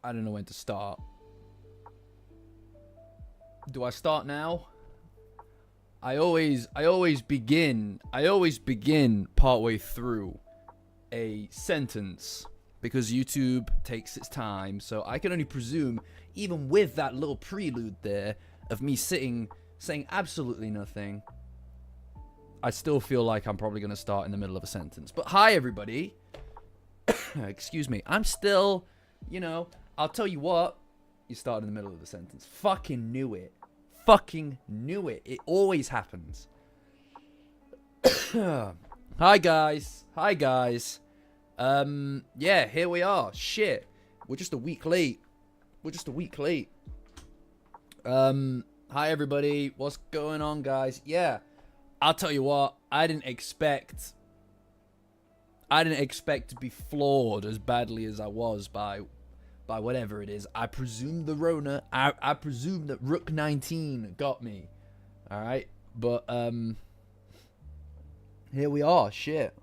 I don't know when to start. Do I start now? I always begin partway through a sentence because YouTube takes its time. So I can only presume, even with that little prelude there of me sitting saying absolutely nothing, I still feel like I'm probably going to start in the middle of a sentence. But hi, everybody. Excuse me. I'm still, you know, I'll tell you what. You start in the middle of the sentence. Fucking knew it. Fucking knew it. It always happens. Hi, guys. Hi, guys. Yeah, here we are. Shit. We're just a week late. Hi, everybody. What's going on, guys? Yeah. I'll tell you what, I didn't expect to be floored as badly as I was by whatever it is. I presume the Rona. I presume that Rook 19 got me. All right, but here we are. Shit.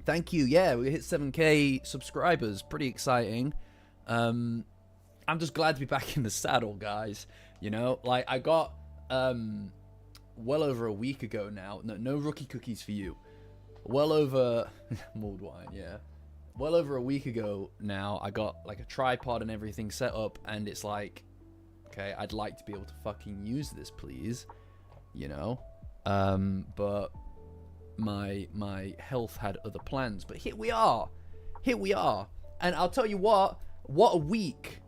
Thank you. Yeah, we hit 7K subscribers. Pretty exciting. I'm just glad to be back in the saddle, guys. You know, like I got well over a week ago now. No rookie cookies for you. Well over mulled wine, yeah. Well over a week ago now, I got like a tripod and everything set up, and it's like, okay, I'd like to be able to fucking use this, please. You know? But my health had other plans. But here we are. And I'll tell you what a week.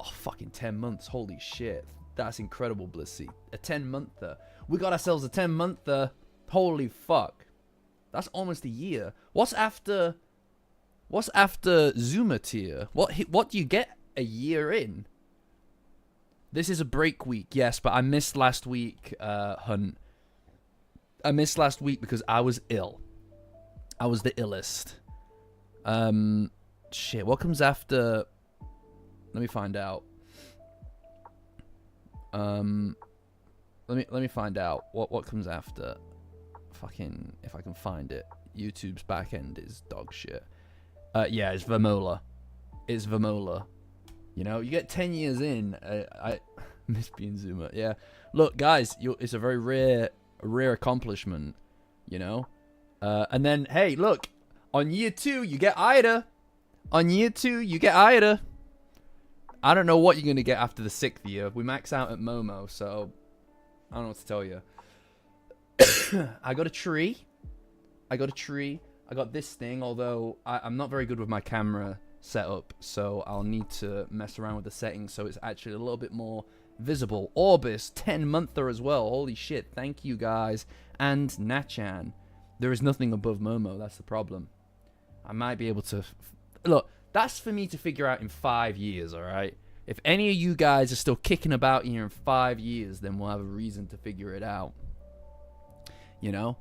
Oh, fucking 10 months. Holy shit. That's incredible, Blissy. A 10-monther. We got ourselves a 10-monther. Holy fuck. That's almost a year. What's after Zuma tier? What do you get a year in? This is a break week, yes, but I missed last week, Hunt. I missed last week because I was ill. I was the illest. Shit, what comes after? Let me find out. Let me find out what comes after. Fucking, if I can find it. YouTube's back end is dog shit. Yeah, it's Vermola. It's Vermola. You know, you get 10 years in. I miss being Zuma. Yeah. Look, guys, it's a very rare accomplishment. You know. And then, hey, look, on year 2 you get Ida. I don't know what you're gonna get after the 6th year. We max out at Momo, so I don't know what to tell you. I got a tree. I got this thing, although I'm not very good with my camera setup, so I'll need to mess around with the settings so it's actually a little bit more visible. Orbis, 10-monther as well. Holy shit, thank you guys. And Nachan. There is nothing above Momo, that's the problem. I might be able to... Look, that's for me to figure out in 5 years, alright? If any of you guys are still kicking about here in 5 years, then we'll have a reason to figure it out. You know?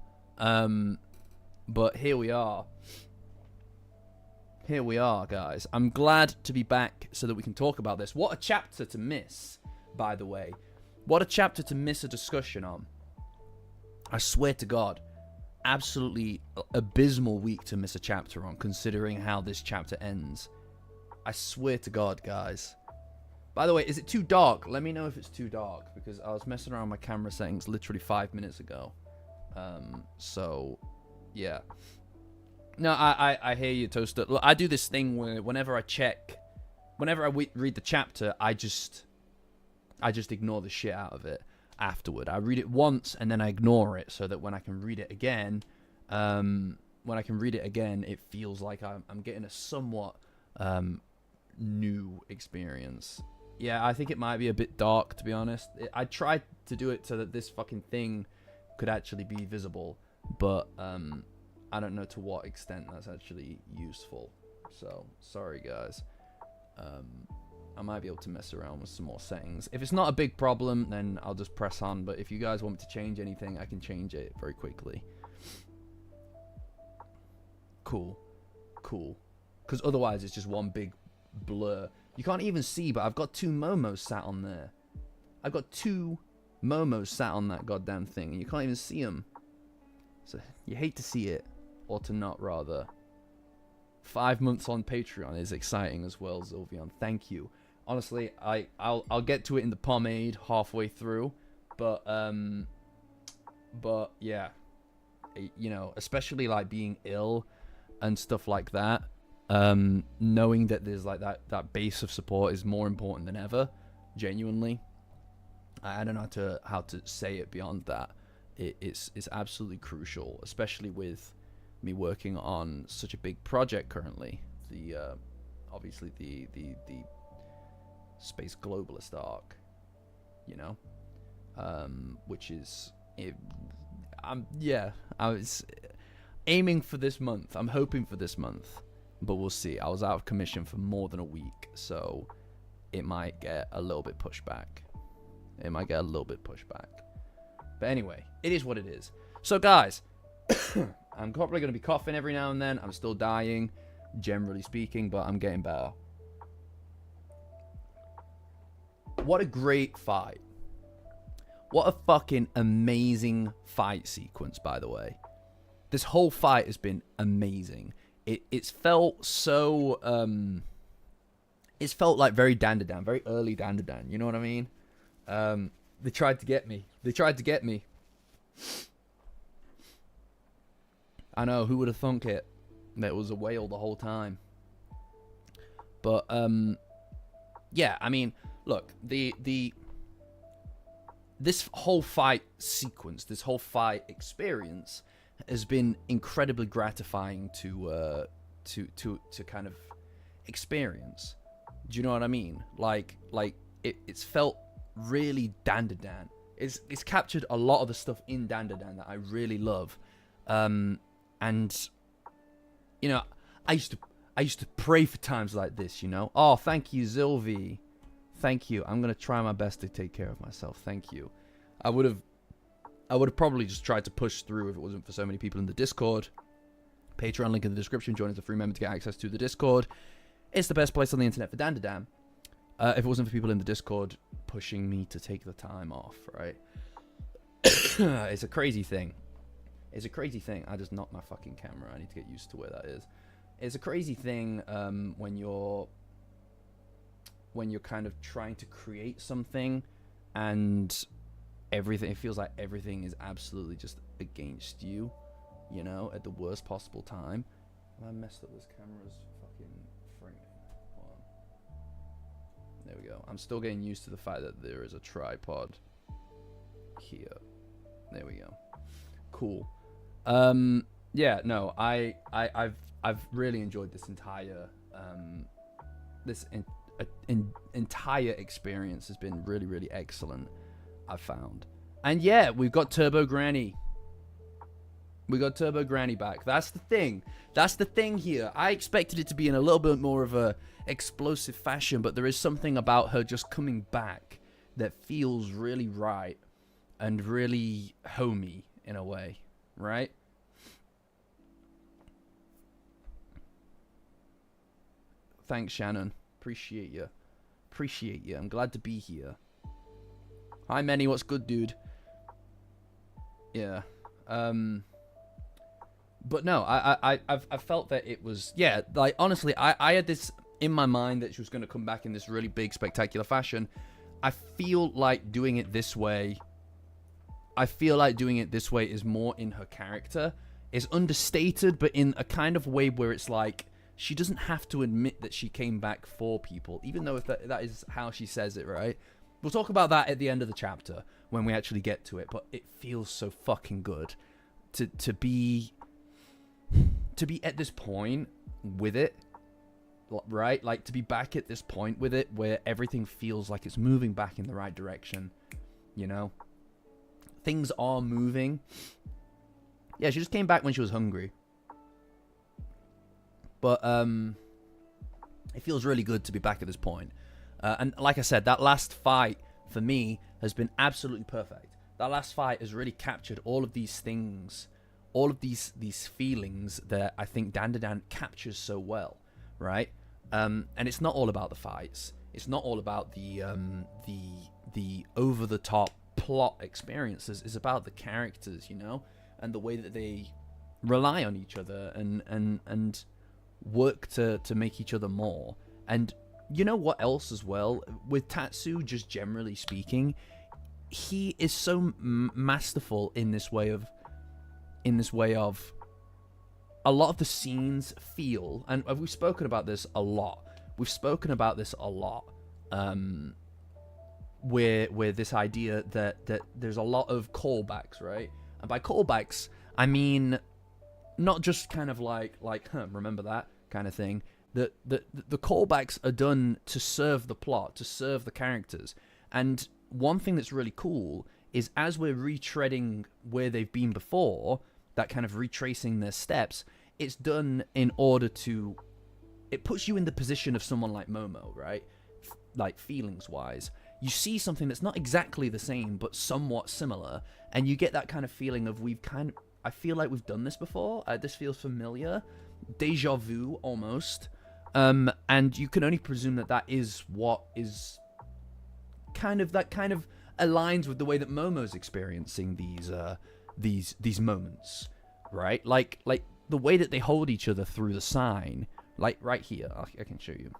But here we are. Here we are, guys. I'm glad to be back so that we can talk about this. What a chapter to miss, by the way. What a chapter to miss a discussion on. I swear to God. Absolutely abysmal week to miss a chapter on, considering how this chapter ends. I swear to God, guys. By the way, is it too dark? Let me know if it's too dark, because I was messing around with my camera settings literally 5 minutes ago. So, yeah. No, I hear you, Toaster. Look, I do this thing where whenever I read the chapter, I just ignore the shit out of it afterward. I read it once and then I ignore it so that when I can read it again, it feels like I'm getting a somewhat new experience. Yeah, I think it might be a bit dark, to be honest. I tried to do it so that this fucking thing could actually be visible, but I don't know to what extent that's actually useful. So, sorry guys. I might be able to mess around with some more settings. If it's not a big problem, then I'll just press on. But if you guys want me to change anything, I can change it very quickly. Cool. Because otherwise it's just one big blur. You can't even see, but I've got 2 Momos sat on there. I've got 2 Momos sat on that goddamn thing, and you can't even see them. So you hate to see it. Or to not, rather. 5 months on Patreon is exciting as well, Zilvion. Thank you. Honestly, I'll get to it in the pomade halfway through, but yeah, you know, especially like being ill and stuff like that, knowing that there's like that base of support is more important than ever. Genuinely, I don't know how to say it beyond that. It's absolutely crucial, especially with me working on such a big project currently. Obviously the Space Globalist arc, you know, which is I was aiming for this month. I'm hoping for this month, but we'll see. I was out of commission for more than a week, so it might get a little bit pushed back. But anyway, it is what it is. So guys, I'm probably going to be coughing every now and then. I'm still dying, generally speaking, but I'm getting better. What a great fight. What a fucking amazing fight sequence, by the way. This whole fight has been amazing. It's felt so... it's felt like very Dandadan, very early Dandadan, you know what I mean? They tried to get me. I know, who would have thunk it? That it was a whale the whole time. But, yeah, I mean, look, this whole fight sequence, this whole fight experience has been incredibly gratifying to kind of experience. Do you know what I mean? Like it's felt really Dandadan. It's captured a lot of the stuff in Dandadan that I really love. And you know, I used to pray for times like this, you know. Oh, thank you, Zilvi. Thank you. I'm gonna try my best to take care of myself. Thank you. I would have probably just tried to push through if it wasn't for so many people in the Discord. Patreon link in the description. Join as a free member to get access to the Discord. It's the best place on the internet for Dandadan. If it wasn't for people in the Discord pushing me to take the time off, right? It's a crazy thing. I just knocked my fucking camera. I need to get used to where that is. It's a crazy thing when you're kind of trying to create something and everything, it feels like everything is absolutely just against you, you know, at the worst possible time. I messed up this camera's fucking framing. Hold on. There we go. I'm still getting used to the fact that there is a tripod here. There we go. Cool. Yeah, no, I've really enjoyed this entire entire experience. Has been really, really excellent, I've found. And yeah, we've got Turbo Granny. We got Turbo Granny back. That's the thing. That's the thing here. I expected it to be in a little bit more of a explosive fashion, but there is something about her just coming back that feels really right and really homey in a way, right? Thanks, Shannon. Appreciate you. I'm glad to be here. Hi, Manny. What's good, dude? Yeah. But no, I felt that it was, yeah, like, honestly, I had this in my mind that she was going to come back in this really big, spectacular fashion. I feel like doing it this way is more in her character. It's understated, but in a kind of way where it's like, she doesn't have to admit that she came back for people, even though if that is how she says it, right? We'll talk about that at the end of the chapter when we actually get to it, but it feels so fucking good to be at this point with it, right? Like, to be back at this point with it where everything feels like it's moving back in the right direction, you know? Things are moving. Yeah, she just came back when she was hungry. But it feels really good to be back at this point. And like I said, that last fight for me has been absolutely perfect. That last fight has really captured all of these things, all of these feelings that I think Dandadan captures so well, right? And it's not all about the fights. It's not all about the over the top plot experiences. It's about the characters, you know, and the way that they rely on each other and work to make each other more. And you know what else as well? With Tatsu, just generally speaking, he is so masterful in this way of a lot of the scenes feel, and we've spoken about this a lot. Where this idea that there's a lot of callbacks, right? And by callbacks, I mean not just kind of like remember that kind of thing. The callbacks are done to serve the plot, to serve the characters. And one thing that's really cool is as we're retreading where they've been before, that kind of retracing their steps, it's done in order to... It puts you in the position of someone like Momo, right? Like, feelings-wise. You see something that's not exactly the same, but somewhat similar, and you get that kind of feeling of I feel like we've done this before. This feels familiar. Deja vu, almost. And you can only presume that is what is... That kind of aligns with the way that Momo's experiencing these moments, right? Like the way that they hold each other through the sign, like right here. I can show you.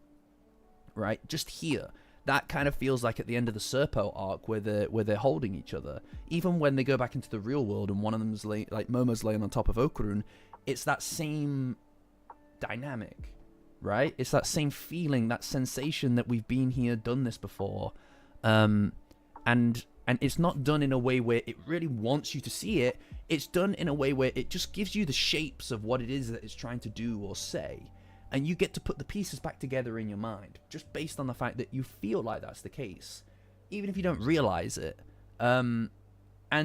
Right, just here. That kind of feels like at the end of the Serpo arc where they're holding each other. Even when they go back into the real world and one of them's Momo's laying on top of Okurun, it's that same dynamic, right? It's that same feeling, that sensation that we've been here, done this before. And it's not done in a way where it really wants you to see it. It's done in a way where it just gives you the shapes of what it is that it's trying to do or say. And you get to put the pieces back together in your mind, just based on the fact that you feel like that's the case, even if you don't realize it. And I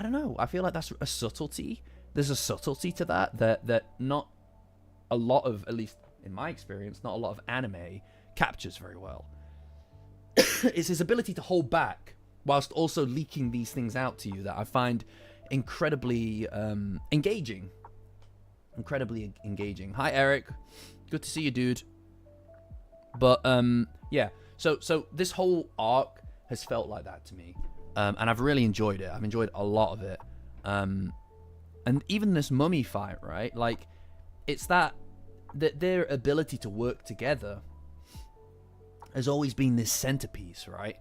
don't know, I feel like that's a subtlety. There's a subtlety to that not a lot of, at least in my experience, not a lot of anime captures very well. It's his ability to hold back whilst also leaking these things out to you that I find incredibly engaging. Incredibly engaging. Hi, Eric. Good to see you, dude. But, yeah. So this whole arc has felt like that to me. And I've really enjoyed it. I've enjoyed a lot of it. And even this mummy fight, right? Like, it's that their ability to work together has always been this centerpiece, right?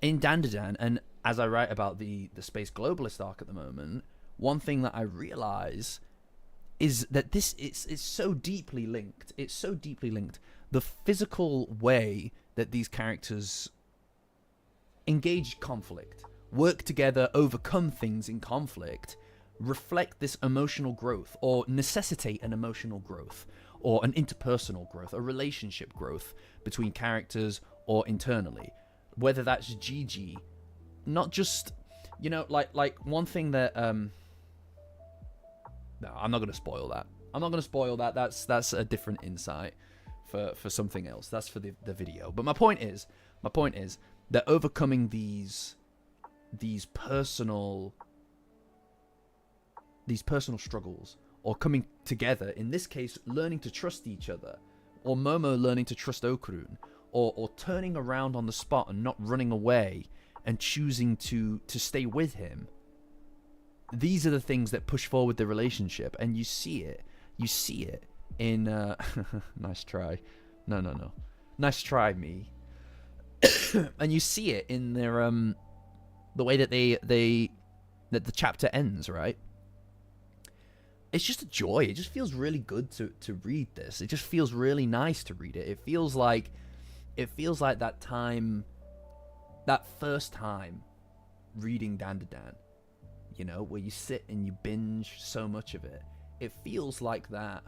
In Dandadan, and as I write about the Space Globalist arc at the moment, one thing that I realize is that it's so deeply linked. It's so deeply linked. The physical way that these characters engage conflict, work together, overcome things in conflict, reflect this emotional growth, or necessitate an emotional growth, or an interpersonal growth, a relationship growth between characters or internally. Whether that's GG, not just, like one thing that... No, I'm not going to spoil that. I'm not going to spoil that. That's a different insight for something else. That's for the video. But my point is that overcoming these personal struggles, or coming together, in this case, learning to trust each other, or Momo learning to trust Okurun, or turning around on the spot and not running away and choosing to stay with him. These are the things that push forward the relationship, and you see it in nice try. No. Nice try, me. And you see it in their the way that that the chapter ends, right? It's just a joy. It just feels really good to read this. It just feels really nice to read it. It feels like that time, that first time reading Dandadan, where you sit and you binge so much of it. It feels like that.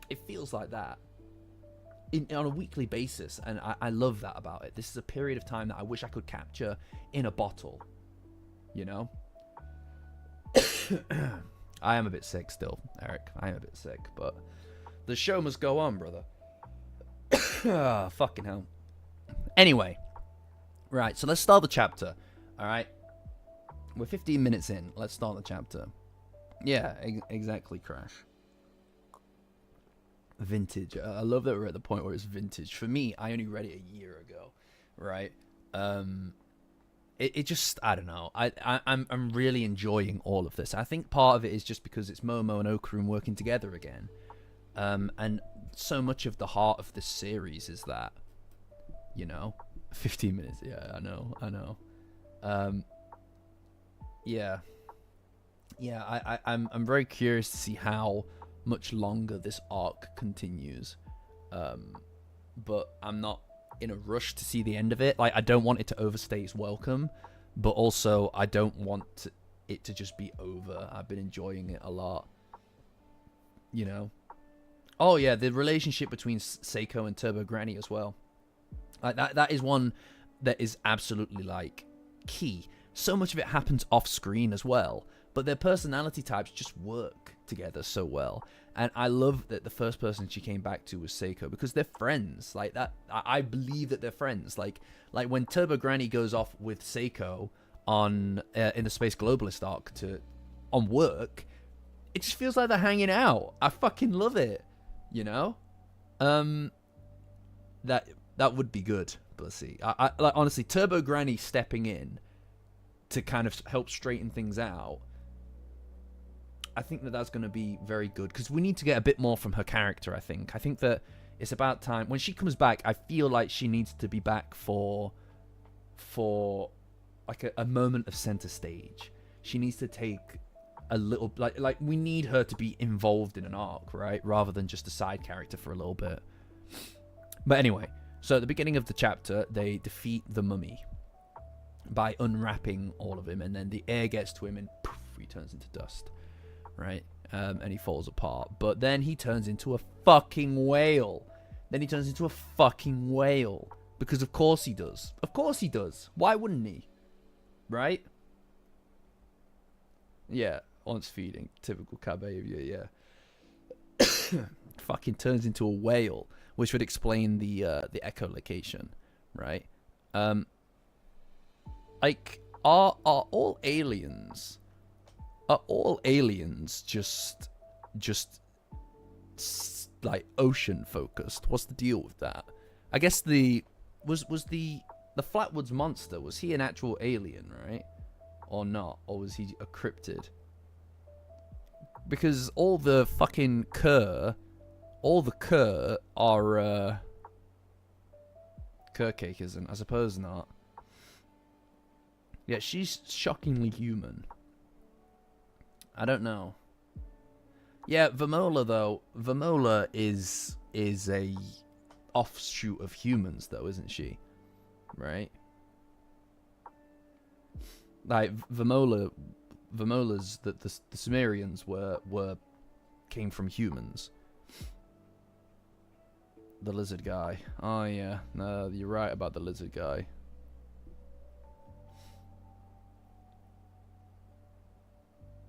It feels like that on a weekly basis, and I love that about it. This is a period of time that I wish I could capture in a bottle, I am a bit sick still, Eric. I am a bit sick, but the show must go on, brother. Fucking hell. Anyway, right, so let's start the chapter, alright? We're 15 minutes in. Let's start the chapter. Yeah, exactly, Crash. Vintage. I love that we're at the point where it's vintage. For me, I only read it a year ago, right? it just, I don't know. I'm really enjoying all of this. I think part of it is just because it's Momo and Okarun working together again. And so much of the heart of this series is that, 15 minutes. Yeah, I know. Yeah. I'm very curious to see how much longer this arc continues. But I'm not in a rush to see the end of it. Like, I don't want it to overstay its welcome, but also I don't want it to just be over. I've been enjoying it a lot. Oh yeah, the relationship between Seiko and Turbo Granny as well. Like that is one that is absolutely like key. So much of it happens off screen as well, but their personality types just work together so well. And I love that the first person she came back to was Seiko, because they're friends. Like that, I believe that they're friends. Like when Turbo Granny goes off with Seiko on in the Space Globalist arc on work, it just feels like they're hanging out. I fucking love it. That would be good. But let's see. I like, honestly, Turbo Granny stepping in to kind of help straighten things out, I think that's going to be very good, because we need to get a bit more from her character. I think that it's about time when she comes back. I feel like she needs to be back for like a moment of center stage. She needs to take a little, like we need her to be involved in an arc, right, rather than just a side character for a little bit. But anyway, so at the beginning of the chapter, they defeat the mummy by unwrapping all of him, and then the air gets to him and poof, he turns into dust, right? And he falls apart. But then he turns into a fucking whale. Because of course he does. Why wouldn't he? Right? Yeah, once feeding. Typical cat behavior, yeah. Fucking turns into a whale, which would explain the echolocation, right? Like, are all aliens just like ocean focused? What's the deal with that? I guess was the Flatwoods monster, was he an actual alien, right? Or not? Or was he a cryptid? Because all the fucking Kerr are Kercake isn't, I suppose not. Yeah, she's shockingly human. I don't know. Yeah, Vamola though. Vamola is a offshoot of humans though, isn't she? Right? Like Vamola's the Sumerians came from humans. The lizard guy. Oh yeah, no, you're right about the lizard guy.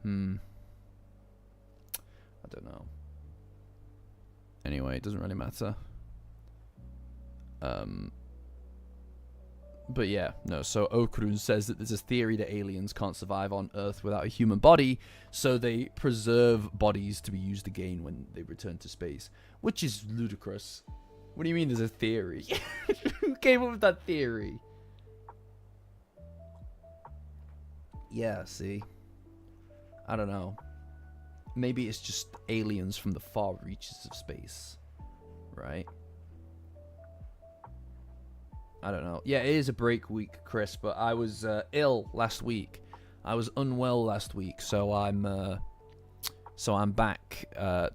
I don't know. Anyway, it doesn't really matter. But yeah, no, so Okarun says that there's a theory that aliens can't survive on Earth without a human body, so they preserve bodies to be used again when they return to space. Which is ludicrous. What do you mean there's a theory? Who came up with that theory? Yeah, see? I don't know. Maybe it's just aliens from the far reaches of space, right? I don't know. Yeah, it is a break week, Chris, but I was ill last week. I was unwell last week, so I'm back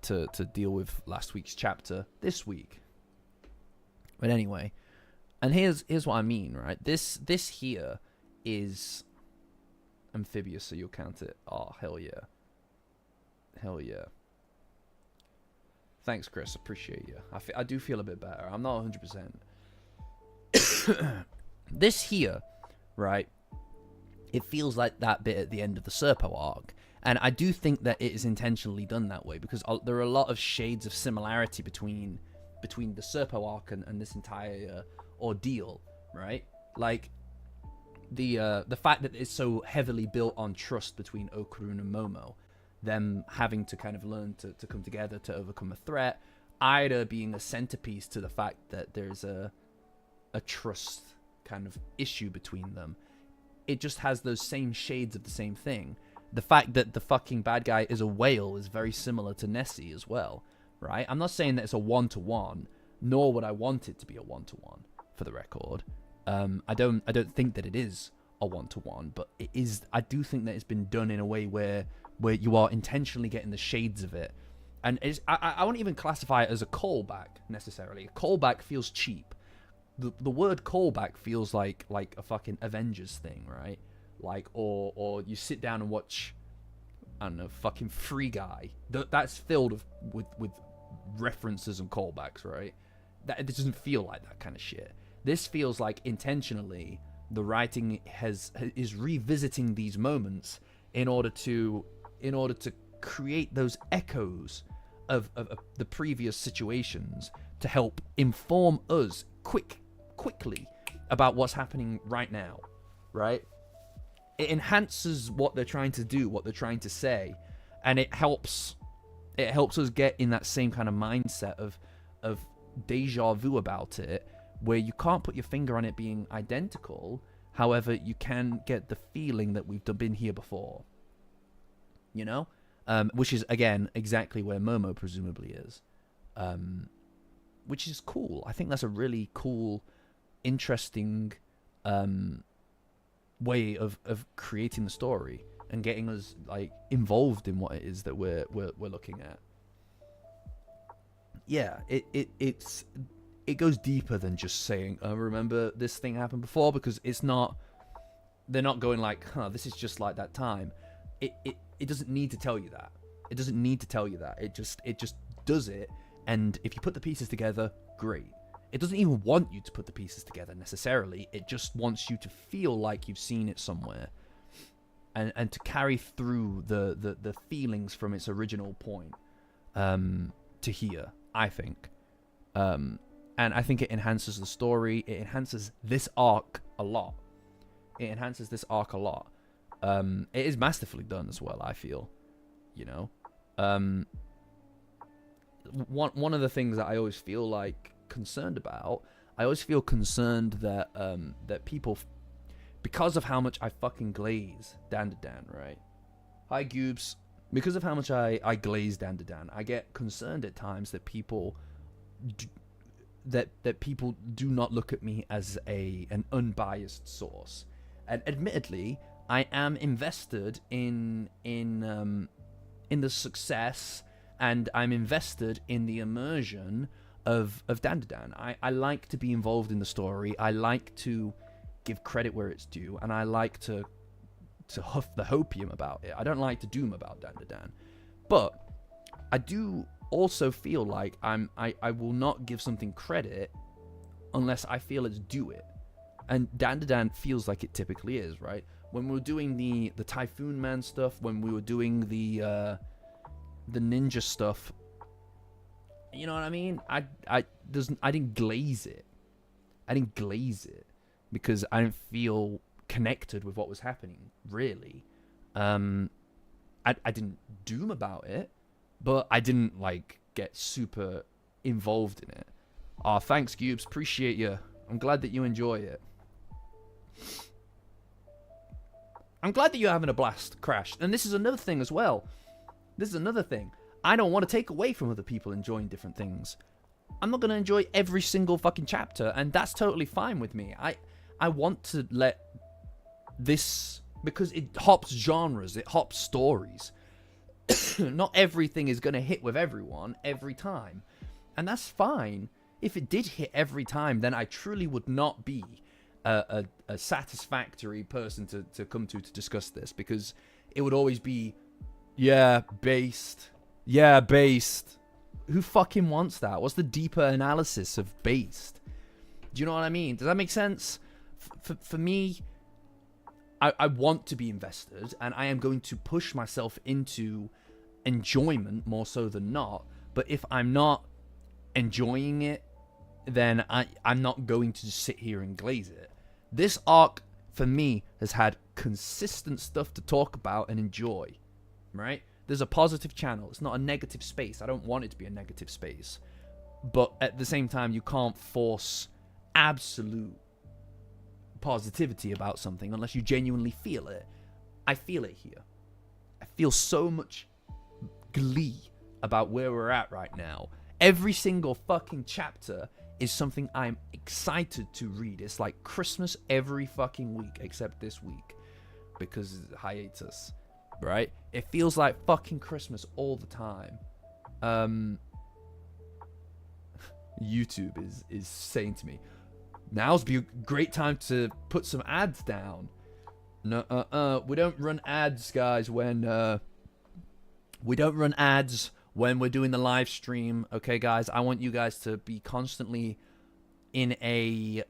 to deal with last week's chapter this week. But anyway, and here's what I mean, right? This here is amphibious, so you'll count it. Oh, hell yeah. Hell yeah. Thanks, Chris. Appreciate you. I do feel a bit better. I'm not 100%. This here, right, it feels like that bit at the end of the Serpo arc. And I do think that it is intentionally done that way, because there are a lot of shades of similarity between the Serpo arc and this entire ordeal, right? Like, the fact that it's so heavily built on trust between Okarun and Momo, them having to kind of learn to come together to overcome a threat, Ida being a centerpiece to the fact that there's a trust kind of issue between them. it just has those same shades of the same thing. The fact that the fucking bad guy is a whale is very similar to Nessie as well, right? I'm not saying that it's a one-to-one, nor would I want it to be a one-to-one, for the record. I don't think that it is a one-to-one, but it is. I do think that it's been done in a way where you are intentionally getting the shades of it. And I won't even classify it as a callback, necessarily. A callback feels cheap. The word callback feels like a fucking Avengers thing, right? Like, or you sit down and watch, I don't know, fucking Free Guy. That's filled with references and callbacks, right? It doesn't feel like that kind of shit. This feels like intentionally the writing is revisiting these moments in order to create those echoes of the previous situations to help inform us quickly about what's happening right now, right? It enhances what they're trying to do, what they're trying to say, and it helps us get in that same kind of mindset of deja vu about it, where you can't put your finger on it being identical. However, you can get the feeling that we've been here before, you know, which is again exactly where Momo presumably is, which is cool. I think that's a really cool, interesting way of creating the story and getting us like involved in what it is that we're looking at. Yeah, it goes deeper than just saying, "Oh, remember this thing happened before," because it's not. They're not going like, "Huh, this is just like that time." It doesn't need to tell you that. It doesn't need to tell you that. It just does it, and if you put the pieces together, great. It doesn't even want you to put the pieces together necessarily. It just wants you to feel like you've seen it somewhere, and to carry through the feelings from its original point to here, I think. And I think it enhances the story. It enhances this arc a lot. It is masterfully done as well, I feel. You know? One of the things that I always feel like concerned about, I always feel concerned that that people, because of how much I fucking glaze Dandadan, right? Hi, Goobs. Because of how much I glaze Dandadan, I get concerned at times that people that people do not look at me as an unbiased source. And admittedly, I am invested in the success, and I'm invested in the immersion of Dandadan. I like to be involved in the story. I like to give credit where it's due, and I like to huff the hopium about it. I don't like to doom about Dandadan. But I do also feel like I will not give something credit unless I feel it's due it. And Dandadan feels like it typically is, right? When we were doing the Typhoon Man stuff, when we were doing the ninja stuff, you know what I mean? I didn't glaze it. I didn't glaze it because I didn't feel connected with what was happening, really. I didn't doom about it, but I didn't like get super involved in it. Aw, thanks, Goobs. Appreciate you. I'm glad that you enjoy it. I'm glad that you're having a blast, Crash. And this is another thing as well. This is another thing. I don't want to take away from other people enjoying different things. I'm not going to enjoy every single fucking chapter, and that's totally fine with me. I want to let this, because it hops genres, it hops stories. Not everything is going to hit with everyone every time. And that's fine. If it did hit every time, then I truly would not be a satisfactory person to come to discuss this, because it would always be, yeah, based. Yeah, based. Who fucking wants that? What's the deeper analysis of based? Do you know what I mean? Does that make sense? For me, I want to be invested, and I am going to push myself into enjoyment more so than not. But if I'm not enjoying it, then I'm not going to sit here and glaze it. This arc, for me, has had consistent stuff to talk about and enjoy, right? There's a positive channel. It's not a negative space. I don't want it to be a negative space. But at the same time, you can't force absolute positivity about something unless you genuinely feel it. I feel it here. I feel so much glee about where we're at right now. Every single fucking chapter is something I'm excited to read. It's like Christmas every fucking week except this week because it's hiatus, right? It feels like fucking Christmas all the time. YouTube is saying to me, now's be a great time to put some ads down. No, we don't run ads, guys, when we don't run ads when we're doing the live stream. Okay, guys, I want you guys to be constantly in a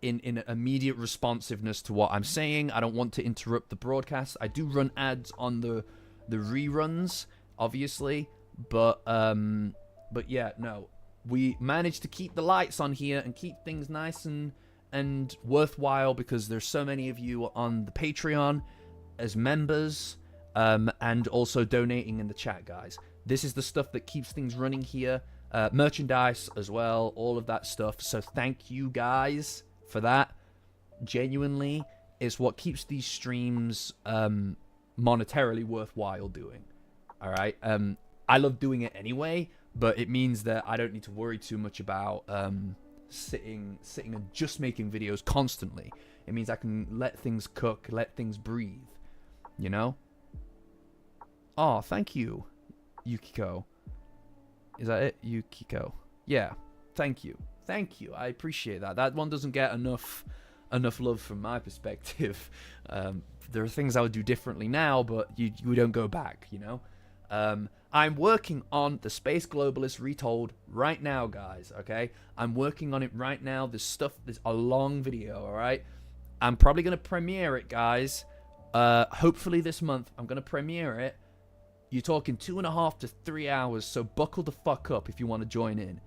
in immediate responsiveness to what I'm saying. I don't want to interrupt the broadcast. I do run ads on the reruns, obviously, but yeah, no. We managed to keep the lights on here and keep things nice and worthwhile because there's so many of you on the Patreon as members, and also donating in the chat, guys. This is the stuff that keeps things running here. Merchandise as well, all of that stuff. So thank you guys for that. Genuinely, it's what keeps these streams monetarily worthwhile doing. All right. I love doing it anyway, but it means that I don't need to worry too much about sitting and just making videos constantly. It means I can let things cook, let things breathe, you know? Oh, thank you, Yukiko. Is that it? Yukiko. Yeah, thank you. Thank you. I appreciate that. That one doesn't get enough love from my perspective. There are things I would do differently now, but we don't go back, you know? I'm working on the Space Globalist Retold right now, guys, okay? I'm working on it right now. There's a long video, all right? I'm probably going to premiere it, guys. Hopefully this month, I'm going to premiere it. You're talking 2.5 to 3 hours, so buckle the fuck up if you want to join in,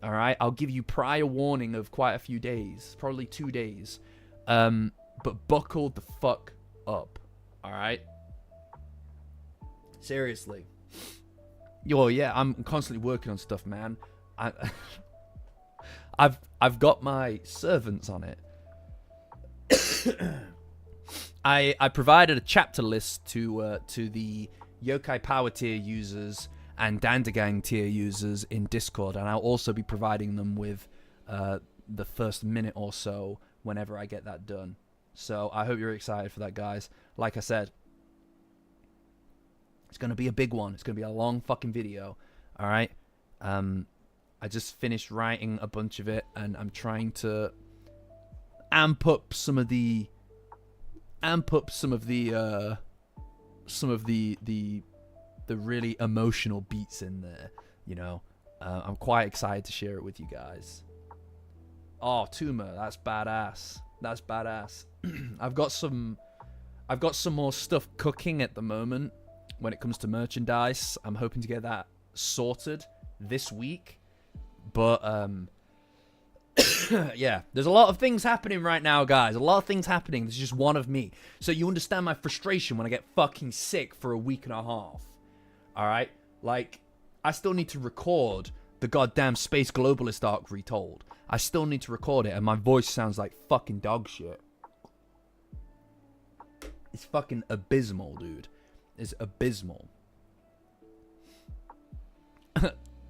all right? I'll give you prior warning of quite a few days, probably 2 days. But buckle the fuck up, all right? Seriously. Yo, yeah, I'm constantly working on stuff, man. I've got my servants on it. I provided a chapter list to the Yokai Power tier users and Dandadan tier users in Discord, and I'll also be providing them with the first minute or so whenever I get that done. So I hope you're excited for that, guys. Like I said, it's going to be a big one. It's going to be a long fucking video. All right. I just finished writing a bunch of it, and I'm trying to amp up some of the really emotional beats in there, you know. I'm quite excited to share it with you guys. Oh, Tuma, that's badass. That's badass. I've got some more stuff cooking at the moment. When it comes to merchandise, I'm hoping to get that sorted this week. But, yeah, there's a lot of things happening right now, guys. A lot of things happening. This is just one of me. So you understand my frustration when I get fucking sick for a week and a half. All right? Like, I still need to record the goddamn Space Globalist arc retold. I still need to record it, and my voice sounds like fucking dog shit. It's fucking abysmal, dude. Is abysmal.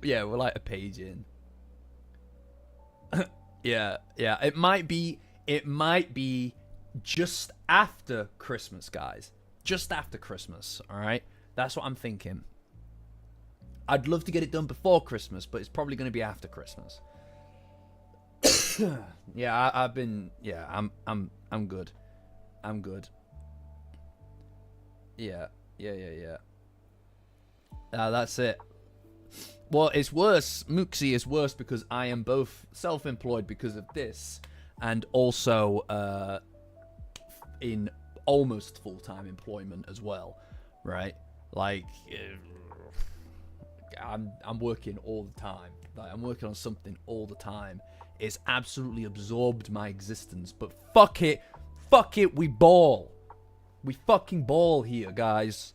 Yeah, we're like a page in. yeah. It might be just after Christmas, guys. Just after Christmas, all right? That's what I'm thinking. I'd love to get it done before Christmas, but it's probably going to be after Christmas. Yeah, I'm good. I'm good. Yeah. That's it. Well, it's worse. Muxi is worse because I am both self-employed because of this and also in almost full-time employment as well, right? Like, I'm working all the time. Like, I'm working on something all the time. It's absolutely absorbed my existence, but fuck it, we ball. We fucking ball here, guys.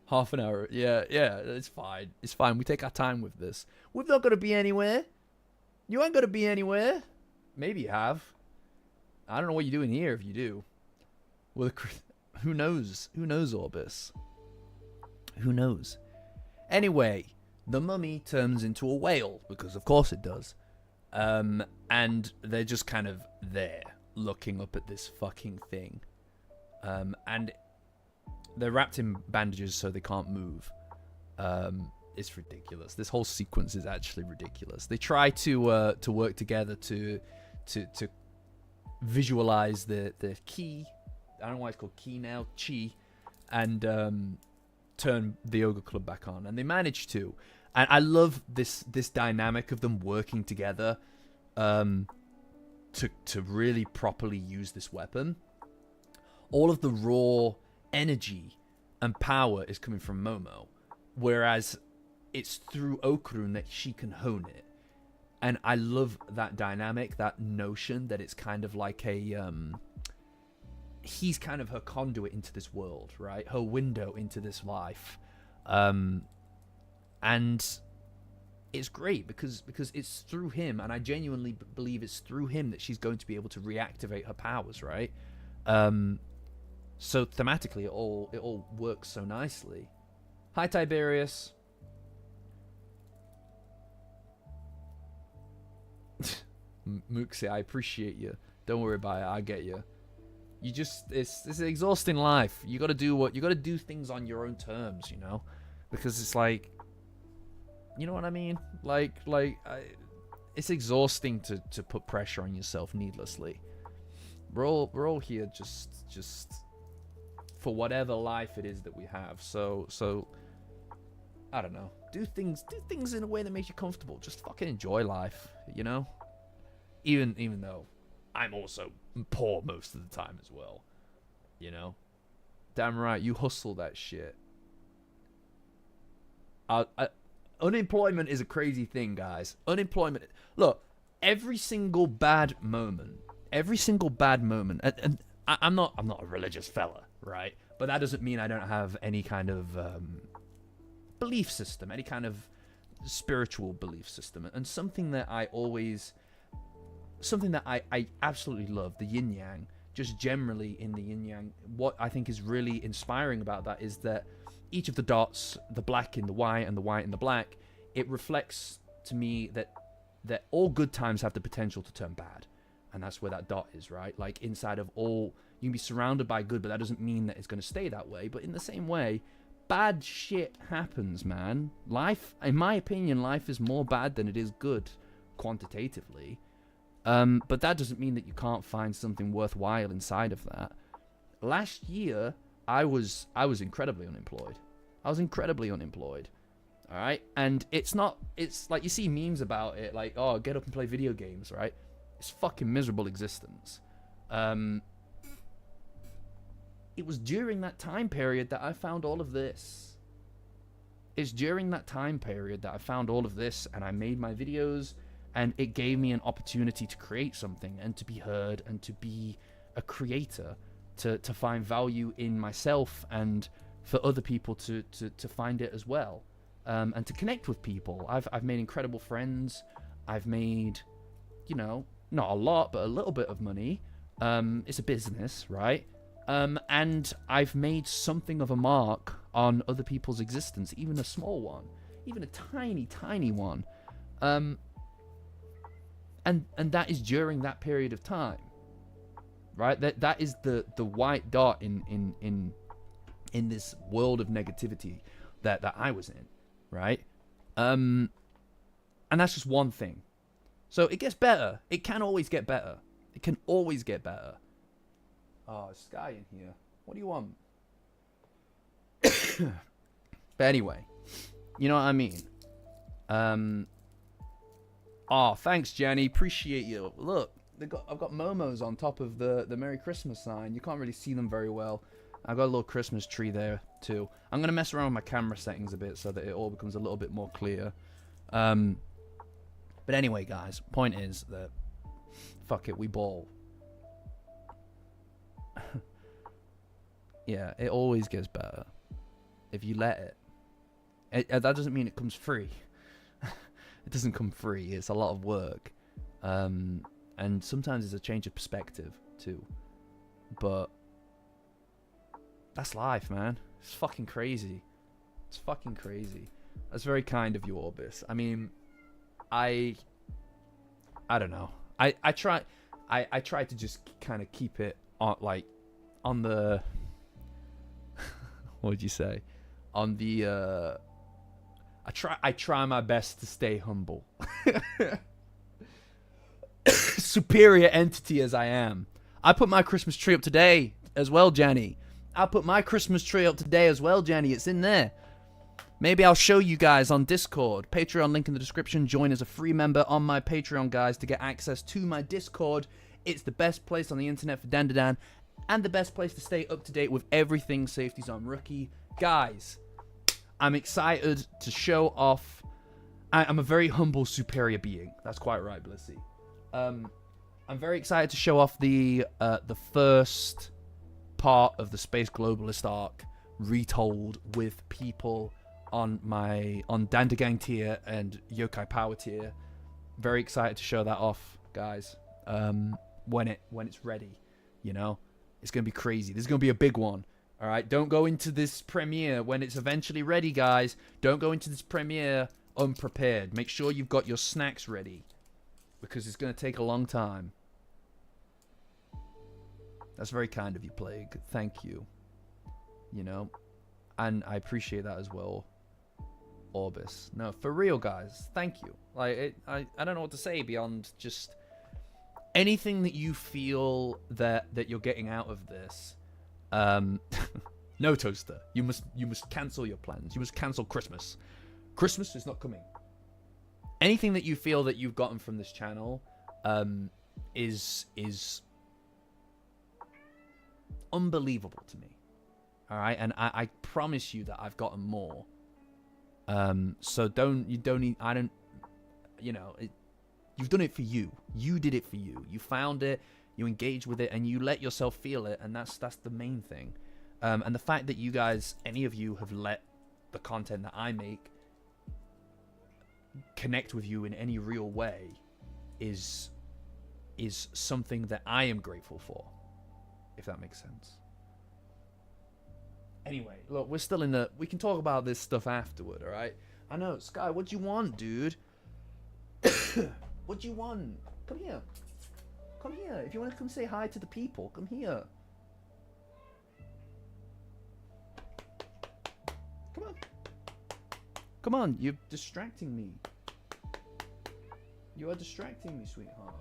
Half an hour. Yeah, it's fine. It's fine. We take our time with this. We're not going to be anywhere. You ain't going to be anywhere. Maybe you have. I don't know what you're doing here if you do. Well, who knows? Who knows, Orbis? Who knows? Anyway, the mummy turns into a whale, because of course it does. And they're just kind of there, looking up at this fucking thing. And they're wrapped in bandages so they can't move. It's ridiculous. This whole sequence is actually ridiculous. They try to work together to visualize the key. I don't know why it's called key now, chi, and turn the Ogre Club back on, and they manage to. And I love this dynamic of them working together to really properly use this weapon. All of the raw energy and power is coming from Momo, whereas it's through Okrun that she can hone it. And I love that dynamic, that notion that it's kind of like a he's kind of her conduit into this world, right? Her window into this life. And it's great because it's through him, and I genuinely believe it's through him that she's going to be able to reactivate her powers, right? So thematically, it all works so nicely. Hi, Tiberius. Mooksy, I appreciate you. Don't worry about it. I get you. You just it's an exhausting life. You got to do things on your own terms, you know, because it's like, you know what I mean? It's exhausting to put pressure on yourself needlessly. We're all here just for whatever life it is that we have. So I don't know. Do things in a way that makes you comfortable. Just fucking enjoy life, you know? Even though I'm also poor most of the time as well, you know? Damn right, you hustle that shit. Unemployment is a crazy thing, guys. Unemployment. Look, every single bad moment, and I'm not a religious fella, right? But that doesn't mean I don't have any kind of belief system, any kind of spiritual belief system, and something that I absolutely love, the yin yang. Just generally in the yin yang, what I think is really inspiring about that is that each of the dots, the black in the white and the white in the black, it reflects to me that all good times have the potential to turn bad. And that's where that dot is, right? Like, inside of all, you can be surrounded by good, but that doesn't mean that it's going to stay that way. But in the same way, bad shit happens, man. Life, in my opinion, life is more bad than it is good, quantitatively. But that doesn't mean that you can't find something worthwhile inside of that. Last year, I was incredibly unemployed. All right, and it's like you see memes about it, like, oh, get up and play video games, right? It's fucking miserable existence. It was during that time period that I found all of this. It's during that time period that I found all of this, and I made my videos, and it gave me an opportunity to create something and to be heard and to be a creator, to find value in myself and for other people to find it as well, and to connect with people. I've made incredible friends. I've made, you know, not a lot, but a little bit of money. It's a business, right? And I've made something of a mark on other people's existence, even a small one, even a tiny, tiny one. And that is during that period of time, right? That is the white dot in this world of negativity that I was in, right? And that's just one thing. So it gets better. It can always get better. It can always get better. Oh, Sky in here. What do you want? But anyway, you know what I mean? Oh, thanks, Jenny. Appreciate you. Look, I've got Momos on top of the Merry Christmas sign. You can't really see them very well. I've got a little Christmas tree there, too. I'm going to mess around with my camera settings a bit so that it all becomes a little bit more clear. But anyway, guys, point is that, fuck it, we ball. Yeah, it always gets better if you let it. That doesn't mean it comes free. It doesn't come free. It's a lot of work. And and sometimes it's a change of perspective too. But that's life, man. It's fucking crazy. It's fucking crazy. That's very kind of you, Orbis. I mean, I don't know. I try to just kind of keep it on, like, on the what would you say? On the I try my best to stay humble. Superior entity as I am. I put my Christmas tree up today as well, Jenny. I put my Christmas tree up today as well, Jenny. It's in there. Maybe I'll show you guys on Discord. Patreon link in the description. Join as a free member on my Patreon, guys, to get access to my Discord. It's the best place on the internet for Dandadan, and the best place to stay up to date with everything Safety Zone Rookie. Guys, I'm excited to show off. I'm a very humble, superior being. That's quite right, Blissy. I'm very excited to show off the first part of the Space Globalist arc retold with people on Dandagang tier and Yokai Power tier. Very excited to show that off, guys. When it's ready, you know, it's gonna be crazy. This is gonna be a big one. All right, don't go into this premiere when it's eventually ready, guys. Don't go into this premiere unprepared. Make sure you've got your snacks ready, because it's gonna take a long time. That's very kind of you, Plague. Thank you. You know, and I appreciate that as well, Orbis. No, for real, guys. Thank you. Like, I don't know what to say beyond just anything that you feel that you're getting out of this. No, Toaster. You must cancel your plans. You must cancel Christmas. Christmas is not coming. Anything that you feel that you've gotten from this channel is unbelievable to me. All right, and I promise you that I've gotten more. So you've done it for you. You did it for you. You found it, you engaged with it, and you let yourself feel it, and that's the main thing. And the fact that you guys, any of you, have let the content that I make connect with you in any real way is something that I am grateful for, if that makes sense. Anyway, look, we're still in the... We can talk about this stuff afterward, alright? I know, Sky, what do you want, dude? What do you want? Come here. Come here. If you want to come say hi to the people, come here. Come on. Come on, you're distracting me. You are distracting me, sweetheart.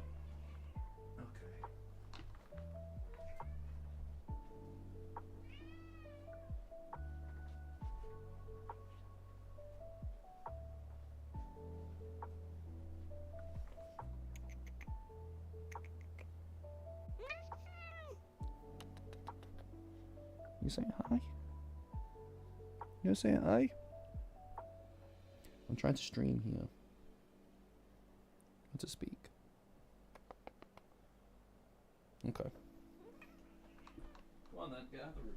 You saying hi? You saying hi? I'm trying to stream here. To speak. Okay. Come on then, get out of the room.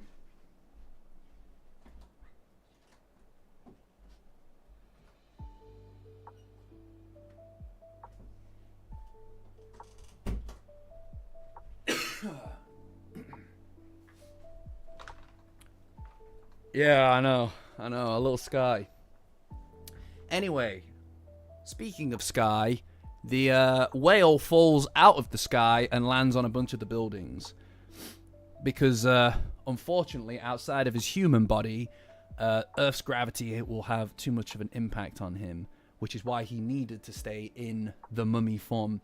Yeah, I know, a little Sky. Anyway, speaking of Sky, the whale falls out of the sky and lands on a bunch of the buildings. Because, unfortunately, outside of his human body, Earth's gravity will have too much of an impact on him, which is why he needed to stay in the mummy form,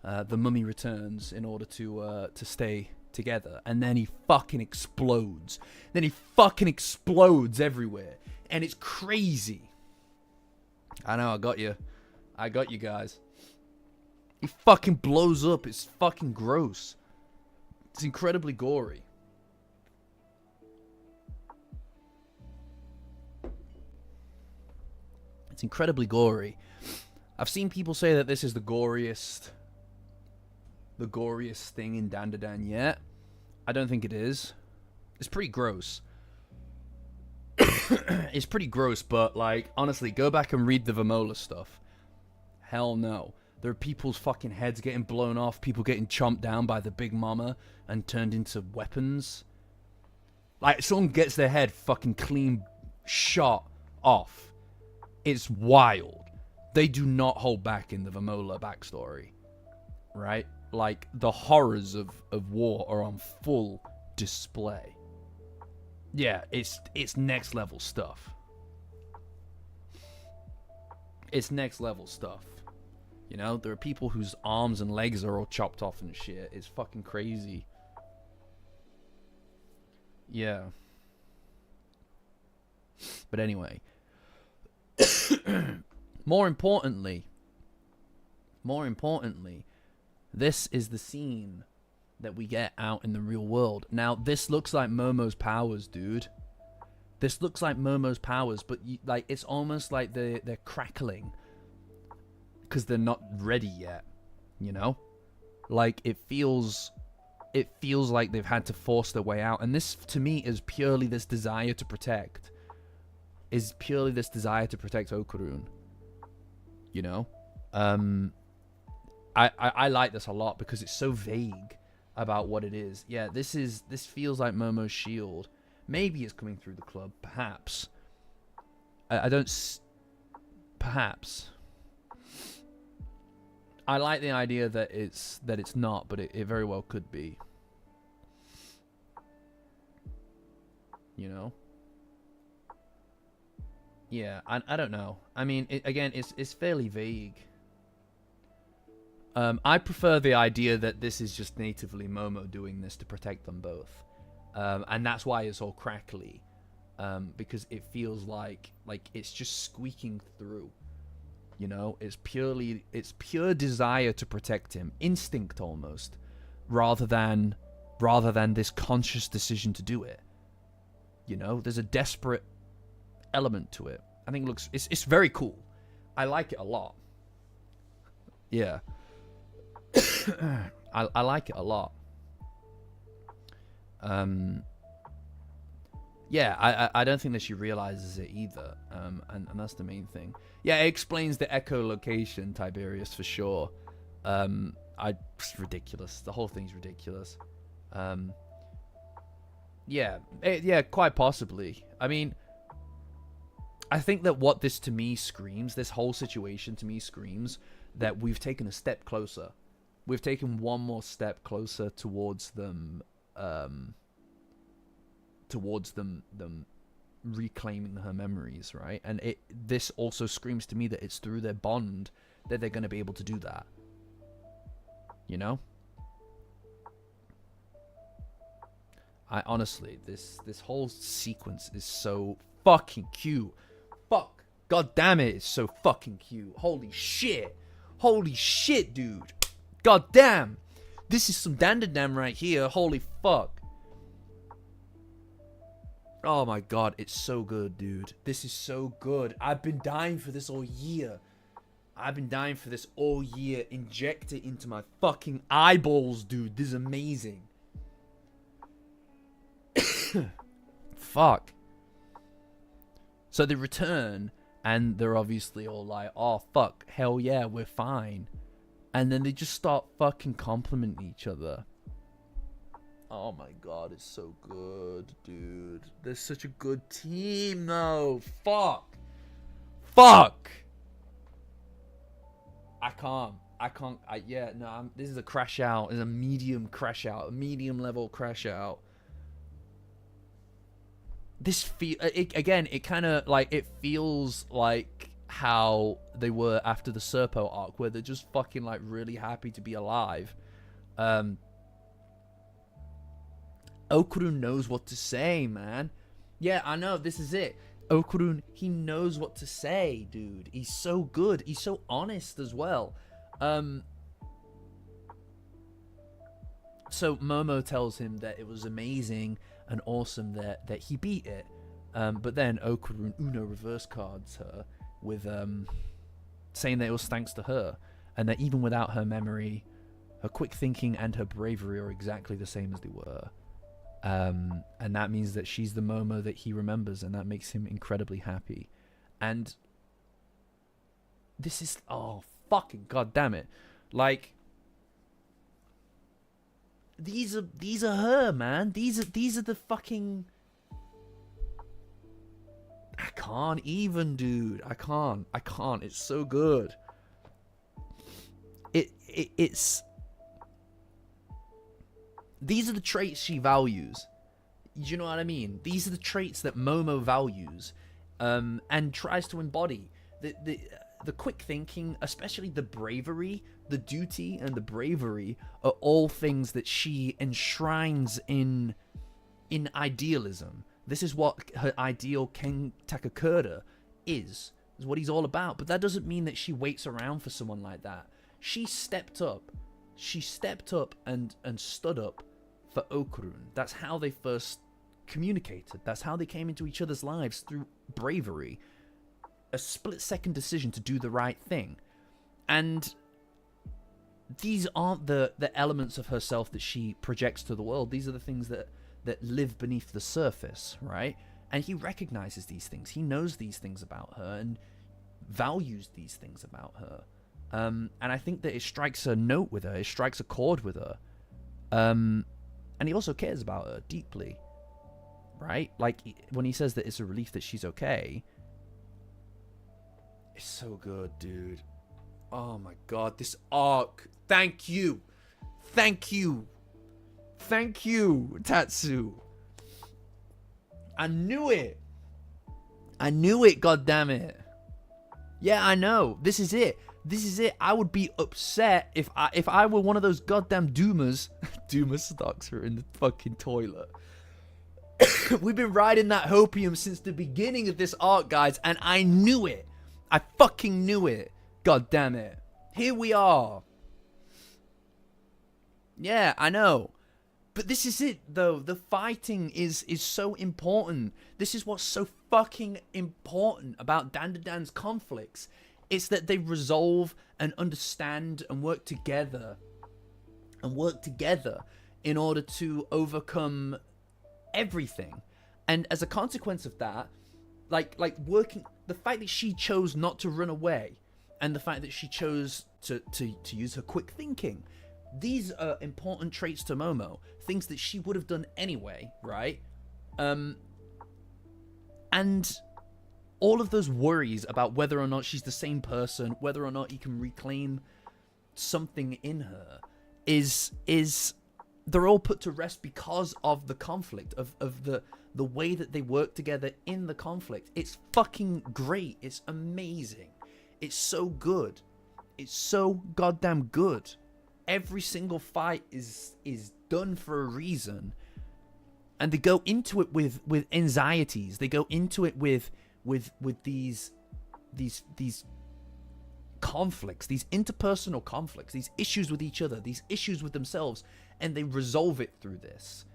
the Mummy Returns, in order to stay together. And then he fucking explodes. Then he fucking explodes everywhere. And it's crazy. I know, I got you. I got you guys. He fucking blows up. It's fucking gross. It's incredibly gory. It's incredibly gory. I've seen people say that this is the goriest thing in Dandadan yet. I don't think it is. It's pretty gross. It's pretty gross, but, like, honestly, go back and read the Vamola stuff. Hell no. There are people's fucking heads getting blown off, people getting chomped down by the Big Mama and turned into weapons. Like, someone gets their head fucking clean shot off. It's wild. They do not hold back in the Vamola backstory, right? Like, the horrors of war are on full display. Yeah, it's next level stuff. It's next level stuff. You know, there are people whose arms and legs are all chopped off and shit. It's fucking crazy. Yeah. But anyway. More importantly, this is the scene that we get out in the real world. Now, this looks like Momo's powers, dude. This looks like Momo's powers, but like, it's almost like they're crackling because they're not ready yet, you know? Like, it feels like they've had to force their way out. And this, to me, is purely this desire to protect. Okurun. You know? I like this a lot because it's so vague about what it is. Yeah, this feels like Momo's shield. Maybe it's coming through the club, perhaps. Perhaps. I like the idea that it's not, but it very well could be. You know? Yeah, I don't know. I mean, again, it's fairly vague. I prefer the idea that this is just natively Momo doing this to protect them both. And that's why it's all crackly. Because it feels like it's just squeaking through. You know, it's pure desire to protect him, instinct almost, rather than this conscious decision to do it. You know, there's a desperate element to it. I think it's very cool. I like it a lot. Yeah. I like it a lot. Yeah, I don't think that she realizes it either. And that's the main thing. Yeah, it explains the echolocation, Tiberius, for sure. It's ridiculous. The whole thing's ridiculous. Yeah, quite possibly. I mean, I think that what this to me screams, this whole situation to me screams that we've taken a step closer. We've taken one more step closer towards them reclaiming her memories, right? And this also screams to me that it's through their bond that they're going to be able to do that. You know? I honestly, this whole sequence is so fucking cute. Fuck. God damn it, it's so fucking cute. Holy shit. Holy shit, dude. God damn. This is some Dandadan right here. Holy fuck. Oh my god, it's so good, dude. This is so good. I've been dying for this all year. Inject it into my fucking eyeballs, dude. This is amazing. Fuck. So they return, and they're obviously all like, oh, fuck, hell yeah, we're fine. And then they just start fucking complimenting each other. Oh my god, it's so good, dude. They're such a good team, though. Fuck. I can't. This is a crash out. It's a medium crash out. A medium level crash out. It kind of like, it feels like how they were after the Serpo arc, where they're just fucking like really happy to be alive. Okurun knows what to say, man. Yeah, I know, this is it. Okurun, he knows what to say, dude. He's so good. He's so honest as well. So Momo tells him that it was amazing and awesome that he beat it. But then Okurun Uno reverse cards her with saying that it was thanks to her, and that even without her memory, her quick thinking and her bravery are exactly the same as they were. And that means that she's the Momo that he remembers, and that makes him incredibly happy. And this is, oh fucking goddamn it. Like, these are her, man. These are the fucking... I can't even, dude. I can't. It's so good. It's... These are the traits she values. Do you know what I mean? These are the traits that Momo values, and tries to embody. The quick thinking, especially the bravery, the duty and the bravery, are all things that she enshrines in idealism. This is what her ideal Ken Takakura is what he's all about. But that doesn't mean that she waits around for someone like that. She stepped up. She stepped up and stood up for Okurun. That's how they first communicated. That's how they came into each other's lives, through bravery. A split-second decision to do the right thing. And these aren't the elements of herself that she projects to the world. These are the things that live beneath the surface, right? And he recognizes these things. He knows these things about her and values these things about her. And I think that it strikes a note with her. It strikes a chord with her. And he also cares about her deeply, right? Like, when he says that it's a relief that she's okay, it's so good, dude. Oh my god, this arc. Thank you. Thank you. Thank you, Tatsu. I knew it. I knew it, goddammit. Yeah, I know. This is it. This is it. I would be upset if I were one of those goddamn doomers. Doomer stocks are in the fucking toilet. We've been riding that hopium since the beginning of this arc, guys, and I knew it. I fucking knew it. God damn it. Here we are. Yeah, I know. But this is it, though. The fighting is so important. This is what's so fucking important about Dandadan's conflicts. It's that they resolve and understand and work together. And work together in order to overcome everything. And as a consequence of that, like working... The fact that she chose not to run away, and the fact that she chose to use her quick thinking, these are important traits to Momo. Things that she would have done anyway, right? And all of those worries about whether or not she's the same person, whether or not he can reclaim something in her, is they're all put to rest because of the conflict, of the way that they work together in the conflict. It's fucking great. It's amazing. It's so good. It's so goddamn good. Every single fight is done for a reason. And they go into it with anxieties. They go into it with these conflicts, these interpersonal conflicts, these issues with each other, these issues with themselves, and they resolve it through this.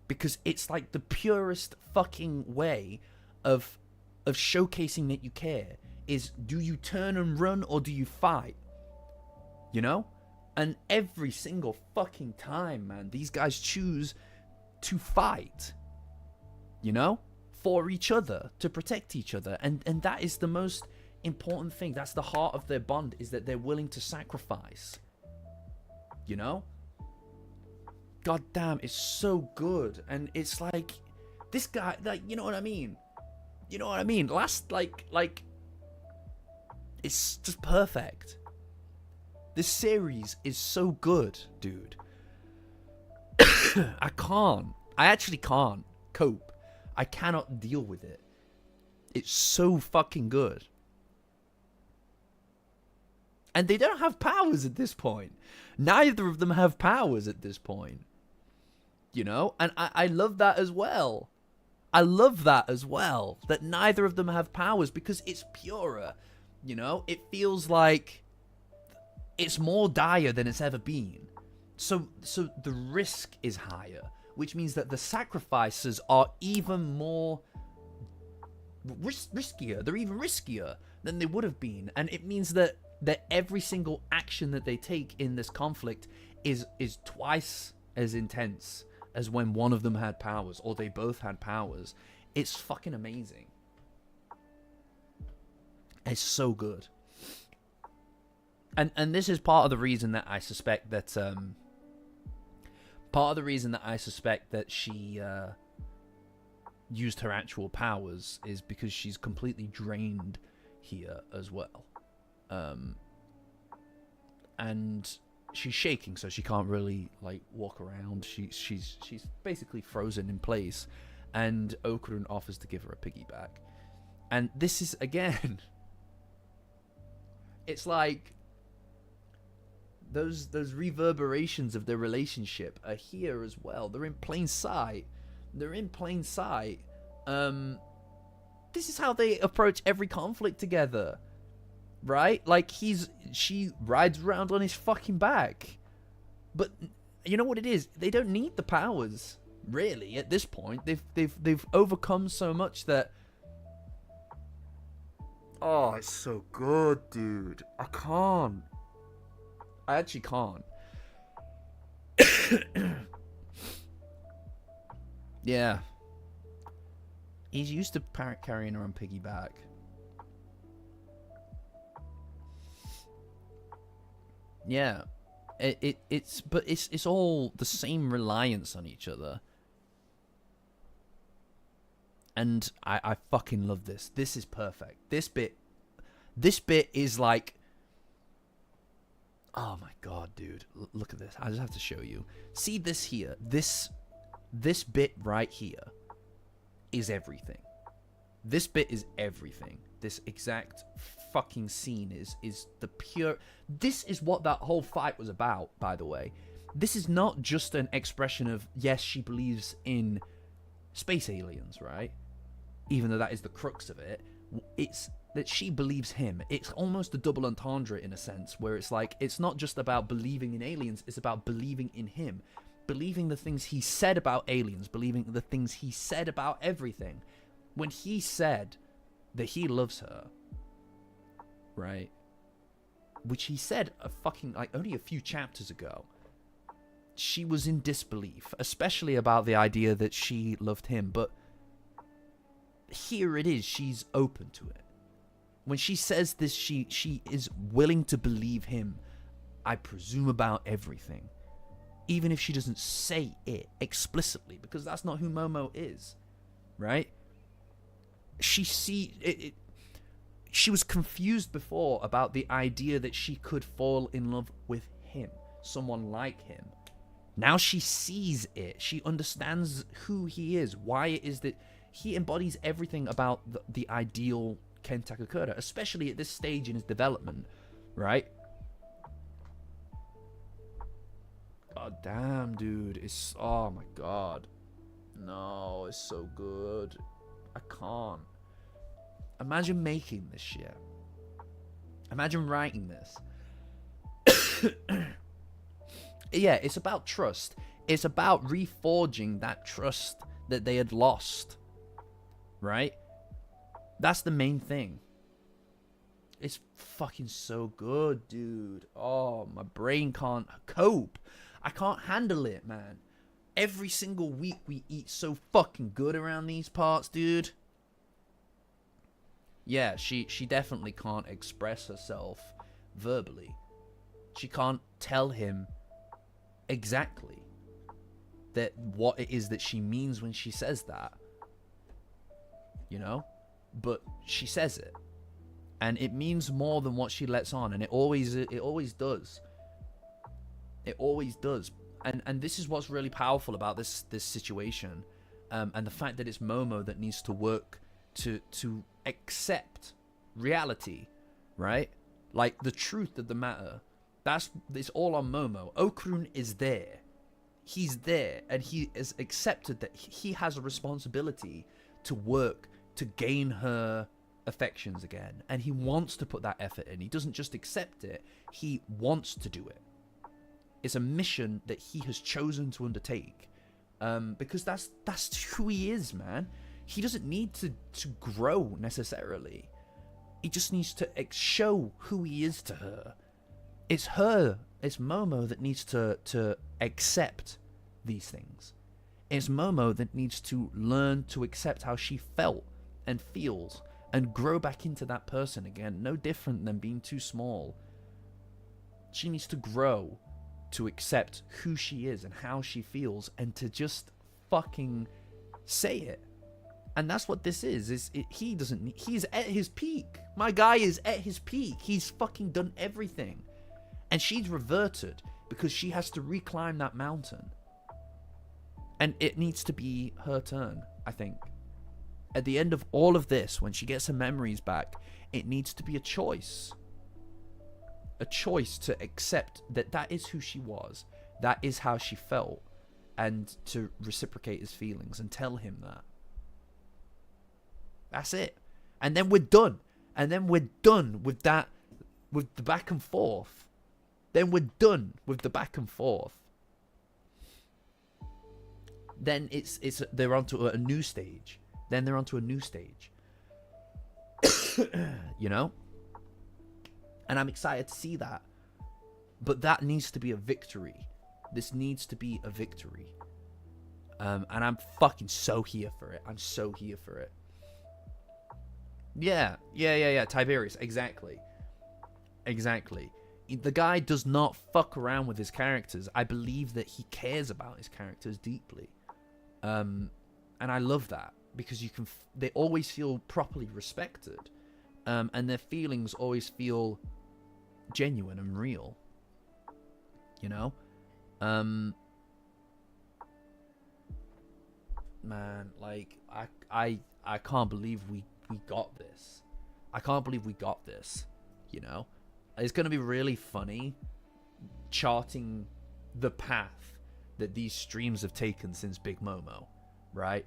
Because it's like the purest fucking way of showcasing that you care is, do you turn and run or do you fight? You know? And every single fucking time, man, these guys choose to fight. You know? For each other, to protect each other. And that is the most important thing. That's the heart of their bond, is that they're willing to sacrifice. You know? God damn, it's so good. And it's like, this guy, like, you know what I mean? You know what I mean? Last, like, it's just perfect. This series is so good, dude. I actually can't cope. I cannot deal with it. It's so fucking good. And they don't have powers at this point. Neither of them have powers at this point. You know? And I love that as well. I love that as well. That neither of them have powers, because it's purer. You know? It feels like it's more dire than it's ever been. So the risk is higher, which means that the sacrifices are even more riskier. They're even riskier than they would have been. And it means that every single action that they take in this conflict is twice as intense as when one of them had powers, or they both had powers. It's fucking amazing. It's so good. And this is part of the reason that I suspect that she used her actual powers is because she's completely drained here as well. And she's shaking, so she can't really like walk around. She's basically frozen in place, and Okurun offers to give her a piggyback. And this is again, it's like those reverberations of their relationship are here as well. They're in plain sight. This is how they approach every conflict together, right? Like she rides around on his fucking back, but you know what it is? They don't need the powers really at this point. They've overcome so much that. Oh, it's so good, dude. I actually can't. Yeah. He's used to carrying her on piggyback. Yeah. It's all the same reliance on each other. And I fucking love this. This is perfect. This bit is like, oh my god, dude. Look at this. I just have to show you. See this here. This bit right here is everything. This bit is everything. This exact fucking scene is the pure. This is what that whole fight was about, by the way. This is not just an expression of, yes, she believes in space aliens, right? Even though that is the crux of it. It's that she believes him. It's almost a double entendre in a sense, where it's like, it's not just about believing in aliens, it's about believing in him. Believing the things he said about aliens, believing the things he said about everything. When he said that he loves her, right? Which he said only a few chapters ago. She was in disbelief, especially about the idea that she loved him, but here it is, she's open to it. When she says this, she is willing to believe him, I presume, about everything. Even if she doesn't say it explicitly, because that's not who Momo is, right? She was confused before about the idea that she could fall in love with him, someone like him. Now she sees it. She understands who he is, why it is that he embodies everything about the ideal Ken Takakura, especially at this stage in his development, right? Oh, damn, dude. Oh, my God. No, it's so good. I can't. Imagine making this shit. Imagine writing this. Yeah, it's about trust. It's about reforging that trust that they had lost. Right? That's the main thing. It's fucking so good, dude. Oh, my brain can't cope. I can't handle it, man. Every single week we eat so fucking good around these parts, dude. Yeah, she definitely can't express herself verbally. She can't tell him exactly that what it is that she means when she says that. You know? But she says it. And it means more than what she lets on, and it always does. It always does. And this is what's really powerful about this situation, and the fact that it's Momo that needs to work to accept reality, right? Like the truth of the matter. It's all on Momo. Okurun is there. He's there, and he has accepted that he has a responsibility to work to gain her affections again, and he wants to put that effort in. He doesn't just accept it, he wants to do it. It's a mission that he has chosen to undertake, because that's who he is, man. He doesn't need to grow necessarily. He just needs to show who he is to her. It's Momo that needs to accept these things. It's Momo that needs to learn to accept how she felt and feels, and grow back into that person again. No different than being too small. She needs to grow to accept who she is and how she feels, and to just fucking say it. And that's what this is. He doesn't need, he's at his peak. My guy is at his peak. He's fucking done everything. And she's reverted because she has to reclimb that mountain. And it needs to be her turn, I think. At the end of all of this, when she gets her memories back, it needs to be a choice. A choice to accept that that is who she was. That is how she felt. And to reciprocate his feelings and tell him that. That's it. And then we're done. And then we're done with that, with the back and forth. Then we're done with the back and forth. Then they're onto a new stage. Then they're onto a new stage. You know? And I'm excited to see that. But that needs to be a victory. This needs to be a victory. And I'm fucking so here for it. I'm so here for it. Yeah. Tiberius, exactly. The guy does not fuck around with his characters. I believe that he cares about his characters deeply. And I love that. Because they always feel properly respected. And their feelings always feel genuine and real. You know? Man, like, I can't believe we got this. I can't believe we got this, you know? It's going to be really funny charting the path that these streams have taken since Big Momo, right?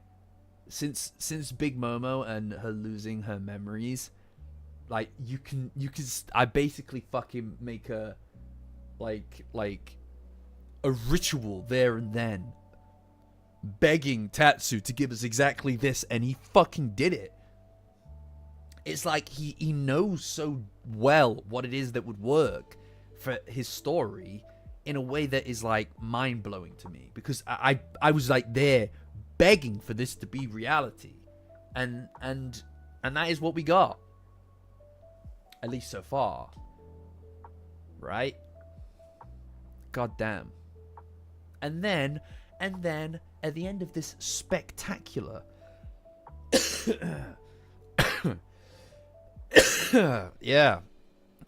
Since Big Momo and her losing her memories, like, you can I basically fucking make a like a ritual there and then, begging Tatsu to give us exactly this, and he fucking did it. It's like he knows so well what it is that would work for his story in a way that is like mind-blowing to me, because I was like there begging for this to be reality, and that is what we got, at least so far, right? God damn. And then at the end of this spectacular yeah,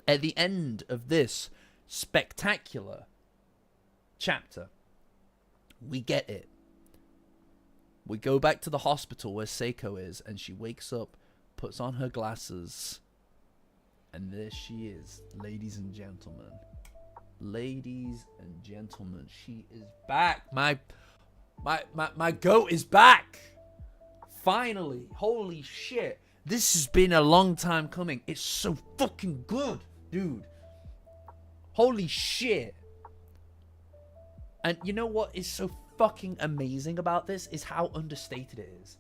at the end of this spectacular chapter, we get it. We go back to the hospital where Seiko is, and she wakes up, puts on her glasses, and there she is, ladies and gentlemen. Ladies and gentlemen, she is back. My goat is back. Finally. Holy shit. This has been a long time coming. It's so fucking good, dude. Holy shit. And you know what is so fucking amazing about this is how understated it is.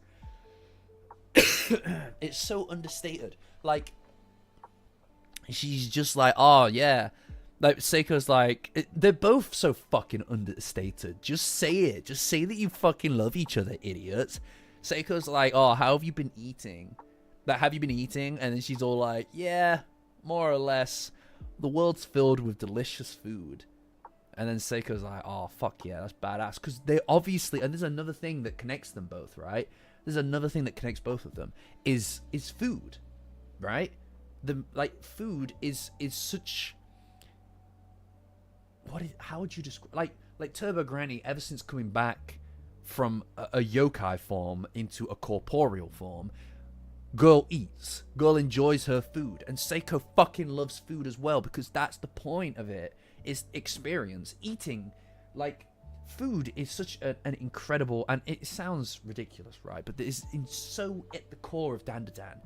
It's so understated. Like, she's just like, oh yeah. Like, Seiko's like, they're both so fucking understated. Just say it. Just say that you fucking love each other, idiots. Seiko's like, oh, how have you been eating? Like, have you been eating? And then she's all like, yeah, more or less. The world's filled with delicious food. And then Seiko's like, oh, fuck yeah, that's badass. Because they obviously, and there's another thing that connects them both, right? There's another thing that connects both of them, is food, right? Food is such... how would you describe, like Turbo Granny, ever since coming back from a yokai form into a corporeal form, girl eats, girl enjoys her food, and Seiko fucking loves food as well, because that's the point of it, is experience. Eating, like, food is such an incredible, and it sounds ridiculous, right, but it is so at the core of Dandadan.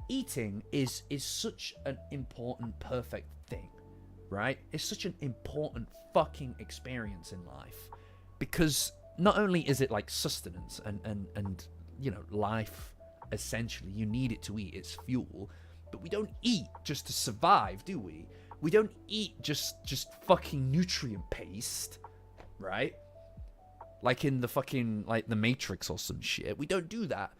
Eating is such an important, perfect thing. Right? It's such an important fucking experience in life, because not only is it like sustenance and you know, life, essentially, you need it to eat, it's fuel, but we don't eat just to survive, do we? We don't eat just fucking nutrient paste, right? Like in the fucking, like, the Matrix or some shit. We don't do that.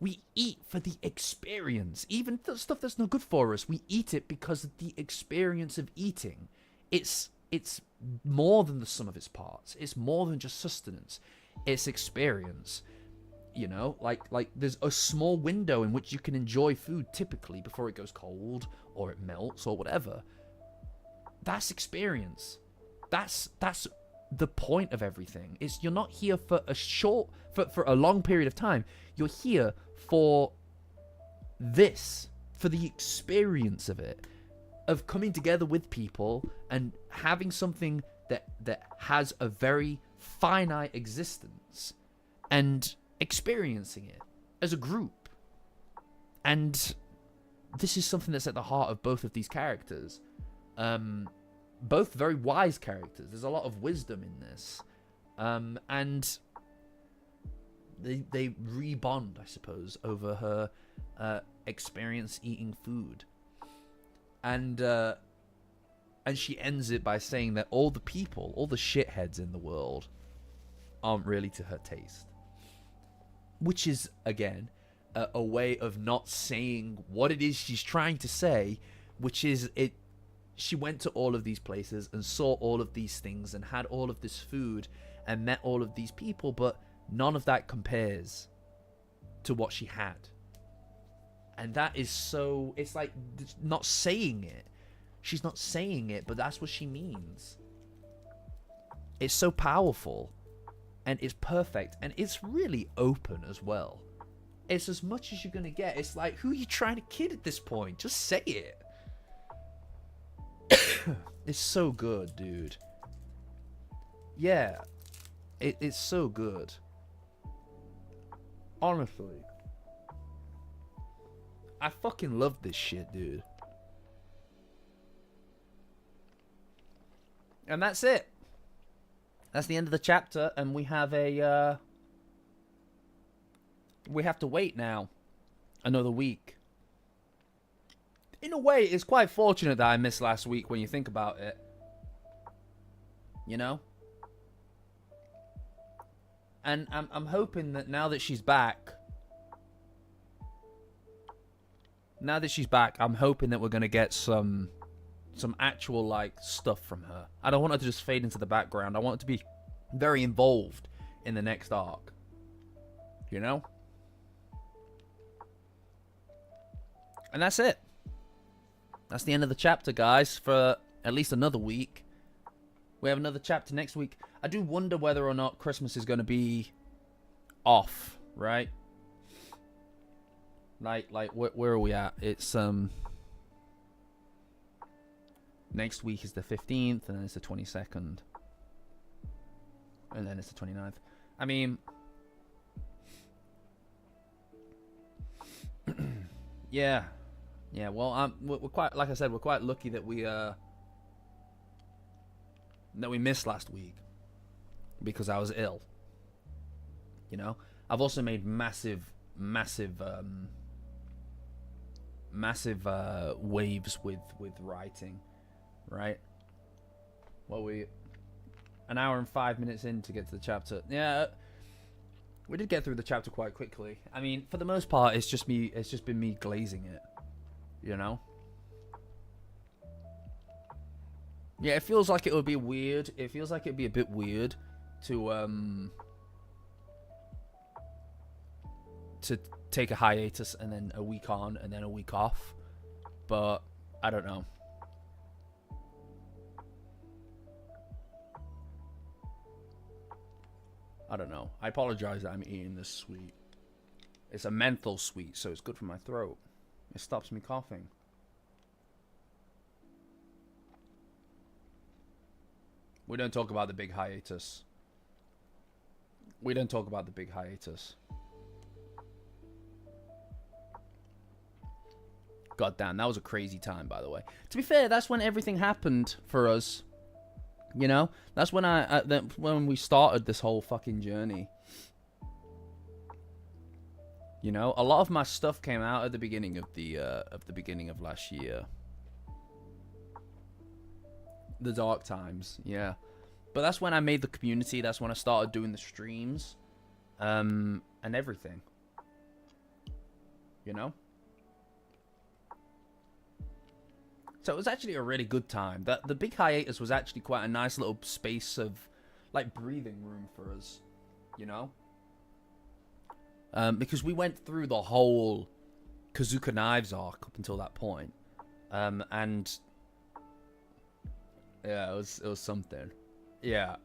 We eat for the experience. Even the stuff that's not good for us, we eat it because of the experience of eating. It's more than the sum of its parts. It's more than just sustenance. It's experience. You know, like there's a small window in which you can enjoy food typically before it goes cold or it melts or whatever. That's experience. That's the point of everything. Is you're not here for a long period of time. You're here for this, for the experience of it, of coming together with people and having something that has a very finite existence and experiencing it as a group. And this is something that's at the heart of both of these characters. Both very wise characters. There's a lot of wisdom in this. And they rebond, I suppose, over her experience eating food. And she ends it by saying that all the people, all the shitheads in the world aren't really to her taste. Which is, again, a way of not saying what it is she's trying to say, which is she went to all of these places and saw all of these things and had all of this food and met all of these people, but none of that compares to what she had. And that is so... It's like not saying it. She's not saying it, but that's what she means. It's so powerful. And it's perfect. And it's really open as well. It's as much as you're going to get. It's like, who are you trying to kid at this point? Just say it. It's so good, dude. Yeah. It's so good. Honestly. I fucking love this shit, dude. And that's it. That's the end of the chapter, and we have a, we have to wait now another week. In a way, it's quite fortunate that I missed last week when you think about it. You know? And I'm hoping that now that she's back... Now that she's back, I'm hoping that we're going to get some actual, like, stuff from her. I don't want her to just fade into the background. I want her to be very involved in the next arc. You know? And that's it. That's the end of the chapter, guys, for at least another week. We have another chapter next week. I do wonder whether or not Christmas is going to be off, right? Like, where are we at? It's, next week is the 15th, and then it's the 22nd. And then it's the 29th. I mean... yeah. Yeah, well, we're quite, like I said, we're quite lucky that we missed last week. Because I was ill. You know? I've also made massive waves with writing, right? Well, we an hour and 5 minutes in to get to the chapter. Yeah, we did get through the chapter quite quickly. I mean, for the most part, it's just been me glazing it, you know. Yeah, it feels like it would be weird. It feels like it'd be a bit weird to take a hiatus and then a week on and then a week off, but I don't know. I don't know. I apologize that I'm eating this sweet. It's a menthol sweet, so it's good for my throat. It stops me coughing. We don't talk about the big hiatus. We don't talk about the big hiatus. God damn, that was a crazy time, by the way. To be fair, that's when everything happened for us. You know, that's when when we started this whole fucking journey. You know, a lot of my stuff came out at the beginning of the beginning of last year. The dark times, yeah. But that's when I made the community. That's when I started doing the streams, and everything. you know? So it was actually a really good time. The big hiatus was actually quite a nice little space of, like, breathing room for us, you know? Because we went through the whole Kazuka Knives arc up until that point. And yeah, it was something. Yeah.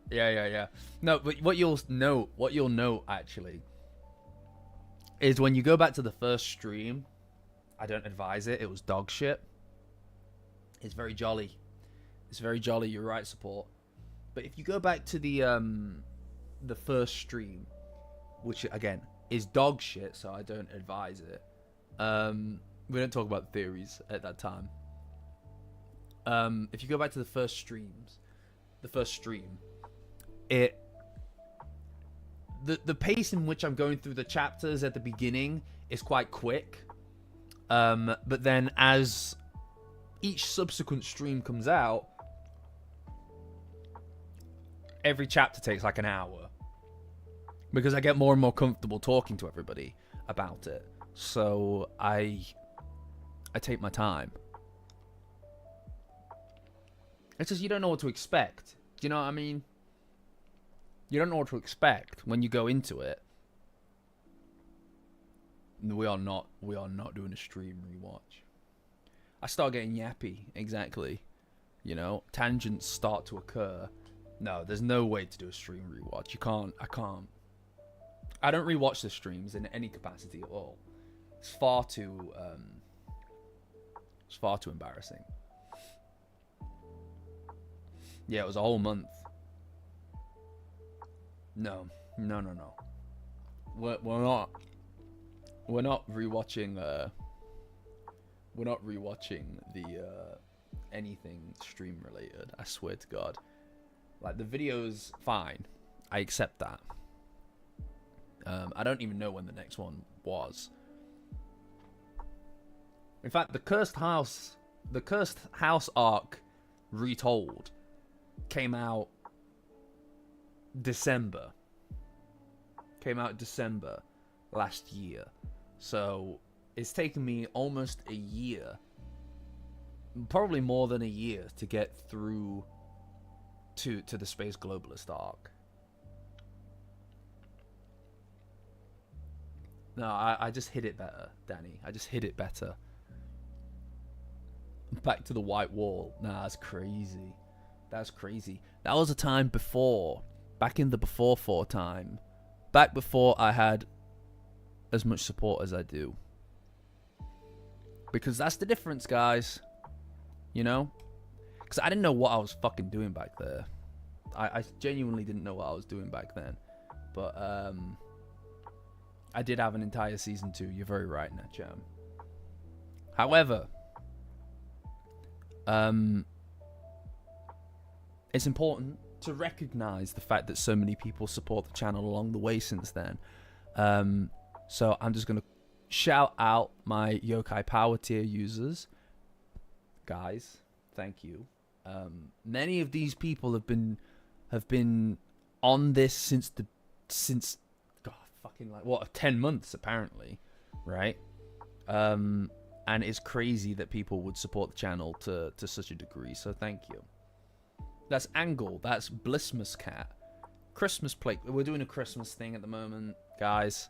No, but what you'll note actually is when you go back to the first stream, I don't advise it. It was dog shit. It's very jolly. It's very jolly. You're right, support. But if you go back to the first stream, which again is dog shit, so I don't advise it. We don't talk about theories at that time. If you go back to the first stream, the pace in which I'm going through the chapters at the beginning is quite quick. But then as each subsequent stream comes out, every chapter takes like an hour. Because I get more and more comfortable talking to everybody about it. So I take my time. It's just you don't know what to expect. Do you know what I mean? You don't know what to expect when you go into it. We are not doing a stream rewatch. I start getting yappy, exactly. You know, tangents start to occur. No, there's no way to do a stream rewatch. I can't. I don't rewatch the streams in any capacity at all. It's far too embarrassing. Yeah, it was a whole month. No. We're not rewatching the anything stream related. I swear to God. Like, the video's fine. I accept that. I don't even know when the next one was. In fact, the Cursed House arc retold came out December last year. So it's taken me almost a year, probably more than a year, to get through to the Space Globalist arc. No, I just hit it better, Danny. I just hit it better. Back to the white wall. Nah, that's crazy. That's crazy. That was a time before, back in the before 4 time, back before I had as much support as I do. Because that's the difference, guys. You know? Because I didn't know what I was fucking doing back there. I genuinely didn't know what I was doing back then. But, I did have an entire season 2. You're very right, Natcham. However, it's important to recognize the fact that so many people support the channel along the way since then. So I'm just going to shout out my Yokai Power tier users. Guys, thank you. Many of these people have been on this since fucking, like, what, 10 months apparently, right? And it's crazy that people would support the channel to such a degree, so thank you. That's Angle, that's Blissmas Cat, Christmas Plague. We're doing a Christmas thing at the moment, guys,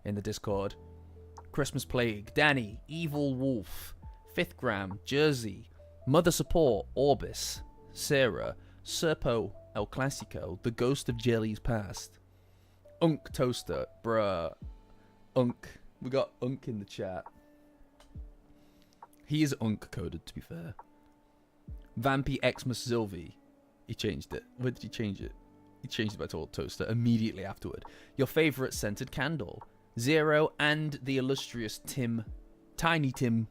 in the Discord. Christmas Plague, Danny, Evil Wolf, 5th Gram, Jersey, Mother Support, Orbis, Sarah, Serpo, El Clasico, The Ghost of Jelly's Past, Unk Toaster, bruh, Unk. We got Unk in the chat. He is Unk coded, to be fair. Vampy Xmas Sylvie. He changed it. Where did he change it? He changed it back to Old Toaster immediately afterward. Your favourite scented candle. Zero and the illustrious Tiny Tim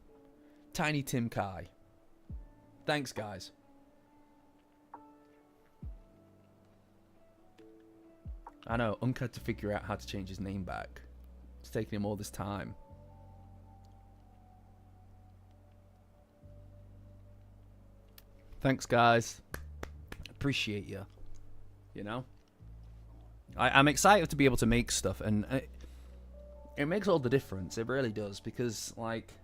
Kai. Thanks, guys. I know, Unk had to figure out how to change his name back. It's taking him all this time. Thanks, guys. Appreciate you. You know? I'm excited to be able to make stuff, and it makes all the difference. It really does, because like,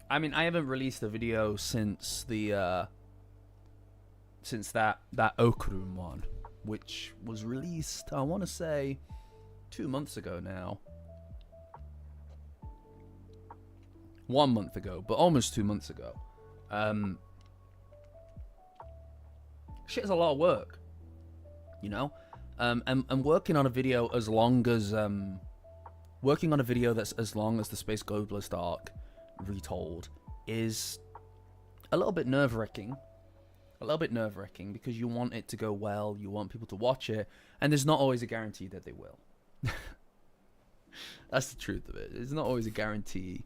I mean, I haven't released a video since the since that Okrun one, which was released, I want to say, 2 months ago now. 1 month ago, but almost 2 months ago. Shit is a lot of work, you know. And working on a video as long as working on a video that's as long as the Space Globalist arc retold is a little bit nerve-wracking. A little bit nerve-wracking, because you want it to go well, you want people to watch it, and there's not always a guarantee that they will. That's the truth of it. It's not always a guarantee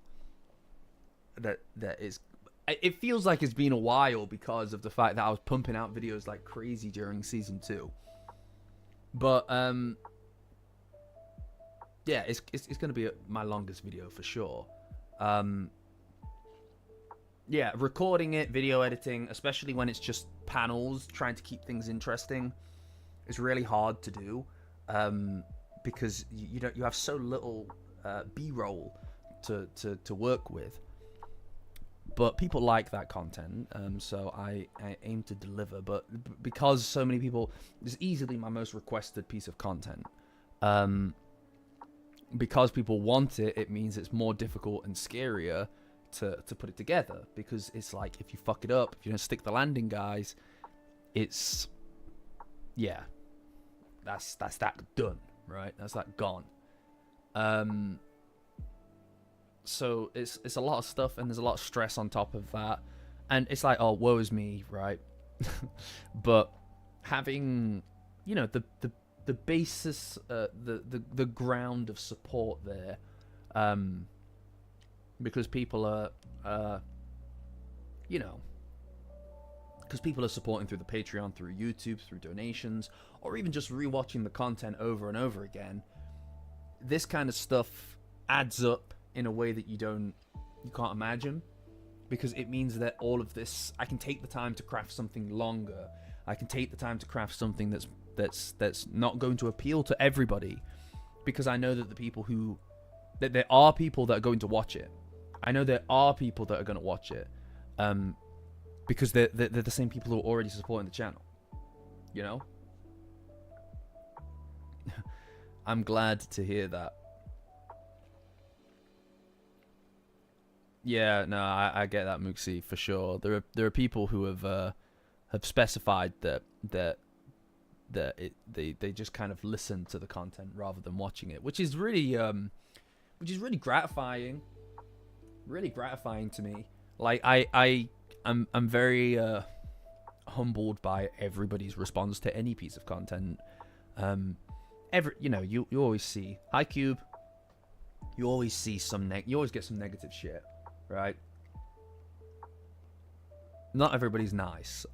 that is. It feels like it's been a while because of the fact that I was pumping out videos like crazy during season 2. But yeah, it's gonna be my longest video for sure. Yeah, recording it, video editing, especially when it's just panels, trying to keep things interesting, is really hard to do, because you have so little B-roll to work with. But people like that content, so I aim to deliver. But because so many people, it's easily my most requested piece of content. Because people want it, it means it's more difficult and scarier to put it together. Because it's like, if you fuck it up, if you don't stick the landing, guys, it's, yeah, that's that done, right? That's that gone. So it's a lot of stuff, and there's a lot of stress on top of that, and it's like, oh, woe is me, right? But having, you know, the basis, the ground of support there, because people are, you know, because people are supporting through the Patreon, through YouTube, through donations, or even just rewatching the content over and over again. This kind of stuff adds up in a way that you can't imagine, because it means that all of this, I can take the time to craft something longer. I can take the time to craft something that's not going to appeal to everybody, because I know that that there are people that are going to watch it. I know there are people that are going to watch it, because they're the same people who are already supporting the channel, you know. I'm glad to hear that. Yeah, no, I get that, Mooksy, for sure. There are people who have specified that they just kind of listen to the content rather than watching it, which is really gratifying. Really gratifying to me. Like I'm very humbled by everybody's response to any piece of content. You always see, hi Cube. You always see you always get some negative shit. Right? Not everybody's nice.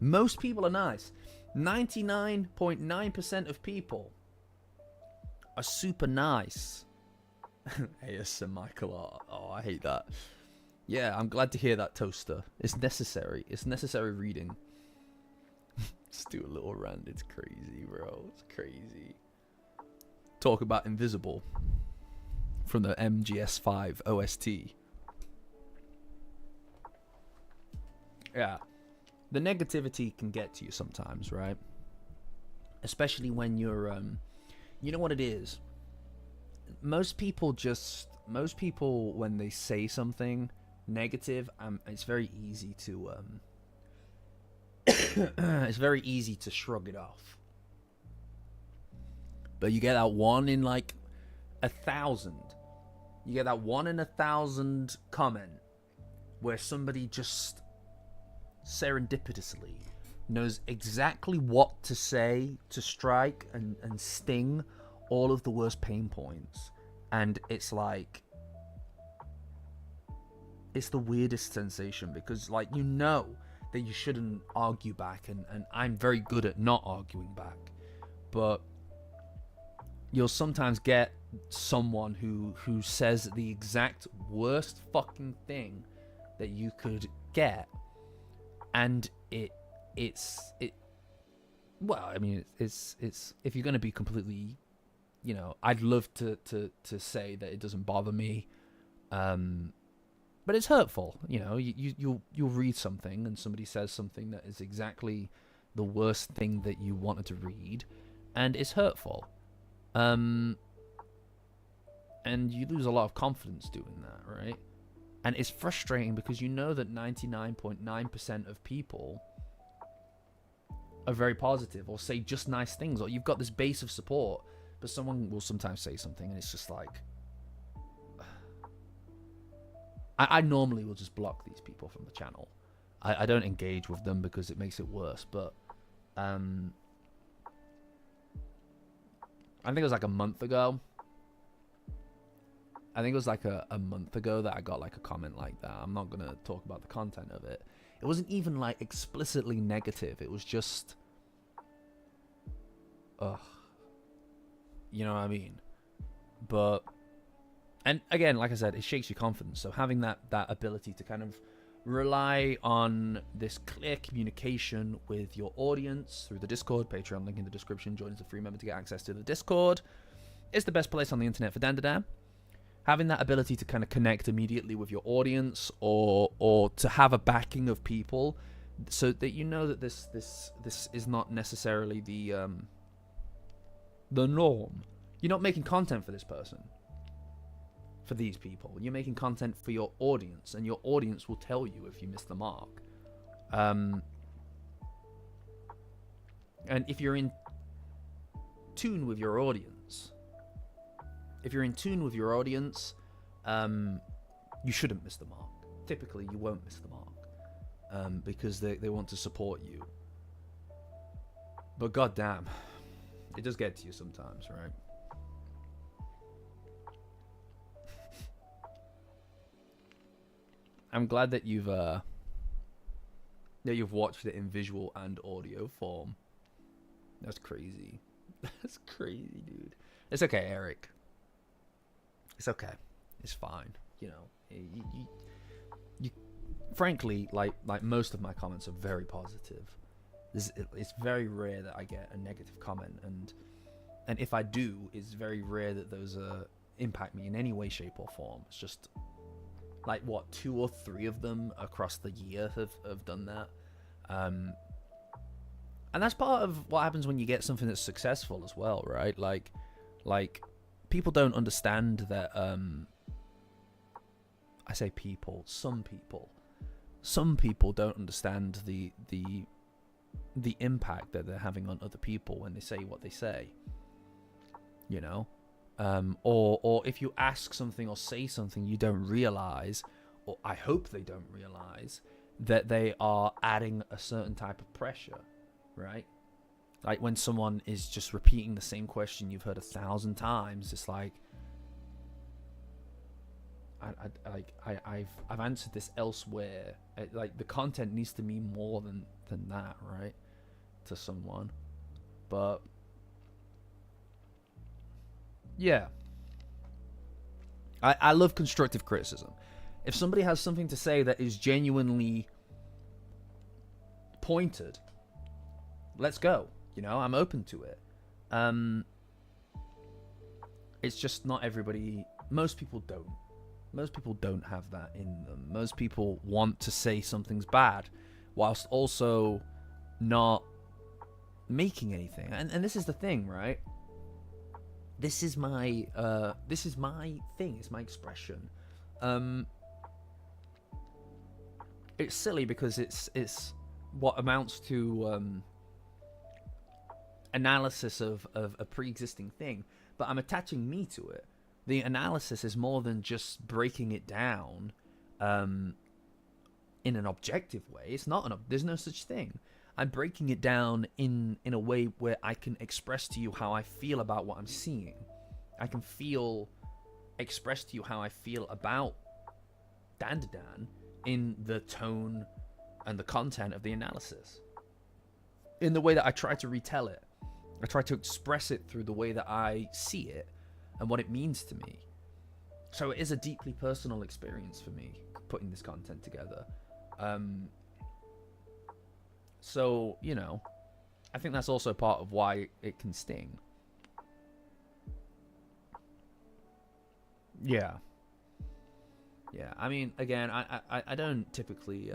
Most people are nice. 99.9% of people are super nice. ASM Michael, oh, I hate that. Yeah, I'm glad to hear that, Toaster. It's necessary. It's necessary reading. Let's do a little rant. It's crazy, bro. It's crazy. Talk about Invisible from the MGS5 OST. Yeah, the negativity can get to you sometimes, right? Especially when you're, you know what it is? Most people when they say something negative, it's very easy to, it's very easy to shrug it off. But you get that one in like 1,000. You get that 1 in 1,000 comment where somebody just serendipitously knows exactly what to say to strike and sting all of the worst pain points, and it's like, it's the weirdest sensation, because like, you know that you shouldn't argue back, and I'm very good at not arguing back, but you'll sometimes get someone who says the exact worst fucking thing that you could get. And it's well, I mean, it's if you're going to be completely you know, I'd love to say that it doesn't bother me, but it's hurtful. You know, you'll read something and somebody says something that is exactly the worst thing that you wanted to read, and it's hurtful. And you lose a lot of confidence doing that, right? And it's frustrating because you know that 99.9% of people are very positive or say just nice things, or you've got this base of support, but someone will sometimes say something and it's just like, I normally will just block these people from the channel. I don't engage with them because it makes it worse, but I think it was like a month ago. That I got like a comment like that. I'm not gonna talk about the content of it. It wasn't even like explicitly negative. It was just, you know what I mean? But, and again, like I said, it shakes your confidence. So having that ability to kind of rely on this clear communication with your audience through the Discord, Patreon, link in the description. Join as a free member to get access to the Discord. It's the best place on the internet for Dandadan. Having that ability to kind of connect immediately with your audience, or to have a backing of people, so that you know that this is not necessarily the norm. You're not making content for this person, for these people. You're making content for your audience, and your audience will tell you if you miss the mark. And if you're in tune with your audience, you shouldn't miss the mark. Typically, you won't miss the mark, because they want to support you. But goddamn, it does get to you sometimes, right? I'm glad that you've watched it in visual and audio form. That's crazy. That's crazy, dude. It's okay, Eric. It's okay. It's fine. You know, you frankly, like most of my comments are very positive. It's very rare that I get a negative comment, and if I do, it's very rare that those impact me in any way, shape, or form. It's just like, what, 2 or 3 of them across the year have done that. And that's part of what happens when you get something that's successful as well, right? Like people don't understand that, I say people, some people don't understand the impact that they're having on other people when they say what they say, you know? Or if you ask something or say something, you don't realize, or I hope they don't realize, that they are adding a certain type of pressure, right? Like when someone is just repeating the same question you've heard 1,000 times, it's like, I've answered this elsewhere. Like the content needs to mean more than that, right? To someone, but yeah, I love constructive criticism. If somebody has something to say that is genuinely pointed, let's go. You know, I'm open to it. It's just not everybody. Most people don't have that in them. Most people want to say something's bad whilst also not making anything. And this is the thing, right? This is my thing. It's my expression. It's silly because it's what amounts to analysis of a pre-existing thing, but I'm attaching me to it. The analysis is more than just breaking it down in an objective way. It's not there's no such thing. I'm breaking it down in a way where I can express to you how I feel about what I'm seeing. I can express to you how I feel about Dandadan in the tone and the content of the analysis. In the way that I try to retell it. I try to express it through the way that I see it and what it means to me. So it is a deeply personal experience for me, putting this content together. So, you know, I think that's also part of why it can sting. Yeah. Yeah. I mean, again, I don't typically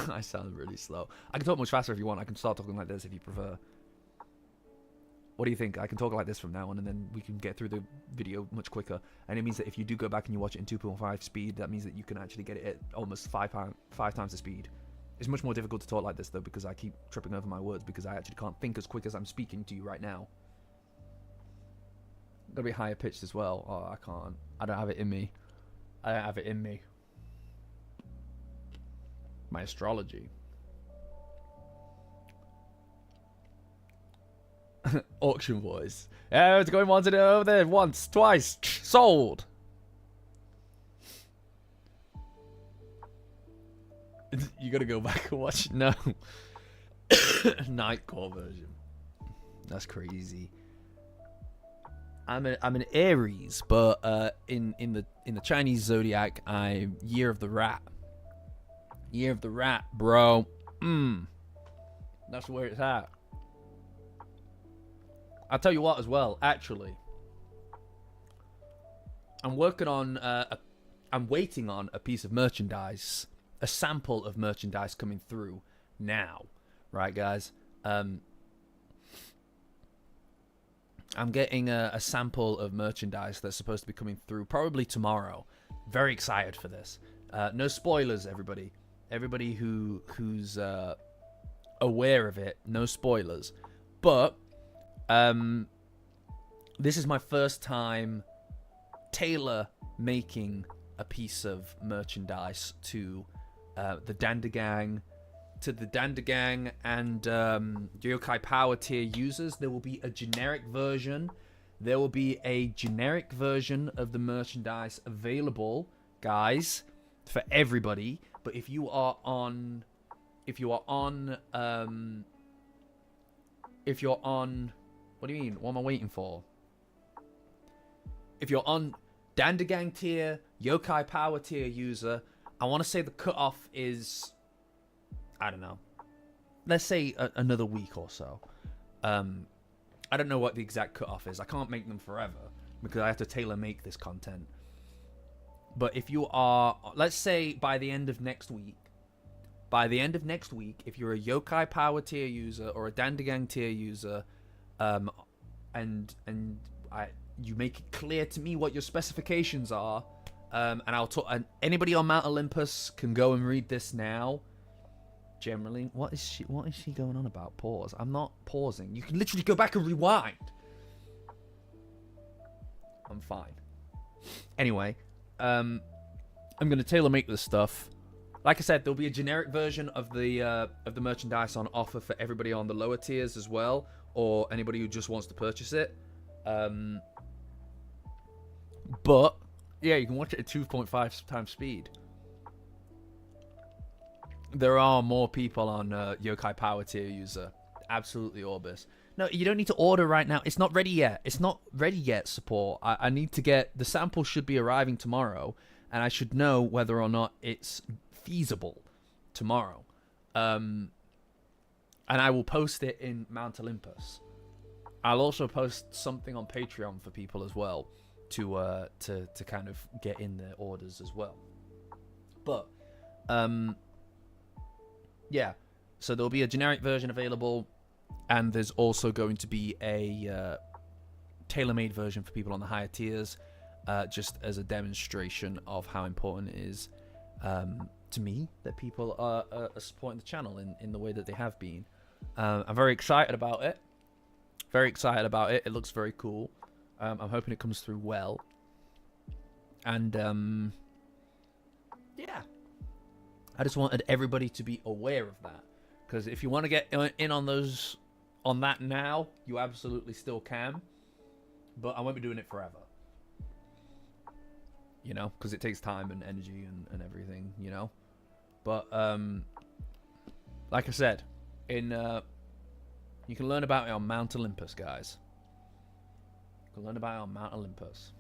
I sound really slow. I can talk much faster if you want. I can start talking like this if you prefer. What do you think? I can talk like this from now on, and then we can get through the video much quicker. And it means that if you do go back and you watch it in 2.5 speed, that means that you can actually get it at almost five times the speed. It's much more difficult to talk like this, though, because I keep tripping over my words, because I actually can't think as quick as I'm speaking to you right now. Gotta be higher pitched as well. Oh, I can't. I don't have it in me. I don't have it in me. My astrology. Auction voice. Yeah, it's going once over there. Once, twice. Sold. You gotta go back and watch. No. Nightcore version. That's crazy. I'm an Aries, but in the Chinese zodiac, I'm Year of the Rat. Year of the Rat, bro. That's where it's at. I'll tell you what as well, actually. I'm working on, I'm waiting on a piece of merchandise, a sample of merchandise coming through now. Right, guys? I'm getting a sample of merchandise that's supposed to be coming through probably tomorrow. Very excited for this. No spoilers, everybody. Everybody who's aware of it, no spoilers. But this is my first time tailor making a piece of merchandise to the Dandadan, and Yokai Power tier users. There will be a generic version. There will be a generic version of the merchandise available, guys, for everybody. But if you are on, what do you mean? What am I waiting for? If you're on Dandadan tier, Yokai Power tier user, I want to say the cutoff is, I don't know, let's say another week or so. I don't know what the exact cutoff is. I can't make them forever because I have to tailor make this content. But if you are, let's say by the end of next week, if you're a Yokai Power tier user or a Dandadan tier user, and you make it clear to me what your specifications are, and I'll talk. And anybody on Mount Olympus can go and read this now. Generally, what is she going on about? Pause. I'm not pausing. You can literally go back and rewind. I'm fine. Anyway, I'm gonna tailor make this stuff. Like I said, there'll be a generic version of the merchandise on offer for everybody on the lower tiers as well, or anybody who just wants to purchase it. But yeah, you can watch it at 2.5 times speed. There are more people on Yokai Power tier user. Absolutely, Orbis. No, you don't need to order right now. It's not ready yet. It's not ready yet, support. I need to get... The sample should be arriving tomorrow, and I should know whether or not it's feasible tomorrow. And I will post it in Mount Olympus. I'll also post something on Patreon for people as well to kind of get in their orders as well. But... yeah, so there'll be a generic version available, and there's also going to be a tailor-made version for people on the higher tiers, just as a demonstration of how important it is to me that people are supporting the channel in the way that they have been. I'm very excited about it. Very excited about it. It looks very cool. I'm hoping it comes through well. And, yeah. I just wanted everybody to be aware of that, because if you want to get in on that now, you absolutely still can. But I won't be doing it forever, you know, because it takes time and energy and everything, you know. But like I said, you can learn about it on Mount Olympus, guys. You can learn about it on Mount Olympus.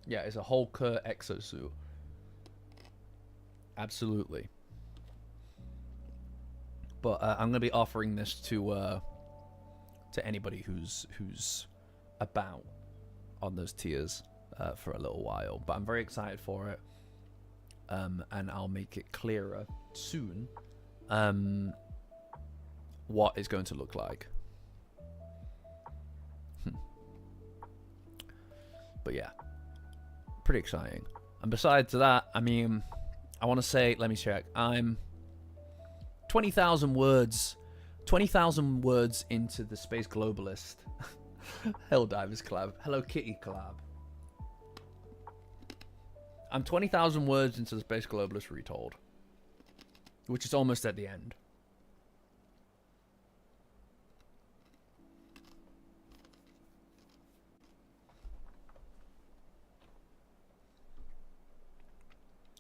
Yeah, it's a whole Kerr exosuit. Absolutely. But I'm going to be offering this to anybody who's about on those tiers for a little while, but I'm very excited for it, and I'll make it clearer soon what it's going to look like. But yeah, pretty exciting. And besides that, I mean, I want to say, let me check, I'm 20,000 words into the Space Globalist Helldivers collab. Hello Kitty collab. I'm 20,000 words into the Space Globalist Retold, which is almost at the end.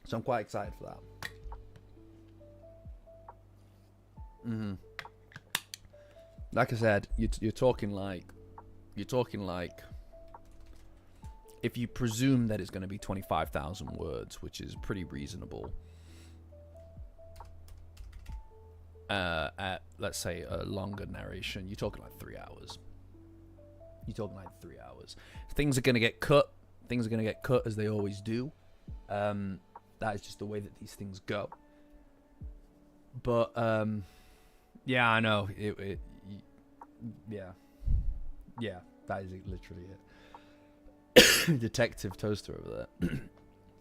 So I'm quite excited for that. Like I said, you're talking like, if you presume that it's going to be 25,000 words, which is pretty reasonable, at, let's say, a longer narration, you're talking like 3 hours. Things are going to get cut. Things are going to get cut as they always do. That is just the way that these things go. But, yeah, I know. Yeah, that is literally it. Detective Toaster over there.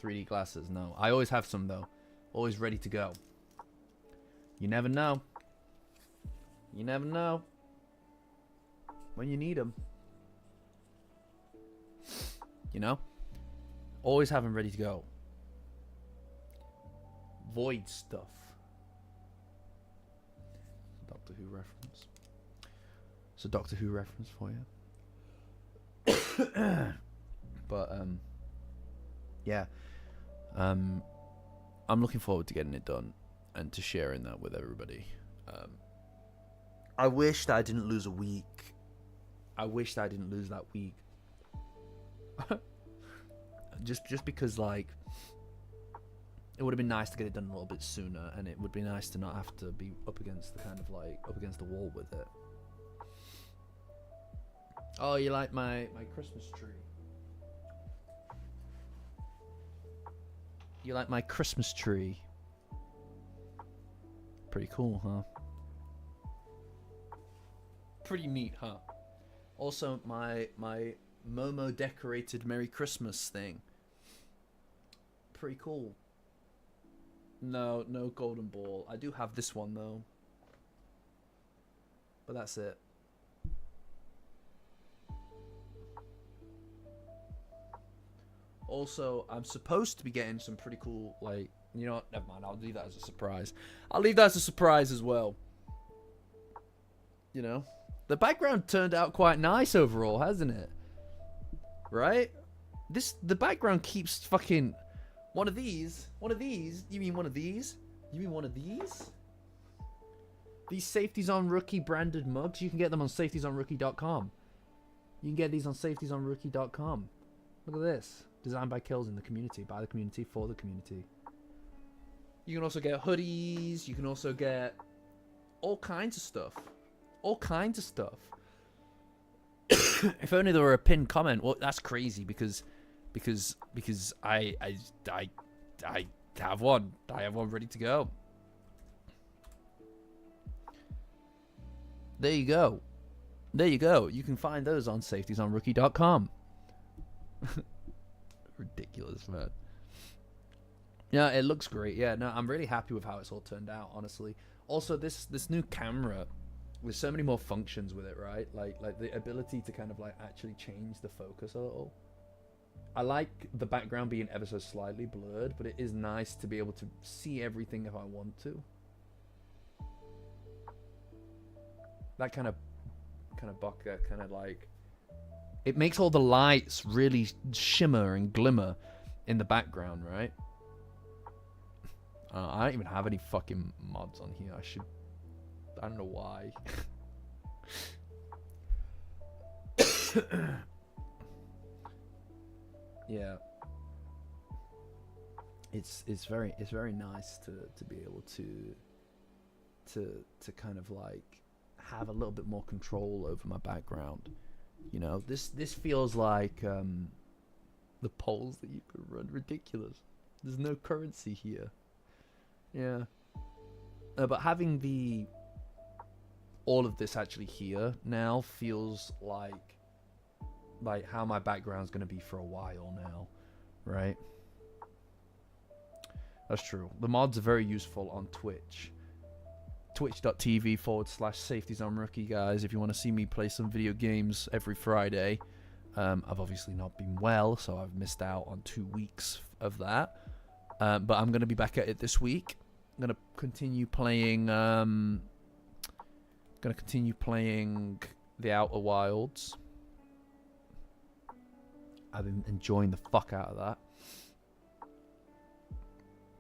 3D glasses, no. I always have some, though. Always ready to go. You never know. You never know when you need them. You know? Always have them ready to go. Void stuff. Doctor Who reference. It's a Doctor Who reference for you. But yeah, I'm looking forward to getting it done and to sharing that with everybody. I wish that I didn't lose a week. I wish that I didn't lose that week. just because, like, it would have been nice to get it done a little bit sooner, and it would be nice to not have to be up against the wall with it. Oh, you like my Christmas tree? You like my Christmas tree? Pretty cool, huh? Pretty neat, huh? Also, my Momo decorated Merry Christmas thing. Pretty cool. No golden ball. I do have this one though, but that's it. Also, I'm supposed to be getting some pretty cool, like, you know what, never mind, I'll leave that as a surprise. I'll leave that as a surprise as well. You know, the background turned out quite nice overall, hasn't it? Right? The background keeps fucking... One of these? You mean one of these? These Safeties on Rookie branded mugs, you can get them on safetiesonrookie.com. You can get these on safetiesonrookie.com. Look at this. Designed by Kills in the community, by the community, for the community. You can also get hoodies. You can also get all kinds of stuff. If only there were a pinned comment. Well, that's crazy because I have one. I have one ready to go. There you go. You can find those on safetiesonrookie.com. Ridiculous, man. Yeah, it looks great. Yeah, no, I'm really happy with how it's all turned out, honestly. Also, this new camera, there's so many more functions with it, right? Like the ability to kind of like actually change the focus a little. I like the background being ever so slightly blurred, but it is nice to be able to see everything if I want to. That kind of bokeh, kind of like, it makes all the lights really shimmer and glimmer in the background, right? I don't even have any fucking mods on here. I don't know why. Yeah. It's very nice to be able to kind of like have a little bit more control over my background You know, this feels like the polls that you could run. Ridiculous. There's no currency here. Yeah. But having all of this actually here now feels like how my background's going to be for a while now, right? That's true. The mods are very useful on Twitch. Twitch.tv/SafetyZoneRookie, guys, if you want to see me play some video games every Friday. I've obviously not been well, so I've missed out on 2 weeks of that. But I'm going to be back at it this week. I'm going to continue playing The Outer Wilds. I've been enjoying the fuck out of that.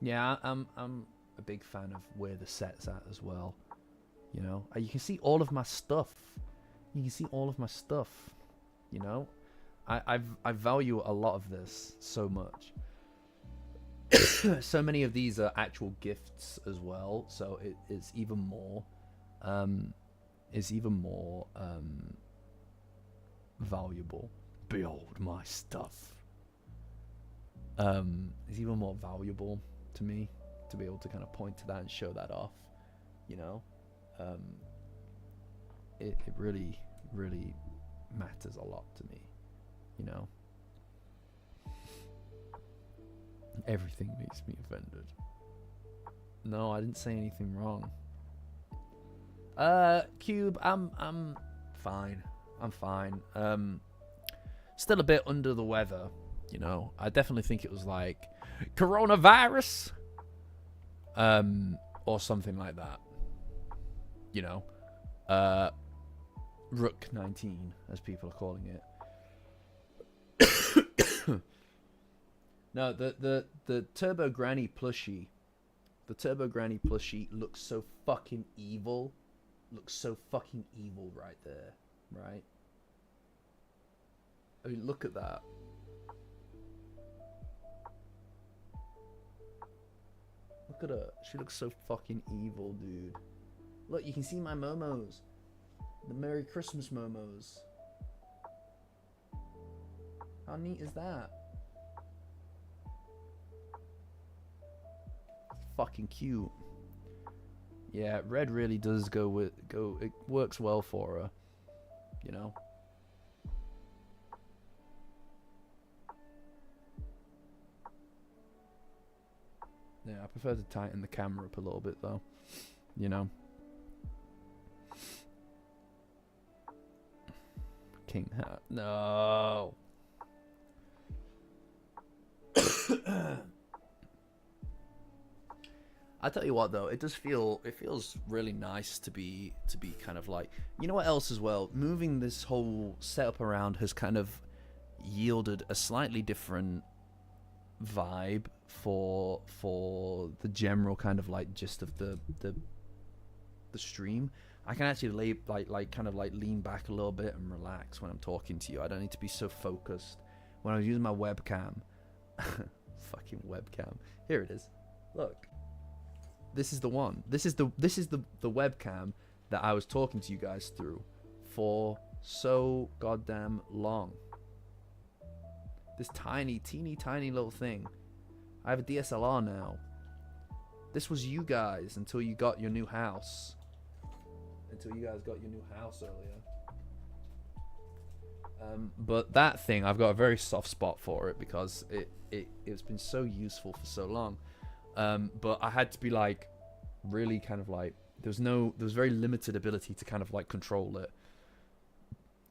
Yeah, I'm a big fan of where the set's at as well. You know, you can see all of my stuff. You can see all of my stuff. You know, I value a lot of this so much. So many of these are actual gifts as well, so it's even more valuable. Behold my stuff. It's even more valuable to me to be able to kind of point to that and show that off, you know. It really matters a lot to me, you know. Everything makes me offended. No, I didn't say anything wrong. Cube, I'm fine. I'm fine. Still a bit under the weather, you know. I definitely think it was like coronavirus, or something like that. You know, Rook 19, as people are calling it. No, the Turbo Granny plushie. The Turbo Granny plushie looks so fucking evil. Looks so fucking evil right there, right? I mean, look at that. Look at her. She looks so fucking evil, dude. Look, you can see my momos. The Merry Christmas momos. How neat is that? Fucking cute. Yeah, red really does it works well for her, you know. Yeah, I prefer to tighten the camera up a little bit though, you know. King hat. No. I tell you what though, it feels really nice to be kind of like, you know what else as well? Moving this whole setup around has kind of yielded a slightly different vibe for the general kind of like gist of the stream. I can actually kind of lean back a little bit and relax when I'm talking to you. I don't need to be so focused. When I was using my webcam, fucking webcam. Here it is. Look. This is the one. This is the webcam that I was talking to you guys through for so goddamn long. This teeny tiny little thing. I have a DSLR now. This was you guys until you got your new house. Until you guys got your new house earlier. But that thing, I've got a very soft spot for it because it's been so useful for so long. But I had to be like really kind of like there was very limited ability to kind of like control it.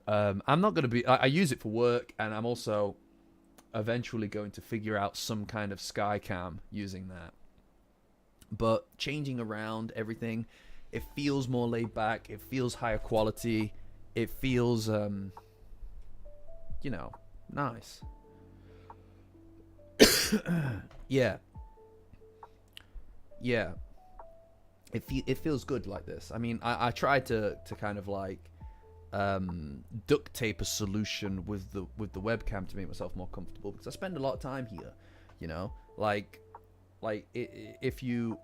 I'm not gonna be. I use it for work, and I'm also eventually going to figure out some kind of sky cam using that. But changing around everything, it feels more laid back. It feels higher quality. It feels you know, nice. Yeah. Yeah, it feels good like this. I mean, I tried to kind of like duct tape a solution with the webcam to make myself more comfortable because I spend a lot of time here, you know. If you,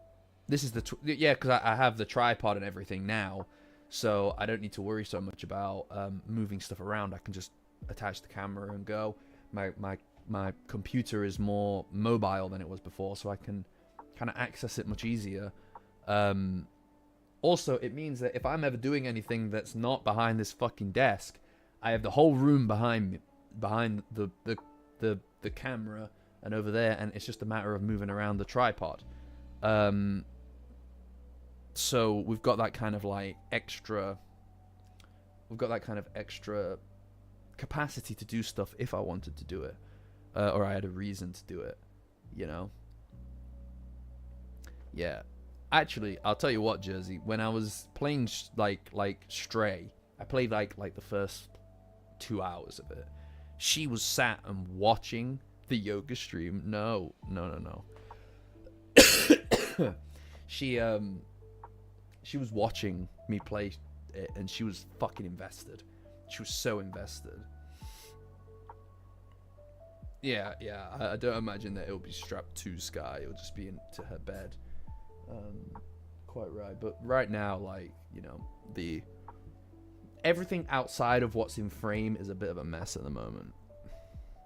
this is because I have the tripod and everything now, so I don't need to worry so much about moving stuff around. I can just attach the camera and go. My computer is more mobile than it was before, so I can kind of access it much easier. Also, it means that if I'm ever doing anything that's not behind this fucking desk, I have the whole room behind me, behind the camera and over there, and it's just a matter of moving around the tripod. So we've got that kind of like extra. We've got that kind of extra capacity to do stuff if I wanted to do it, or I had a reason to do it, you know. Yeah, actually, I'll tell you what, Jersey. When I was playing like Stray, I played like the first 2 hours of it. She was sat and watching the yoga stream. No. She was watching me play it, and she was fucking invested. She was so invested. Yeah. I don't imagine that it'll be strapped to Sky. It'll just be into her bed. Quite right. But right now, like, you know, everything outside of what's in frame is a bit of a mess at the moment.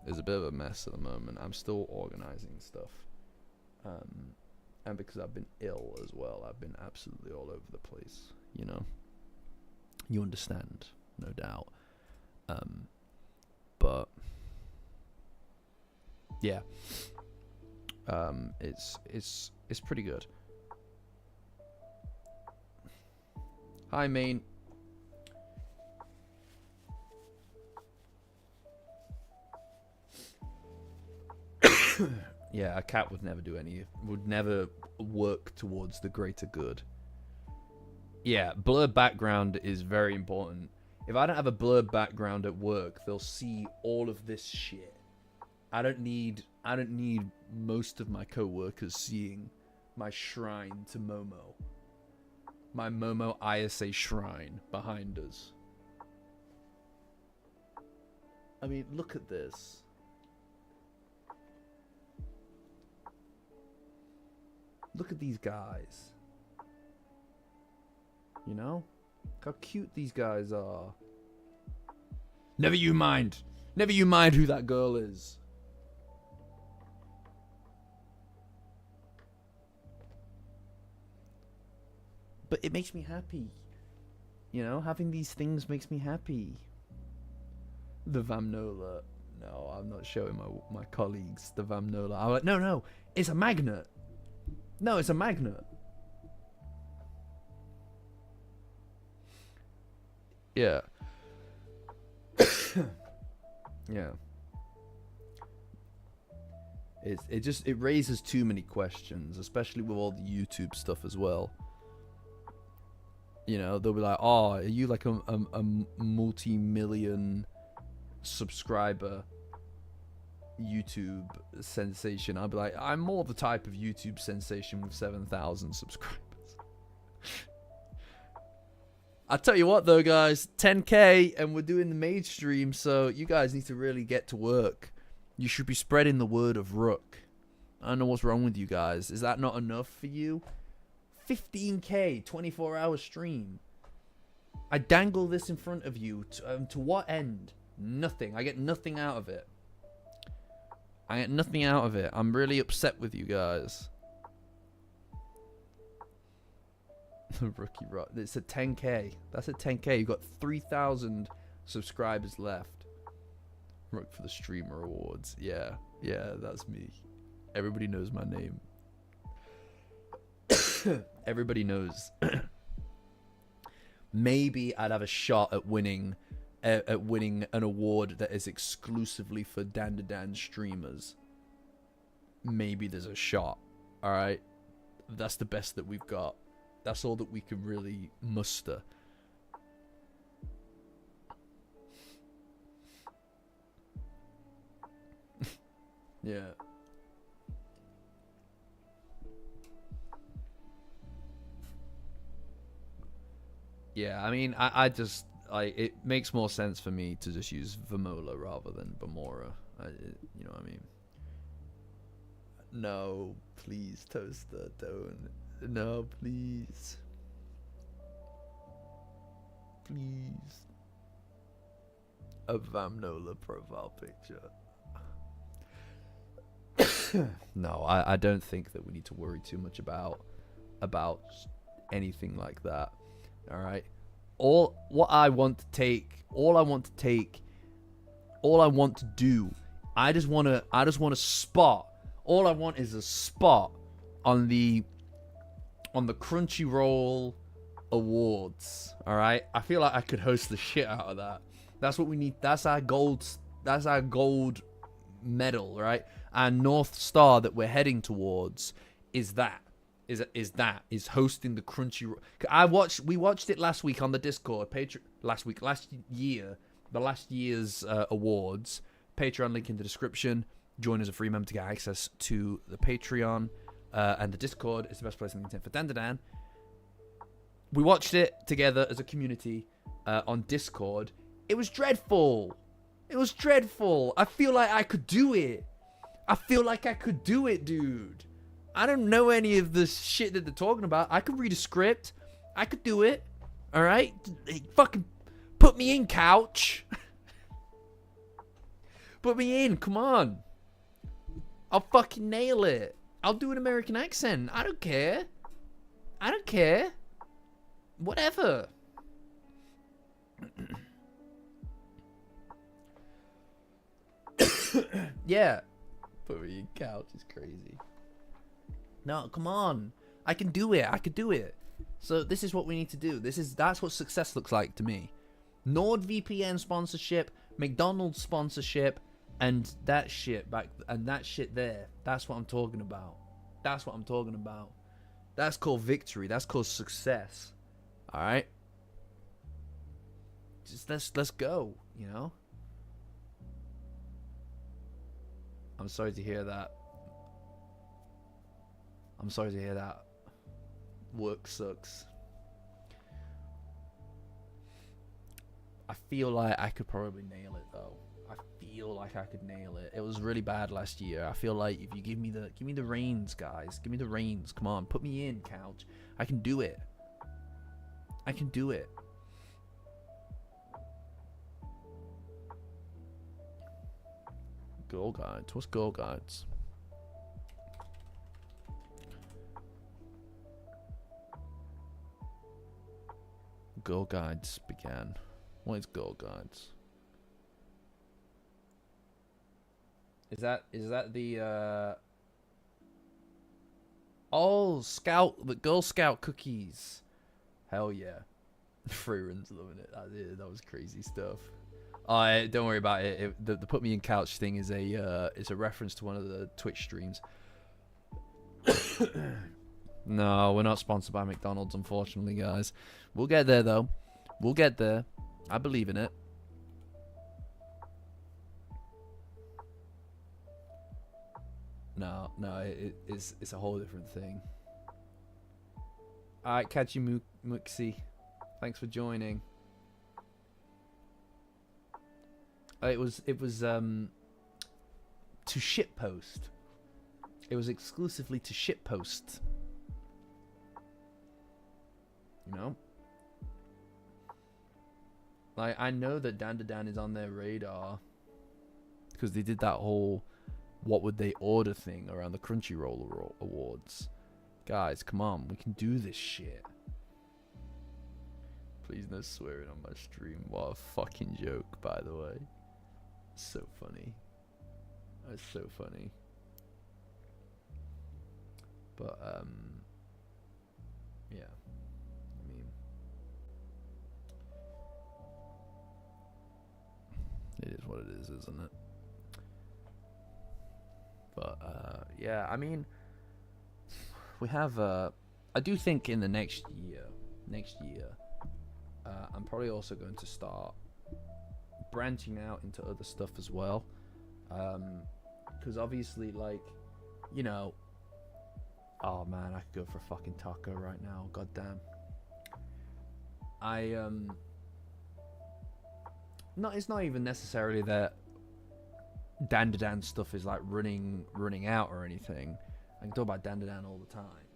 I'm still organizing stuff. And because I've been ill as well, I've been absolutely all over the place, you know. You understand, no doubt. But yeah. It's pretty good. Hi, main. Yeah, a cat would never work towards the greater good. Yeah, blurred background is very important. If I don't have a blurred background at work, they'll see all of this shit. I don't need most of my co-workers seeing my shrine to Momo. My Momo ISA shrine behind us. I mean, look at this. Look at these guys. You know? Look how cute these guys are. Never you mind. Never you mind who that girl is. But it makes me happy. You know, having these things makes me happy. The Vamnola. No, I'm not showing my colleagues the Vamnola. I'm like, no, it's a magnet. No, it's a magnet. Yeah. Yeah. It raises too many questions, especially with all the YouTube stuff as well. You know, they'll be like, "Oh, are you like a multi-million subscriber YouTube sensation?" I'll be like, "I'm more the type of YouTube sensation with 7,000 subscribers." I'll tell you what though, guys, 10k and we're doing the maid stream, so you guys need to really get to work. You should be spreading the word of Rook. I don't know what's wrong with you guys. Is that not enough for you? 15k, 24-hour stream. I dangle this in front of you. To what end? Nothing. I get nothing out of it. I'm really upset with you guys. Rookie rot. It's a 10k. That's a 10k. You've got 3,000 subscribers left. Rook for the streamer awards. Yeah, that's me. Everybody knows my name. Everybody knows. Maybe I'd have a shot at winning an award that is exclusively for Dandadan streamers. Maybe there's a shot. All right, that's the best that we've got. That's all that we can really muster. Yeah. Yeah, I mean, I just, it makes more sense for me to just use Vamola rather than Bamora. You know what I mean? No, please, Toaster, don't. No, please. Please. A Vamnola profile picture. No, I don't think that we need to worry too much about anything like that. All right. All I want to do, I just want to spot. All I want is a spot on the Crunchyroll Awards. All right. I feel like I could host the shit out of that. That's what we need. That's our gold medal, right? Our North Star that we're heading towards is hosting the Crunchyroll. We watched it last week on the Discord. Last year's awards. Patreon link in the description. Join as a free member to get access to the Patreon, and the Discord is the best place on the internet for Dandadan. We watched it together as a community on Discord. It was dreadful. I feel like I could do it. Dude. I don't know any of the shit that they're talking about. I could read a script. I could do it. All right? Fucking put me in, couch. Put me in. Come on. I'll fucking nail it. I'll do an American accent. I don't care. Whatever. Yeah. Put me in, couch is crazy. No, come on. I can do it. So this is what we need to do. That's what success looks like to me. NordVPN sponsorship, McDonald's sponsorship, and that shit there. That's what I'm talking about. That's called victory. That's called success. All right? Just let's go, you know? I'm sorry to hear that. Work sucks. I feel like I could probably nail it though. It was really bad last year. I feel like if you give me the reins, guys. Give me the reins. Come on, put me in, couch. I can do it. Girl guides. What's girl guides? Girl guides began. What is girl guides? Is that the oh, the Girl Scout cookies? Hell yeah. Freeran's loving it. That was crazy stuff. Oh, don't worry about it. The put me in couch thing is a reference to one of the Twitch streams. No, we're not sponsored by McDonald's, unfortunately, guys. We'll get there though. I believe in it. No, it's a whole different thing. Alright, catch you, Muxie. Thanks for joining. It was to shitpost. It was exclusively to shitpost. You know? Like, I know that Dandadan is on their radar because they did that whole what would they order thing around the Crunchyroll Awards. Guys, come on, we can do this shit. Please no swearing on my stream. What a fucking joke, by the way. So funny. That's so funny. But yeah. I mean, it is what it is, isn't it? But yeah, I mean, we have I do think in the next year, I'm probably also going to start branching out into other stuff as well, because obviously, like, you know, oh man, I could go for a fucking taco right now. God damn. It's not even necessarily that Dandadan stuff is like running out or anything. I can talk about Dandadan all the time.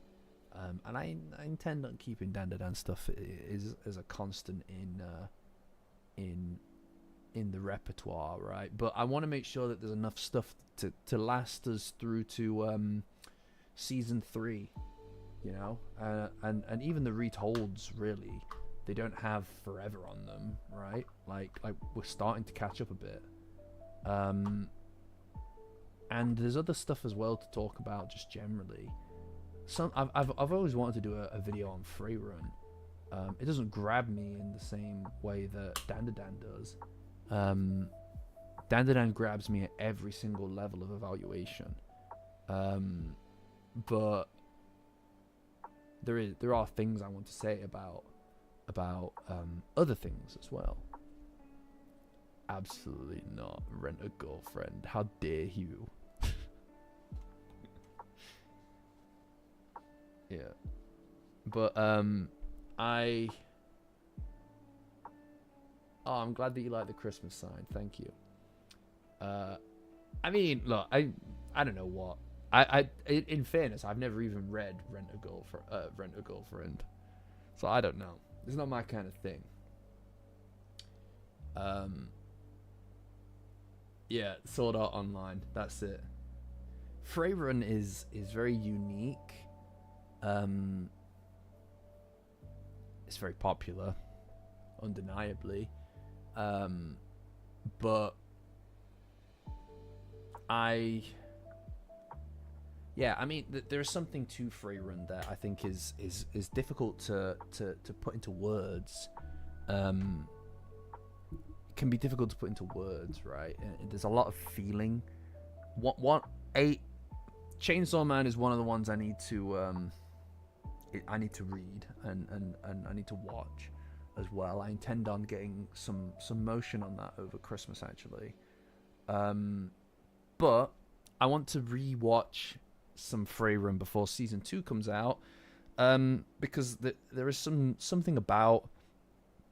And I intend on keeping Dandadan stuff is as a constant in in the repertoire, right? But I want to make sure that there's enough stuff to last us through to season 3, you know, and even the retolds, really, they don't have forever on them, right? Like we're starting to catch up a bit, and there's other stuff as well to talk about just generally. I've always wanted to do a video on Freyrun. It doesn't grab me in the same way that Dandadan does. Dandadan grabs me at every single level of evaluation, but there are things I want to say about other things as well. Absolutely not. Rent a girlfriend. How dare you? Yeah, but I'm glad that you like the Christmas sign. Thank you. I mean, look, I don't know what. In fairness, I've never even read Rent a Girlfriend, so I don't know. It's not my kind of thing. Yeah, Sword Art Online. That's it. Freyrun is very unique. It's very popular, undeniably. But I mean, there's something to Freyrun that I think is difficult to put into words. It can be difficult to put into words, right? And there's a lot of feeling. Chainsaw Man is one of the ones I need to read and I need to watch as well. I intend on getting some motion on that over Christmas, actually. But I want to re-watch some Freyrun before season 2 comes out, because there is something about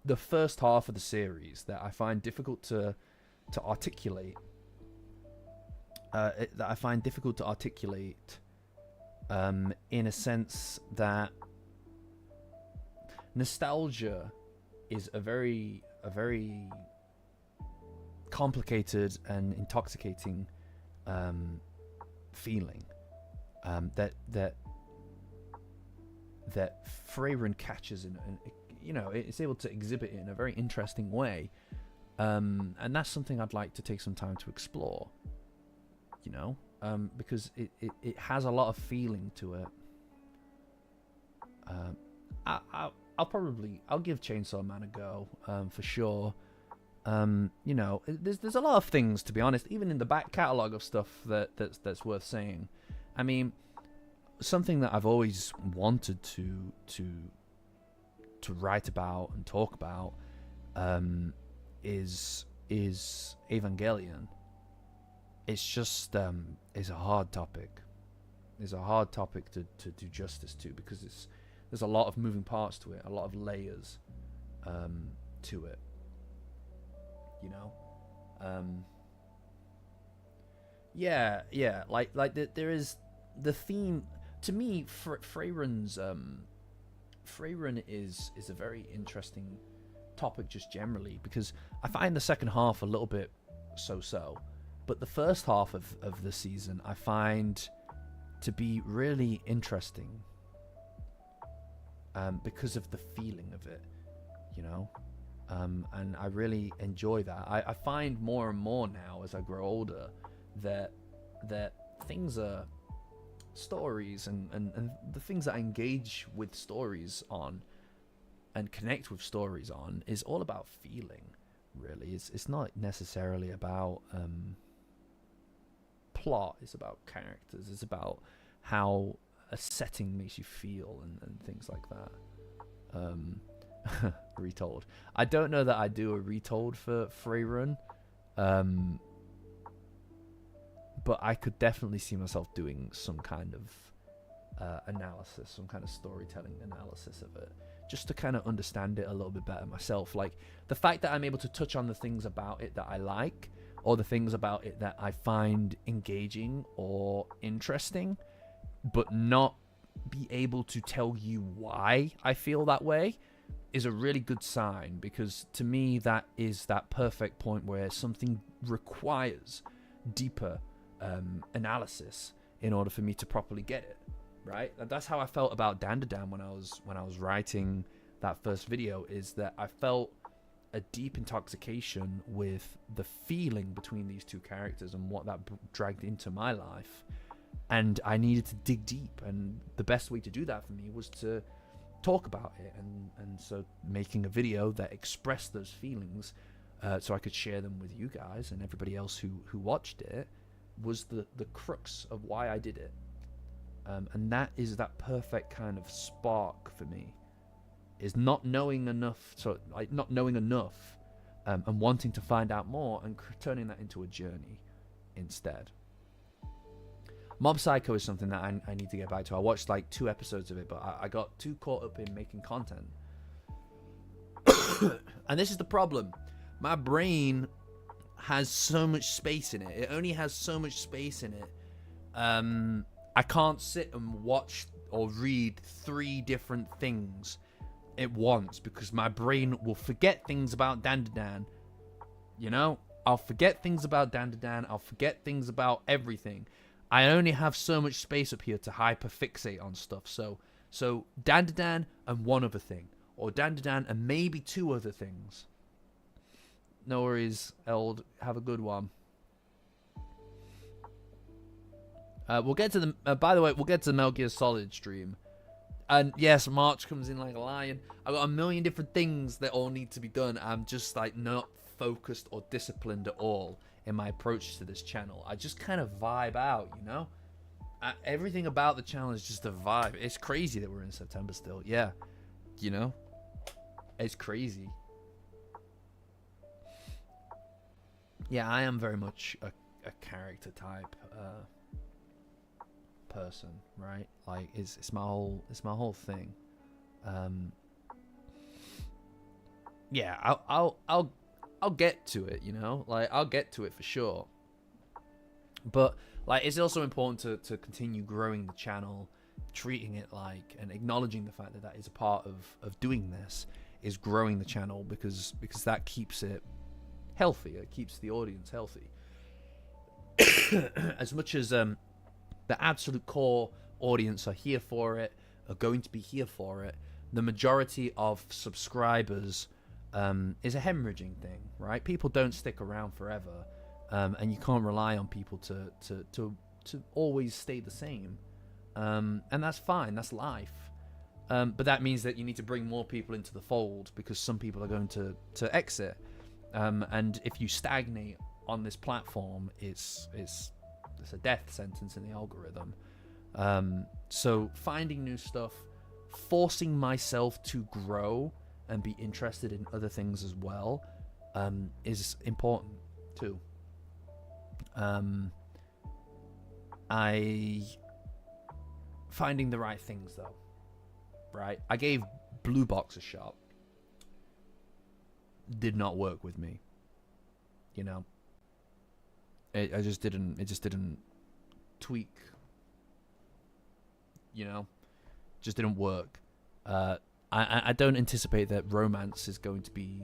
the first half of the series that I find difficult to articulate. In a sense that nostalgia is a very complicated and intoxicating feeling that Freyrun catches in, you know, it's able to exhibit it in a very interesting way, and that's something I'd like to take some time to explore, you know, because it has a lot of feeling to it. I'll give Chainsaw Man a go, for sure. You know, there's a lot of things, to be honest, even in the back catalogue of stuff that's worth saying. I mean, something that I've always wanted to write about and talk about is Evangelion. It's just is a hard topic. It's a hard topic to do justice to, because there's a lot of moving parts to it, a lot of layers to it. You know, like there is the theme. To me, Freyrun is a very interesting topic just generally, because I find the second half a little bit so-so, but the first half of the season I find to be really interesting, because of the feeling of it, you know. And I really enjoy that. I find more and more now as I grow older that things are stories, and the things that I engage with stories on and connect with stories on is all about feeling, really. It's not necessarily about plot. It's about characters. It's about how a setting makes you feel and things like that. Retold. I don't know that I do a retold for Freyrun, but I could definitely see myself doing some kind of analysis, some kind of storytelling analysis of it, just to kind of understand it a little bit better myself. Like, the fact that I'm able to touch on the things about it that I like, or the things about it that I find engaging or interesting, but not be able to tell you why I feel that way is a really good sign, because to me that is that perfect point where something requires deeper analysis in order for me to properly get it right. And that's how I felt about Dandadan when I was writing that first video, is that I felt a deep intoxication with the feeling between these two characters and what that dragged into my life, and I needed to dig deep, and the best way to do that for me was to talk about it, and so making a video that expressed those feelings so I could share them with you guys and everybody else who watched it was the crux of why I did it. And that is that perfect kind of spark for me, is not knowing enough, and wanting to find out more and turning that into a journey instead. Mob Psycho is something that I need to get back to. I watched like 2 episodes of it, but I got too caught up in making content. And this is the problem. My brain has so much space in it. It only has so much space in it. I can't sit and watch or read 3 different things at once, because my brain will forget things about Dandadan. You know? I'll forget things about Dandadan. I'll forget things about everything. I only have so much space up here to hyperfixate on stuff. So Dandadan and 1 other thing, or Dandadan and maybe 2 other things. No worries, Eld. Have a good one. We'll get to the. By the way, we'll get to the Metal Gear Solid stream. And yes, March comes in like a lion. I've got a million different things that all need to be done. I'm just like not focused or disciplined at all in my approach to this channel. I just kind of vibe out, you know? Everything about the channel is just a vibe. It's crazy that we're in September still. Yeah. You know? It's crazy. Yeah, I am very much a character type person, right? Like it's my whole thing. Yeah, I'll get to it, you know? Like, I'll get to it for sure. But, like, it's also important to continue growing the channel, treating it like, and acknowledging the fact that that is a part of doing this, is growing the channel, because that keeps it healthy. It keeps the audience healthy. As much as the absolute core audience are here for it, are going to be here for it, the majority of subscribers is a hemorrhaging thing, right? People don't stick around forever, and you can't rely on people to always stay the same, and that's fine. That's life. But that means that you need to bring more people into the fold, because some people are going to exit, and if you stagnate on this platform, it's a death sentence in the algorithm. So finding new stuff, forcing myself to grow and be interested in other things as well, is important too. Finding the right things though, right? I gave Blue Box a shot. Did not work with me. You know, it just didn't tweak. You know, just didn't work. I don't anticipate that romance is going to be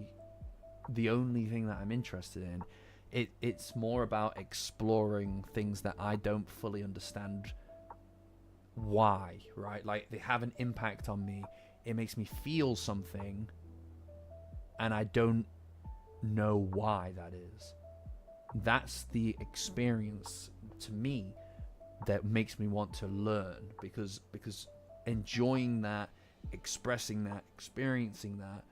the only thing that I'm interested in. It's more about exploring things that I don't fully understand why, right? Like, they have an impact on me. It makes me feel something, and I don't know why that is. That's the experience to me that makes me want to learn, because enjoying that, expressing that, experiencing that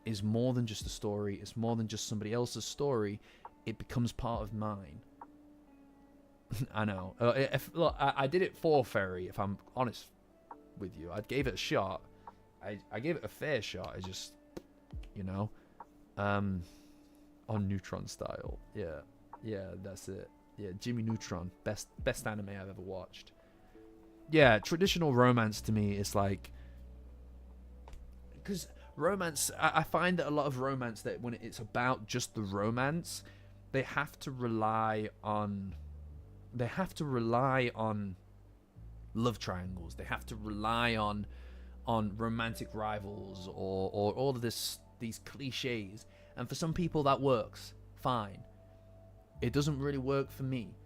is more than just a story. It's more than just somebody else's story. It becomes part of mine. I know. Look, I did it for Ferry, if I'm honest with you. I gave it a shot. I gave it a fair shot. I just, you know, on Neutron style. Yeah, that's it. Yeah, Jimmy Neutron, best anime I've ever watched. Yeah, traditional romance to me is like, because romance, I find that a lot of romance, that when it's about just the romance, they have to rely on love triangles. They have to rely on romantic rivals or all of these cliches. And for some people that works fine. It doesn't really work for me.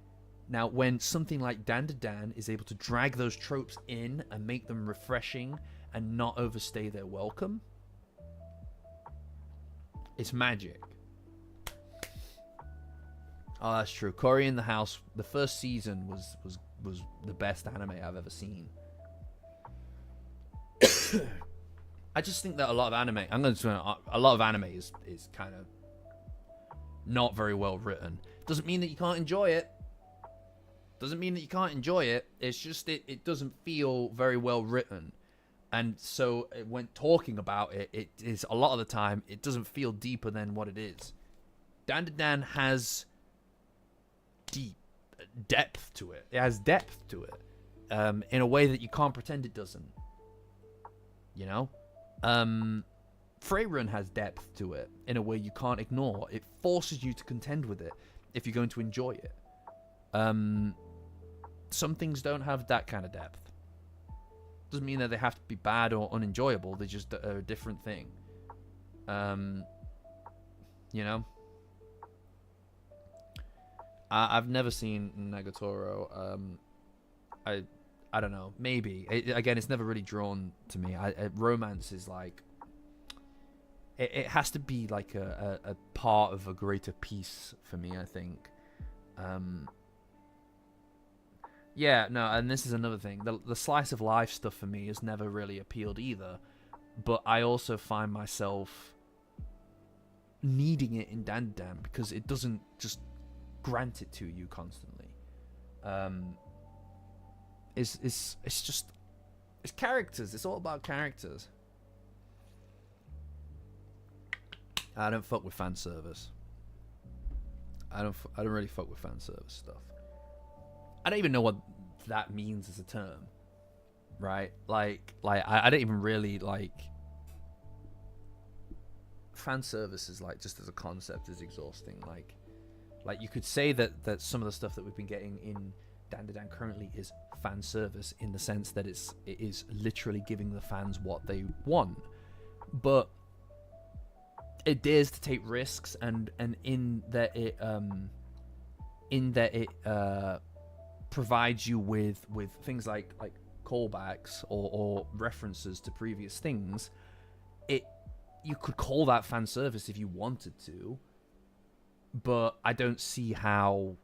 Now, when something like Dandadan is able to drag those tropes in and make them refreshing and not overstay their welcome, it's magic. Oh, that's true. Cory in the House, the first season was the best anime I've ever seen. I just think that a lot of anime, a lot of anime is kind of not very well written. Doesn't mean that you can't enjoy it. Doesn't mean that you can't enjoy it. It's just it doesn't feel very well written. And so when talking about it, it is a lot of the time, it doesn't feel deeper than what it is. Dandadan has depth to it. It has depth to it. In a way that you can't pretend it doesn't. You know? Freyrun has depth to it in a way you can't ignore. It forces you to contend with it if you're going to enjoy it. Some things don't have that kind of depth. Doesn't mean that they have to be bad or unenjoyable. They just are a different thing. You know? I've never seen Nagatoro. I don't know. Maybe. Again, it's never really drawn to me. Romance is like... It has to be like a part of a greater piece for me, I think. Yeah, no, and this is another thing. The slice of life stuff for me has never really appealed either. But I also find myself needing it in Dandadan because it doesn't just grant it to you constantly. It's just... It's characters. It's all about characters. I don't fuck with fan service. I don't really fuck with fan service stuff. I don't even know what that means as a term, right? Like I don't even really like fan service is like just as a concept is exhausting. Like you could say that some of the stuff that we've been getting in Dandadan currently is fan service in the sense that it is literally giving the fans what they want, but it dares to take risks and in that it provides you with things like callbacks or references to previous things. You could call that fan service if you wanted to, but I don't see how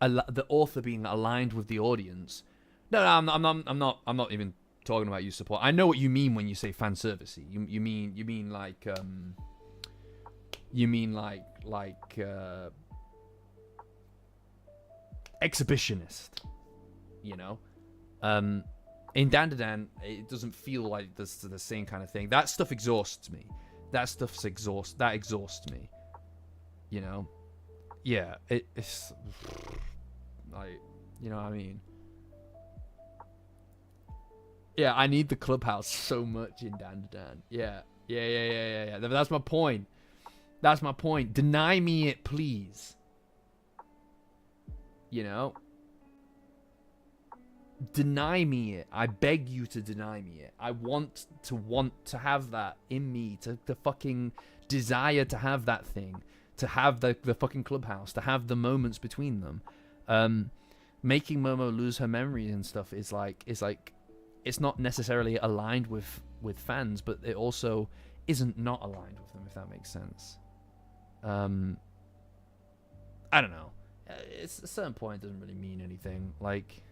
the author being aligned with the audience. No, I'm not even talking about you support. I know what you mean when you say fan servicey. You mean like exhibitionist, you know. In Dandadan it doesn't feel like the same kind of thing. That stuff exhausts me. That exhausts me, you know. Yeah, it's like, you know what I mean. Yeah, I need the clubhouse so much in Dandadan. Yeah. That's my point. Deny me it, please. You know? Deny me it. I beg you to deny me it. I want to have that in me, to fucking desire to have that thing, to have the fucking clubhouse, to have the moments between them. Making Momo lose her memory and stuff is like it's not necessarily aligned with fans, but it also isn't not aligned with them, if that makes sense. I don't know. It's a certain point, it doesn't really mean anything. Like,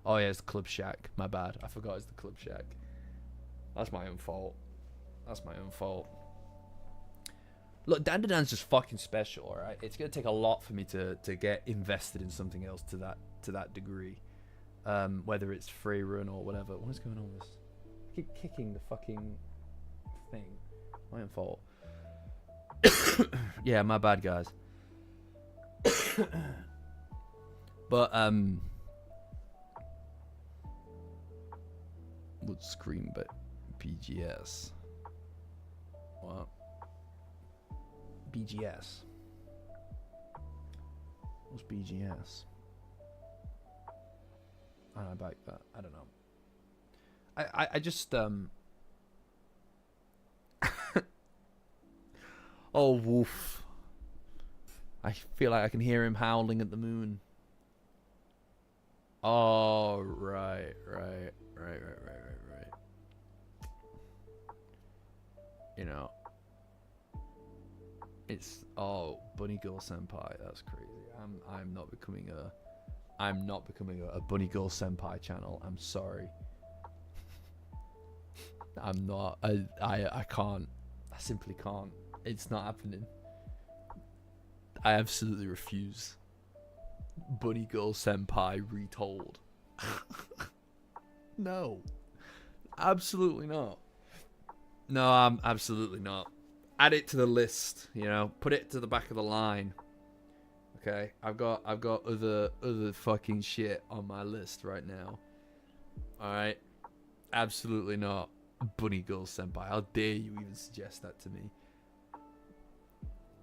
oh yeah, it's the Club Shack. My bad. I forgot it's the Club Shack. That's my own fault. Look, Dandadan's just fucking special, alright? It's gonna take a lot for me to get invested in something else to that degree. Whether it's Freyrun or whatever. What is going on with this? I keep kicking the fucking thing. My own fault. Yeah, my bad, guys. But would scream, but BGS. What? BGS. What's BGS? I like that. I don't know. I just Oh, woof. I feel like I can hear him howling at the moon. Oh, right. You know, it's Bunny Girl Senpai. That's crazy. I'm not becoming a Bunny Girl Senpai channel. I'm sorry. I'm not. I can't. I simply can't. It's not happening. I absolutely refuse. Bunny Girl Senpai retold. No. Absolutely not. No, I'm absolutely not. Add it to the list, you know. Put it to the back of the line. Okay? I've got other fucking shit on my list right now. Alright? Absolutely not. Bunny Girl Senpai. How dare you even suggest that to me?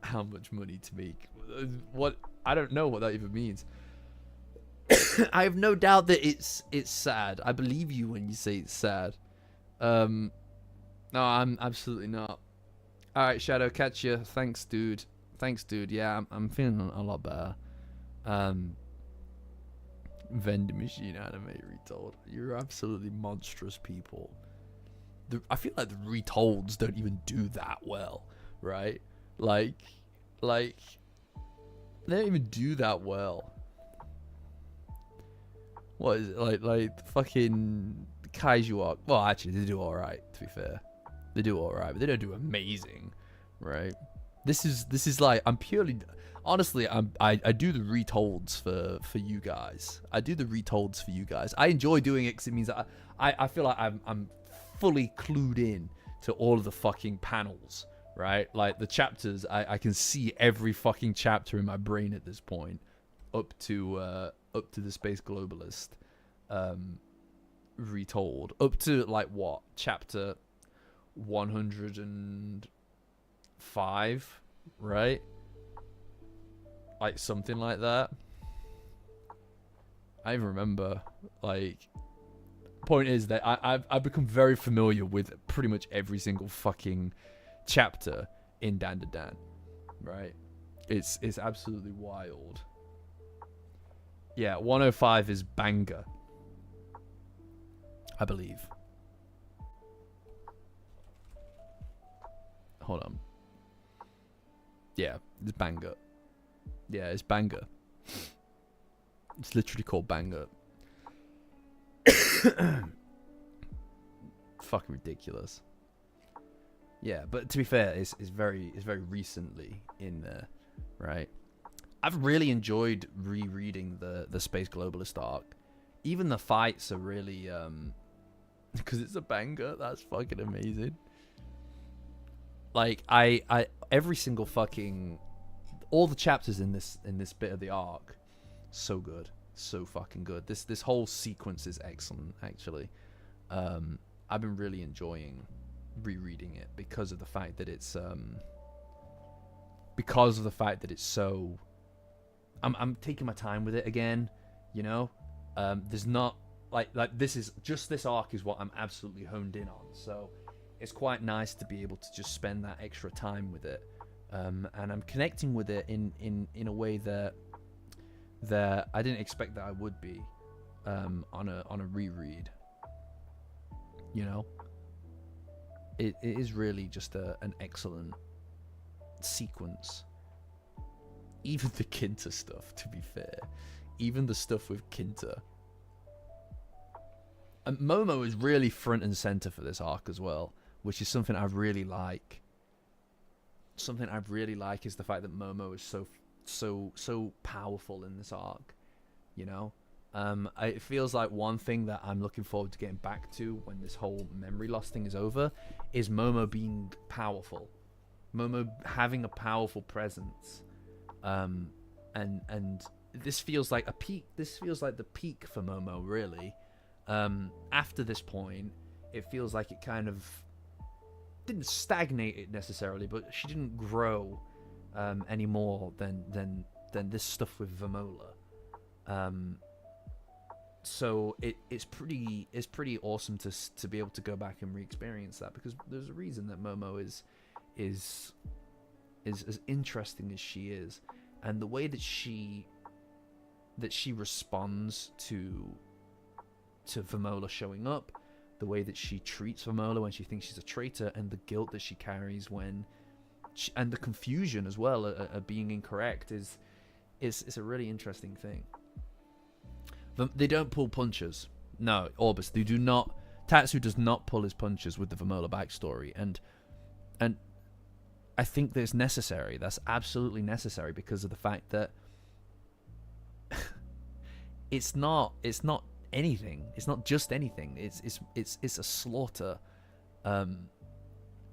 How much money to make? What? I don't know what that even means. I have no doubt that it's sad. I believe you when you say it's sad. No, I'm absolutely not. All right, Shadow, catch you. Thanks, dude. Yeah, I'm feeling a lot better. Vending machine anime retold. You're absolutely monstrous people. I feel like the retolds don't even do that well, right? Like they don't even do that well. What is it like fucking Kaiju arc? Well, actually, they do all right. To be fair, they do all right, but they don't do amazing, right? This is like honestly, I do the retolds for you guys. I do the retolds for you guys. I enjoy doing it because it means that I feel like I'm fully clued in to all of the fucking panels, right? Like the chapters, I can see every fucking chapter in my brain at this point, up to the Space Globalist, retold, up to like what, chapter 105, right? Like something like that. I even remember. Like, point is that I've become very familiar with pretty much every single fucking chapter in Dandadan, right? It's absolutely wild. Yeah, 105 is banger, I believe. Hold on. Yeah, it's banger. Yeah, it's banger. It's literally called banger. Fucking ridiculous. Yeah, but to be fair, it's very recently in there, right? I've really enjoyed rereading the Space Globalist arc. Even the fights are really because it's a banger. That's fucking amazing. Like I every single fucking all the chapters in this bit of the arc, so good, so fucking good. This whole sequence is excellent, actually. I've been really enjoying rereading it because of the fact that it's so. I'm taking my time with it again, you know. There's not like this arc is what I'm absolutely honed in on. So it's quite nice to be able to just spend that extra time with it. And I'm connecting with it in a way that I didn't expect that I would be on a reread. You know, it is really just an excellent sequence. Even the Kinta stuff, to be fair, even the stuff with Kinta. And Momo is really front and center for this arc as well, which is something I really like. Something I really like is the fact that Momo is so powerful in this arc, you know. It feels like one thing that I'm looking forward to getting back to when this whole memory loss thing is over is Momo being powerful, Momo having a powerful presence, and this feels like a peak. This feels like the peak for Momo, really. After this point, it feels like it kind of didn't stagnate it necessarily, but she didn't grow any more than this stuff with Vamola. So it's pretty awesome to be able to go back and re-experience that, because there's a reason that Momo is as interesting as she is, and the way that she responds to Vamola showing up, the way that she treats Vamola when she thinks she's a traitor, and the guilt that she carries when and the confusion as well at being incorrect is a really interesting thing. They don't pull punches. No, Orbis, they do not. Tatsu does not pull his punches with the Vamola backstory, and I think that's necessary. That's absolutely necessary, because of the fact that it's not anything. It's not just anything. It's a slaughter.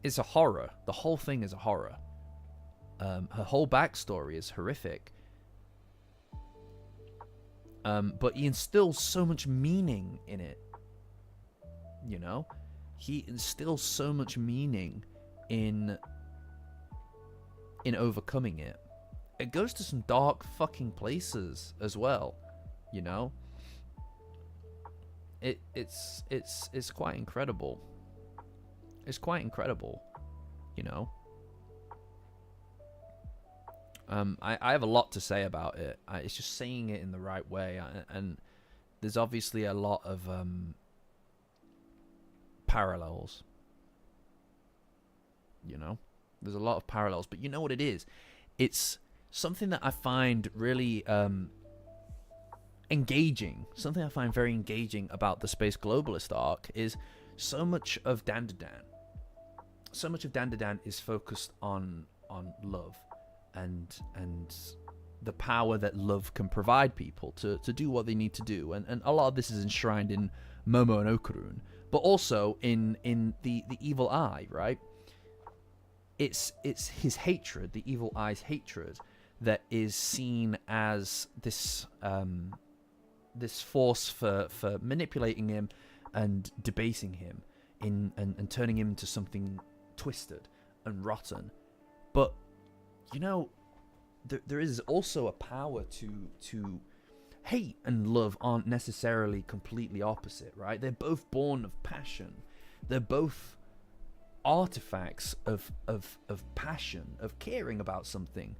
It's a horror. The whole thing is a horror. Her whole backstory is horrific. But he instills so much meaning in it. You know? He instills so much meaning in overcoming it. It goes to some dark fucking places as well. You know? It's quite incredible. It's quite incredible. You know? I have a lot to say about it. It's just saying it in the right way, and there's obviously a lot of parallels. You know, there's a lot of parallels, but you know what it is? It's something that I find really engaging. Something I find very engaging about the Space Globalist arc is so much of Dandadan. So much of Dandadan is focused on love. And the power that love can provide people to do what they need to do, and a lot of this is enshrined in Momo and Okurun, but also in the evil eye, right? It's his hatred, the evil eye's hatred, that is seen as this this force for manipulating him and debasing him and turning him into something twisted and rotten. But you know, there is also a power to hate and love aren't necessarily completely opposite, right? They're both born of passion. They're both artifacts of passion, of caring about something.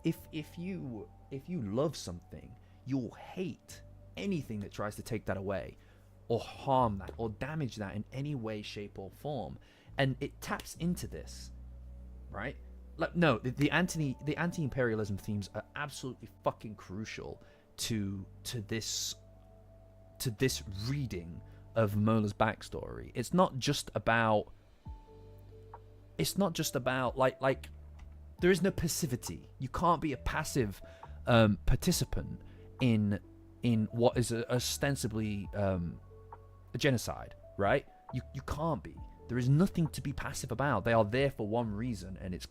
If you love something, you'll hate anything that tries to take that away, or harm that, or damage that in any way, shape, or form. And it taps into this, right? Like, no, the anti-imperialism themes are absolutely fucking crucial to this reading of Mola's backstory. It's not just about like there is no passivity. You can't be a passive participant in what is ostensibly a genocide, right? You can't be. There is nothing to be passive about. They are there for one reason, and it's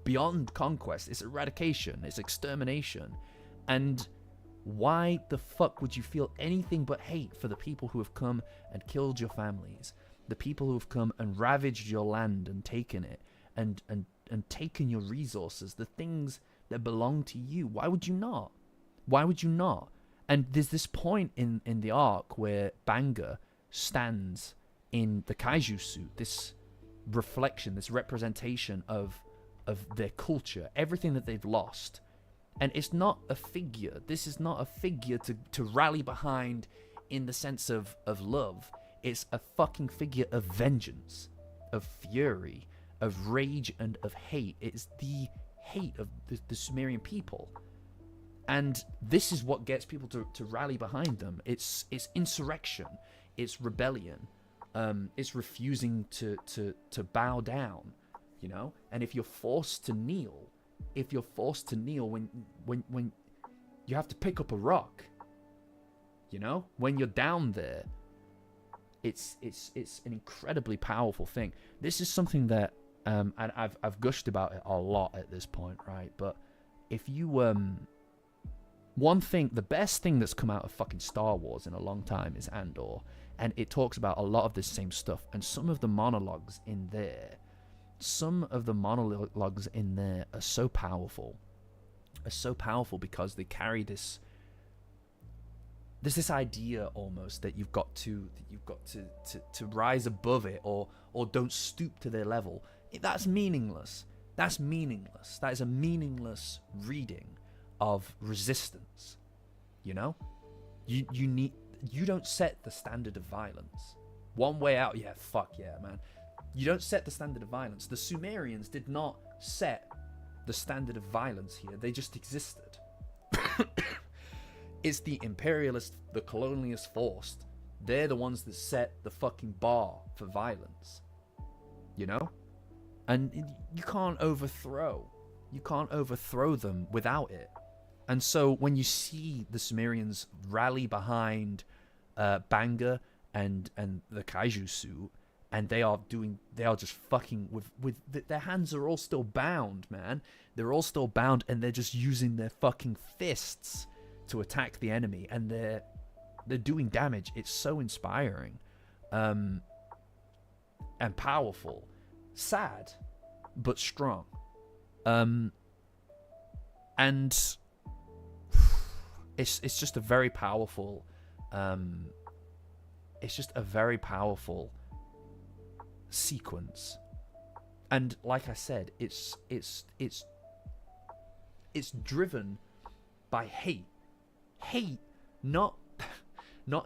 beyond conquest. It's eradication. It's extermination. And why the fuck would you feel anything but hate for the people who have come and killed your families, the people who have come and ravaged your land and taken it, and taken your resources, the things that belong to you? Why would you not? Why would you not? And there's this point in the arc where Banga stands in the kaiju suit, this reflection, this representation of their culture, everything that they've lost. And it's not a figure. This is not a figure to rally behind in the sense of love. It's a fucking figure of vengeance, of fury, of rage, and of hate. It's the hate of the Sumerian people. And this is what gets people to rally behind them. It's insurrection. It's rebellion. It's refusing to bow down, you know? And if you're forced to kneel, when you have to pick up a rock, you know, when you're down there, it's an incredibly powerful thing. This is something that and I've gushed about it a lot at this point, right? But if you the best thing that's come out of fucking Star Wars in a long time is Andor, and it talks about a lot of this same stuff. And some of the monologues in there are so powerful. Are so powerful because they carry this there's this idea almost that you've got to rise above it, or don't stoop to their level. That's meaningless. That's meaningless. That is a meaningless reading of resistance. You know, you don't set the standard of violence. One way out, yeah, fuck yeah, man. You don't set the standard of violence. The Sumerians did not set the standard of violence here. They just existed. It's the imperialist, the colonialist force. They're the ones that set the fucking bar for violence. You know? And you can't overthrow them without it. And so when you see the Sumerians rally behind Banga and the Kaijutsu, and they are just fucking with their hands are all still bound, man. They're all still bound, and they're just using their fucking fists to attack the enemy, and they're doing damage. It's so inspiring, and powerful, sad, but strong, and it's just a very powerful, sequence. And like I said, it's driven by hate, not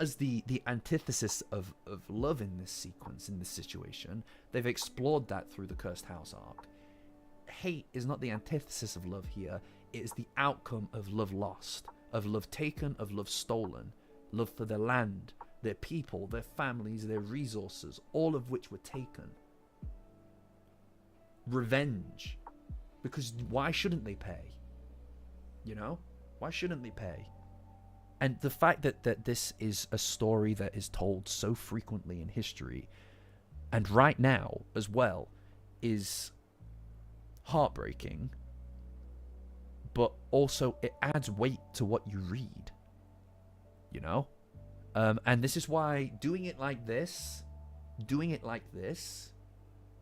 as the antithesis of love in this sequence, in this situation. They've explored that through the Cursed House arc. Hate is not the antithesis of love here. It is the outcome of love lost, of love taken, of love stolen, love for their land, their people, their families, their resources, all of which were taken. Revenge. Because why shouldn't they pay? You know? Why shouldn't they pay? And the fact that this is a story that is told so frequently in history, and right now as well, is heartbreaking, but also it adds weight to what you read. You know? And this is why doing it like this,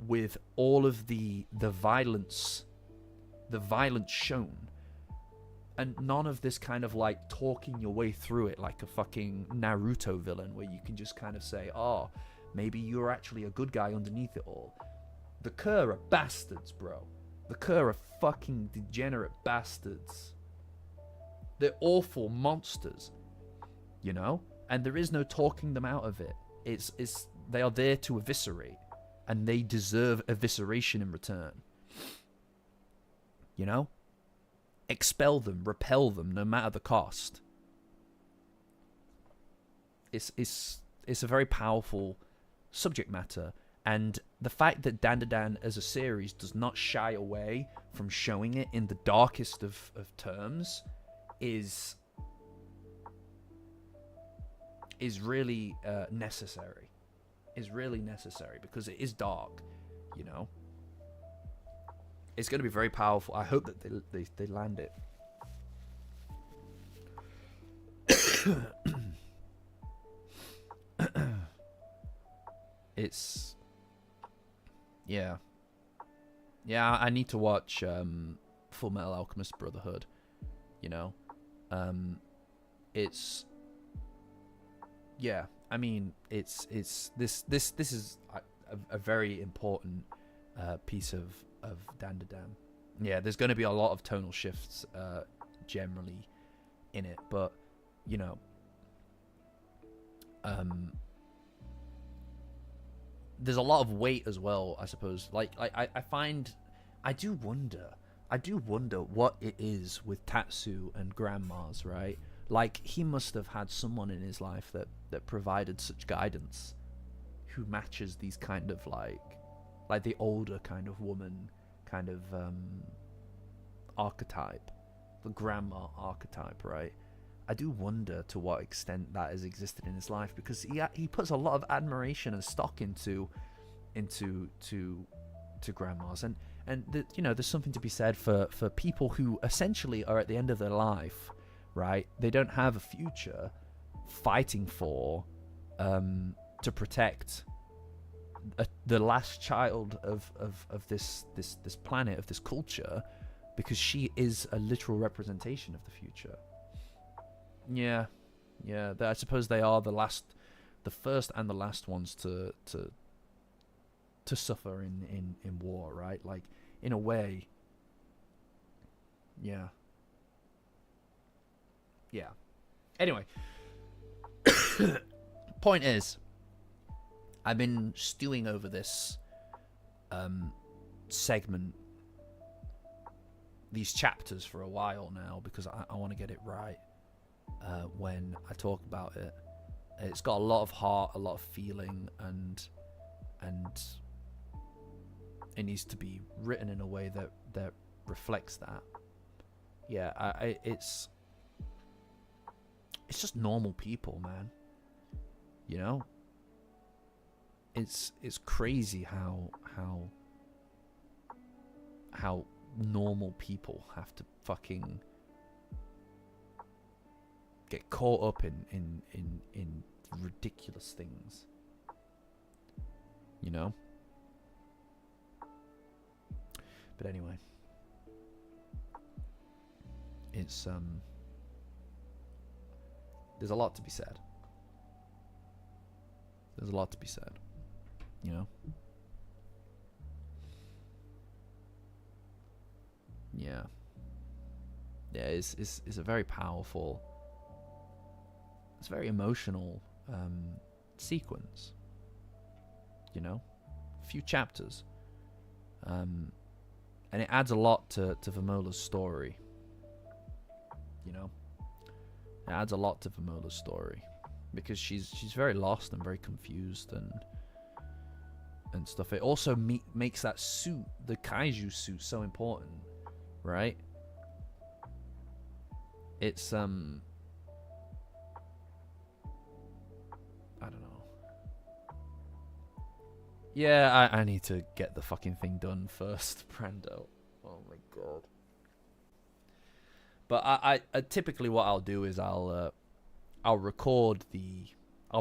with all of the violence shown, and none of this kind of like talking your way through it like a fucking Naruto villain, where you can just kind of say, oh, maybe you're actually a good guy underneath it all. The Kerr are bastards, bro. The Kerr are fucking degenerate bastards. They're awful monsters, you know? And there is no talking them out of it. It's they are there to eviscerate, and they deserve evisceration in return. You know? Expel them, repel them, no matter the cost. It's a very powerful subject matter, and the fact that Dandadan as a series does not shy away from showing it in the darkest of terms is really necessary. Is really necessary, because it is dark, you know. It's going to be very powerful. I hope that they land it. It's yeah. I need to watch Full Metal Alchemist Brotherhood. You know, it's yeah. I mean, it's this is a very important piece of Dandadan. Yeah, there's going to be a lot of tonal shifts generally in it, but you know, there's a lot of weight as well, I suppose. Like I do wonder what it is with Tatsu and grandmas, right? Like, he must have had someone in his life that provided such guidance, who matches these kind of like the older kind of woman kind of archetype, the grandma archetype, right? I do wonder to what extent that has existed in his life, because he puts a lot of admiration and stock into grandmas, and you know, there's something to be said for people who essentially are at the end of their life, right? They don't have a future, fighting for to protect the last child of this planet, of this culture, because she is a literal representation of the future. Yeah, Yeah, I suppose they are the first and the last ones to suffer in war, right? Like, in a way, yeah. Yeah. Anyway, point is, I've been stewing over this segment, these chapters for a while now, because I want to get it right when I talk about it. It's got a lot of heart, a lot of feeling, and it needs to be written in a way that reflects that. Yeah, it's just normal people, man. You know, it's crazy how normal people have to fucking get caught up in ridiculous things. You know? But anyway, it's there's a lot to be said. There's a lot to be said. You know? Yeah. Yeah, it's a very powerful, it's a very emotional sequence. You know? A few chapters. And it adds a lot to Vimola's story. You know? It adds a lot to Vimola's story. Because she's very lost and very confused and stuff. It also makes that suit, the kaiju suit, so important. Right? It's I don't know. Yeah, I need to get the fucking thing done first, Brando. Oh my god. But I typically what I'll do is I'll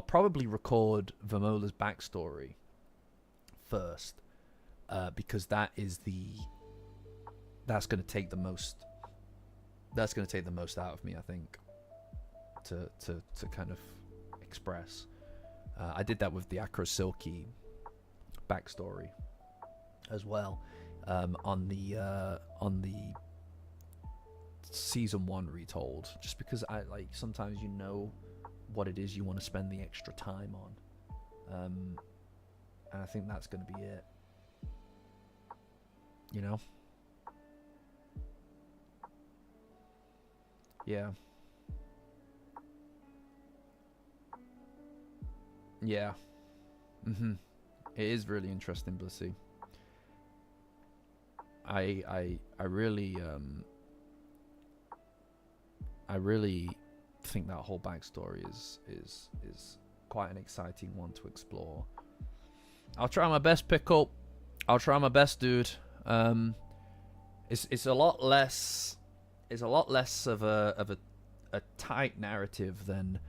probably record Vimola's backstory first, because that's going to take the most out of me, I think, to kind of express. I did that with the Acro Silky backstory as well, on the season 1 retold, just because I like, sometimes you know what it is you want to spend the extra time on, and I think that's going to be it, you know. Yeah. Yeah. It is really interesting, Blissy. I really think that whole backstory is quite an exciting one to explore. I'll try my best, Pickle. I'll try my best, dude. It's a lot less of a tight narrative than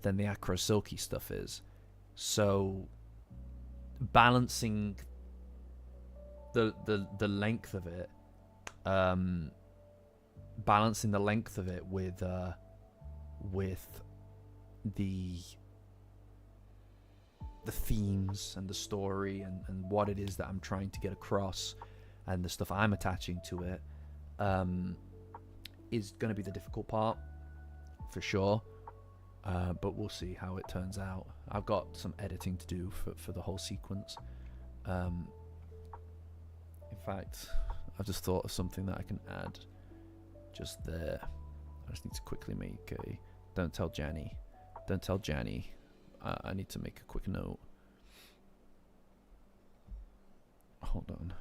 the Acro Silky stuff is. So balancing the length of it, with the themes and the story and what it is that I'm trying to get across and the stuff I'm attaching to it, is going to be the difficult part for sure, but we'll see how it turns out. I've got some editing to do for the whole sequence. In fact, I've just thought of something that I can add just there. I just need to quickly make a don't tell Janny I need to make a quick note. Hold on.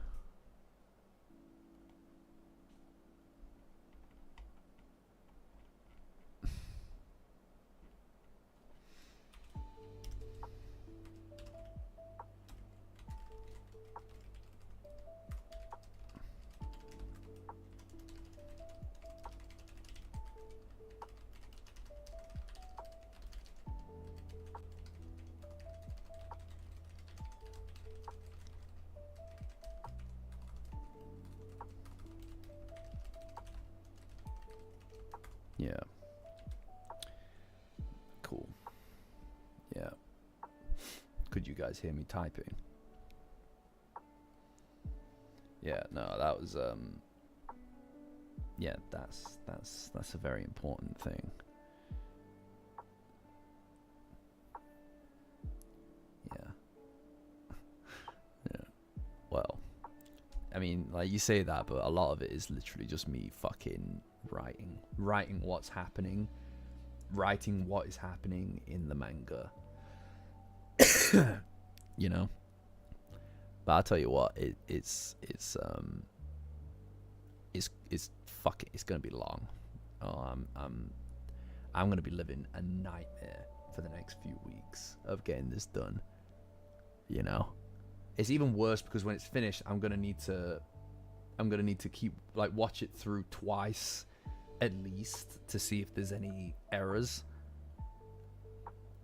Could you guys hear me typing? Yeah, no, that was yeah, that's a very important thing. Yeah. Yeah. Well, I mean, like, you say that, but a lot of it is literally just me fucking writing what's happening, writing what is happening in the manga. You know. But I'll tell you what, it's fucking, it's gonna be long. Oh, I'm gonna be living a nightmare for the next few weeks of getting this done. You know, it's even worse because when it's finished, I'm gonna need to keep, like, watch it through twice at least to see if there's any errors.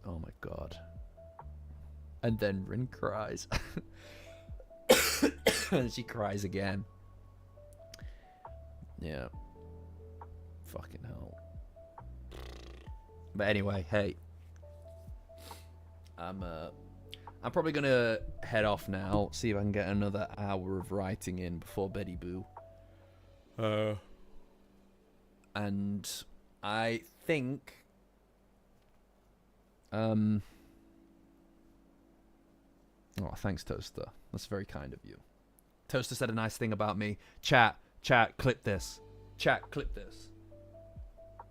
Oh my god. And then Rin cries. And she cries again. Yeah. Fucking hell. But anyway, hey. I'm probably gonna head off now, see if I can get another hour of writing in before Betty Boo. And I think oh, thanks, Toaster. That's very kind of you. Toaster said a nice thing about me. Chat, clip this. Chat, clip this.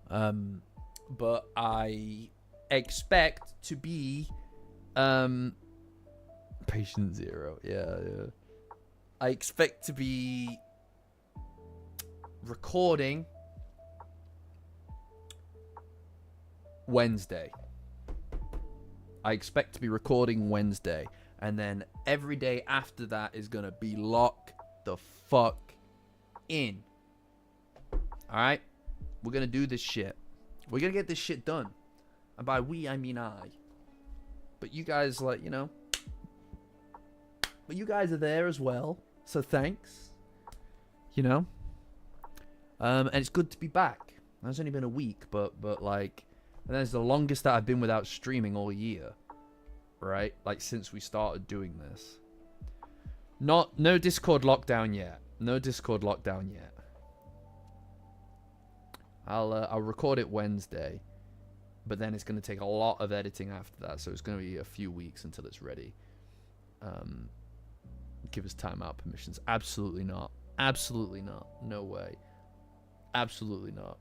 But I expect to be patient 0. Yeah. I expect to be recording Wednesday. And then every day after that is going to be lock the fuck in. Alright? We're going to do this shit. We're going to get this shit done. And by we, I mean I. But you guys, like, you know. But you guys are there as well. So thanks. You know? And it's good to be back. It's only been a week, but like, and that's the longest that I've been without streaming all year. Right? Like, since we started doing this. No Discord lockdown yet. I'll record it Wednesday, but then it's going to take a lot of editing after that, so it's going to be a few weeks until it's ready. Give us timeout permissions. Absolutely not. No way. Absolutely not.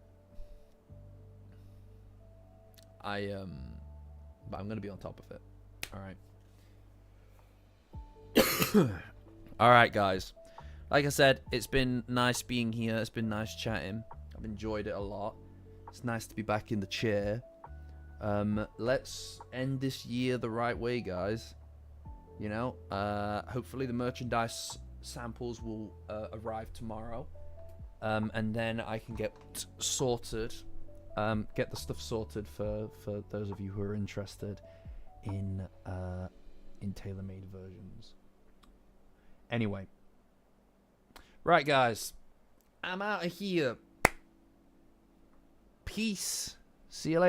But I'm going to be on top of it. Alright. Alright, guys. Like I said, it's been nice being here. It's been nice chatting. I've enjoyed it a lot. It's nice to be back in the chair. Let's end this year the right way, guys. You know, hopefully the merchandise samples will arrive tomorrow. And then I can get sorted. Get the stuff sorted for those of you who are interested in tailor-made versions. Anyway. Right, guys. I'm out of here. Peace. See you later.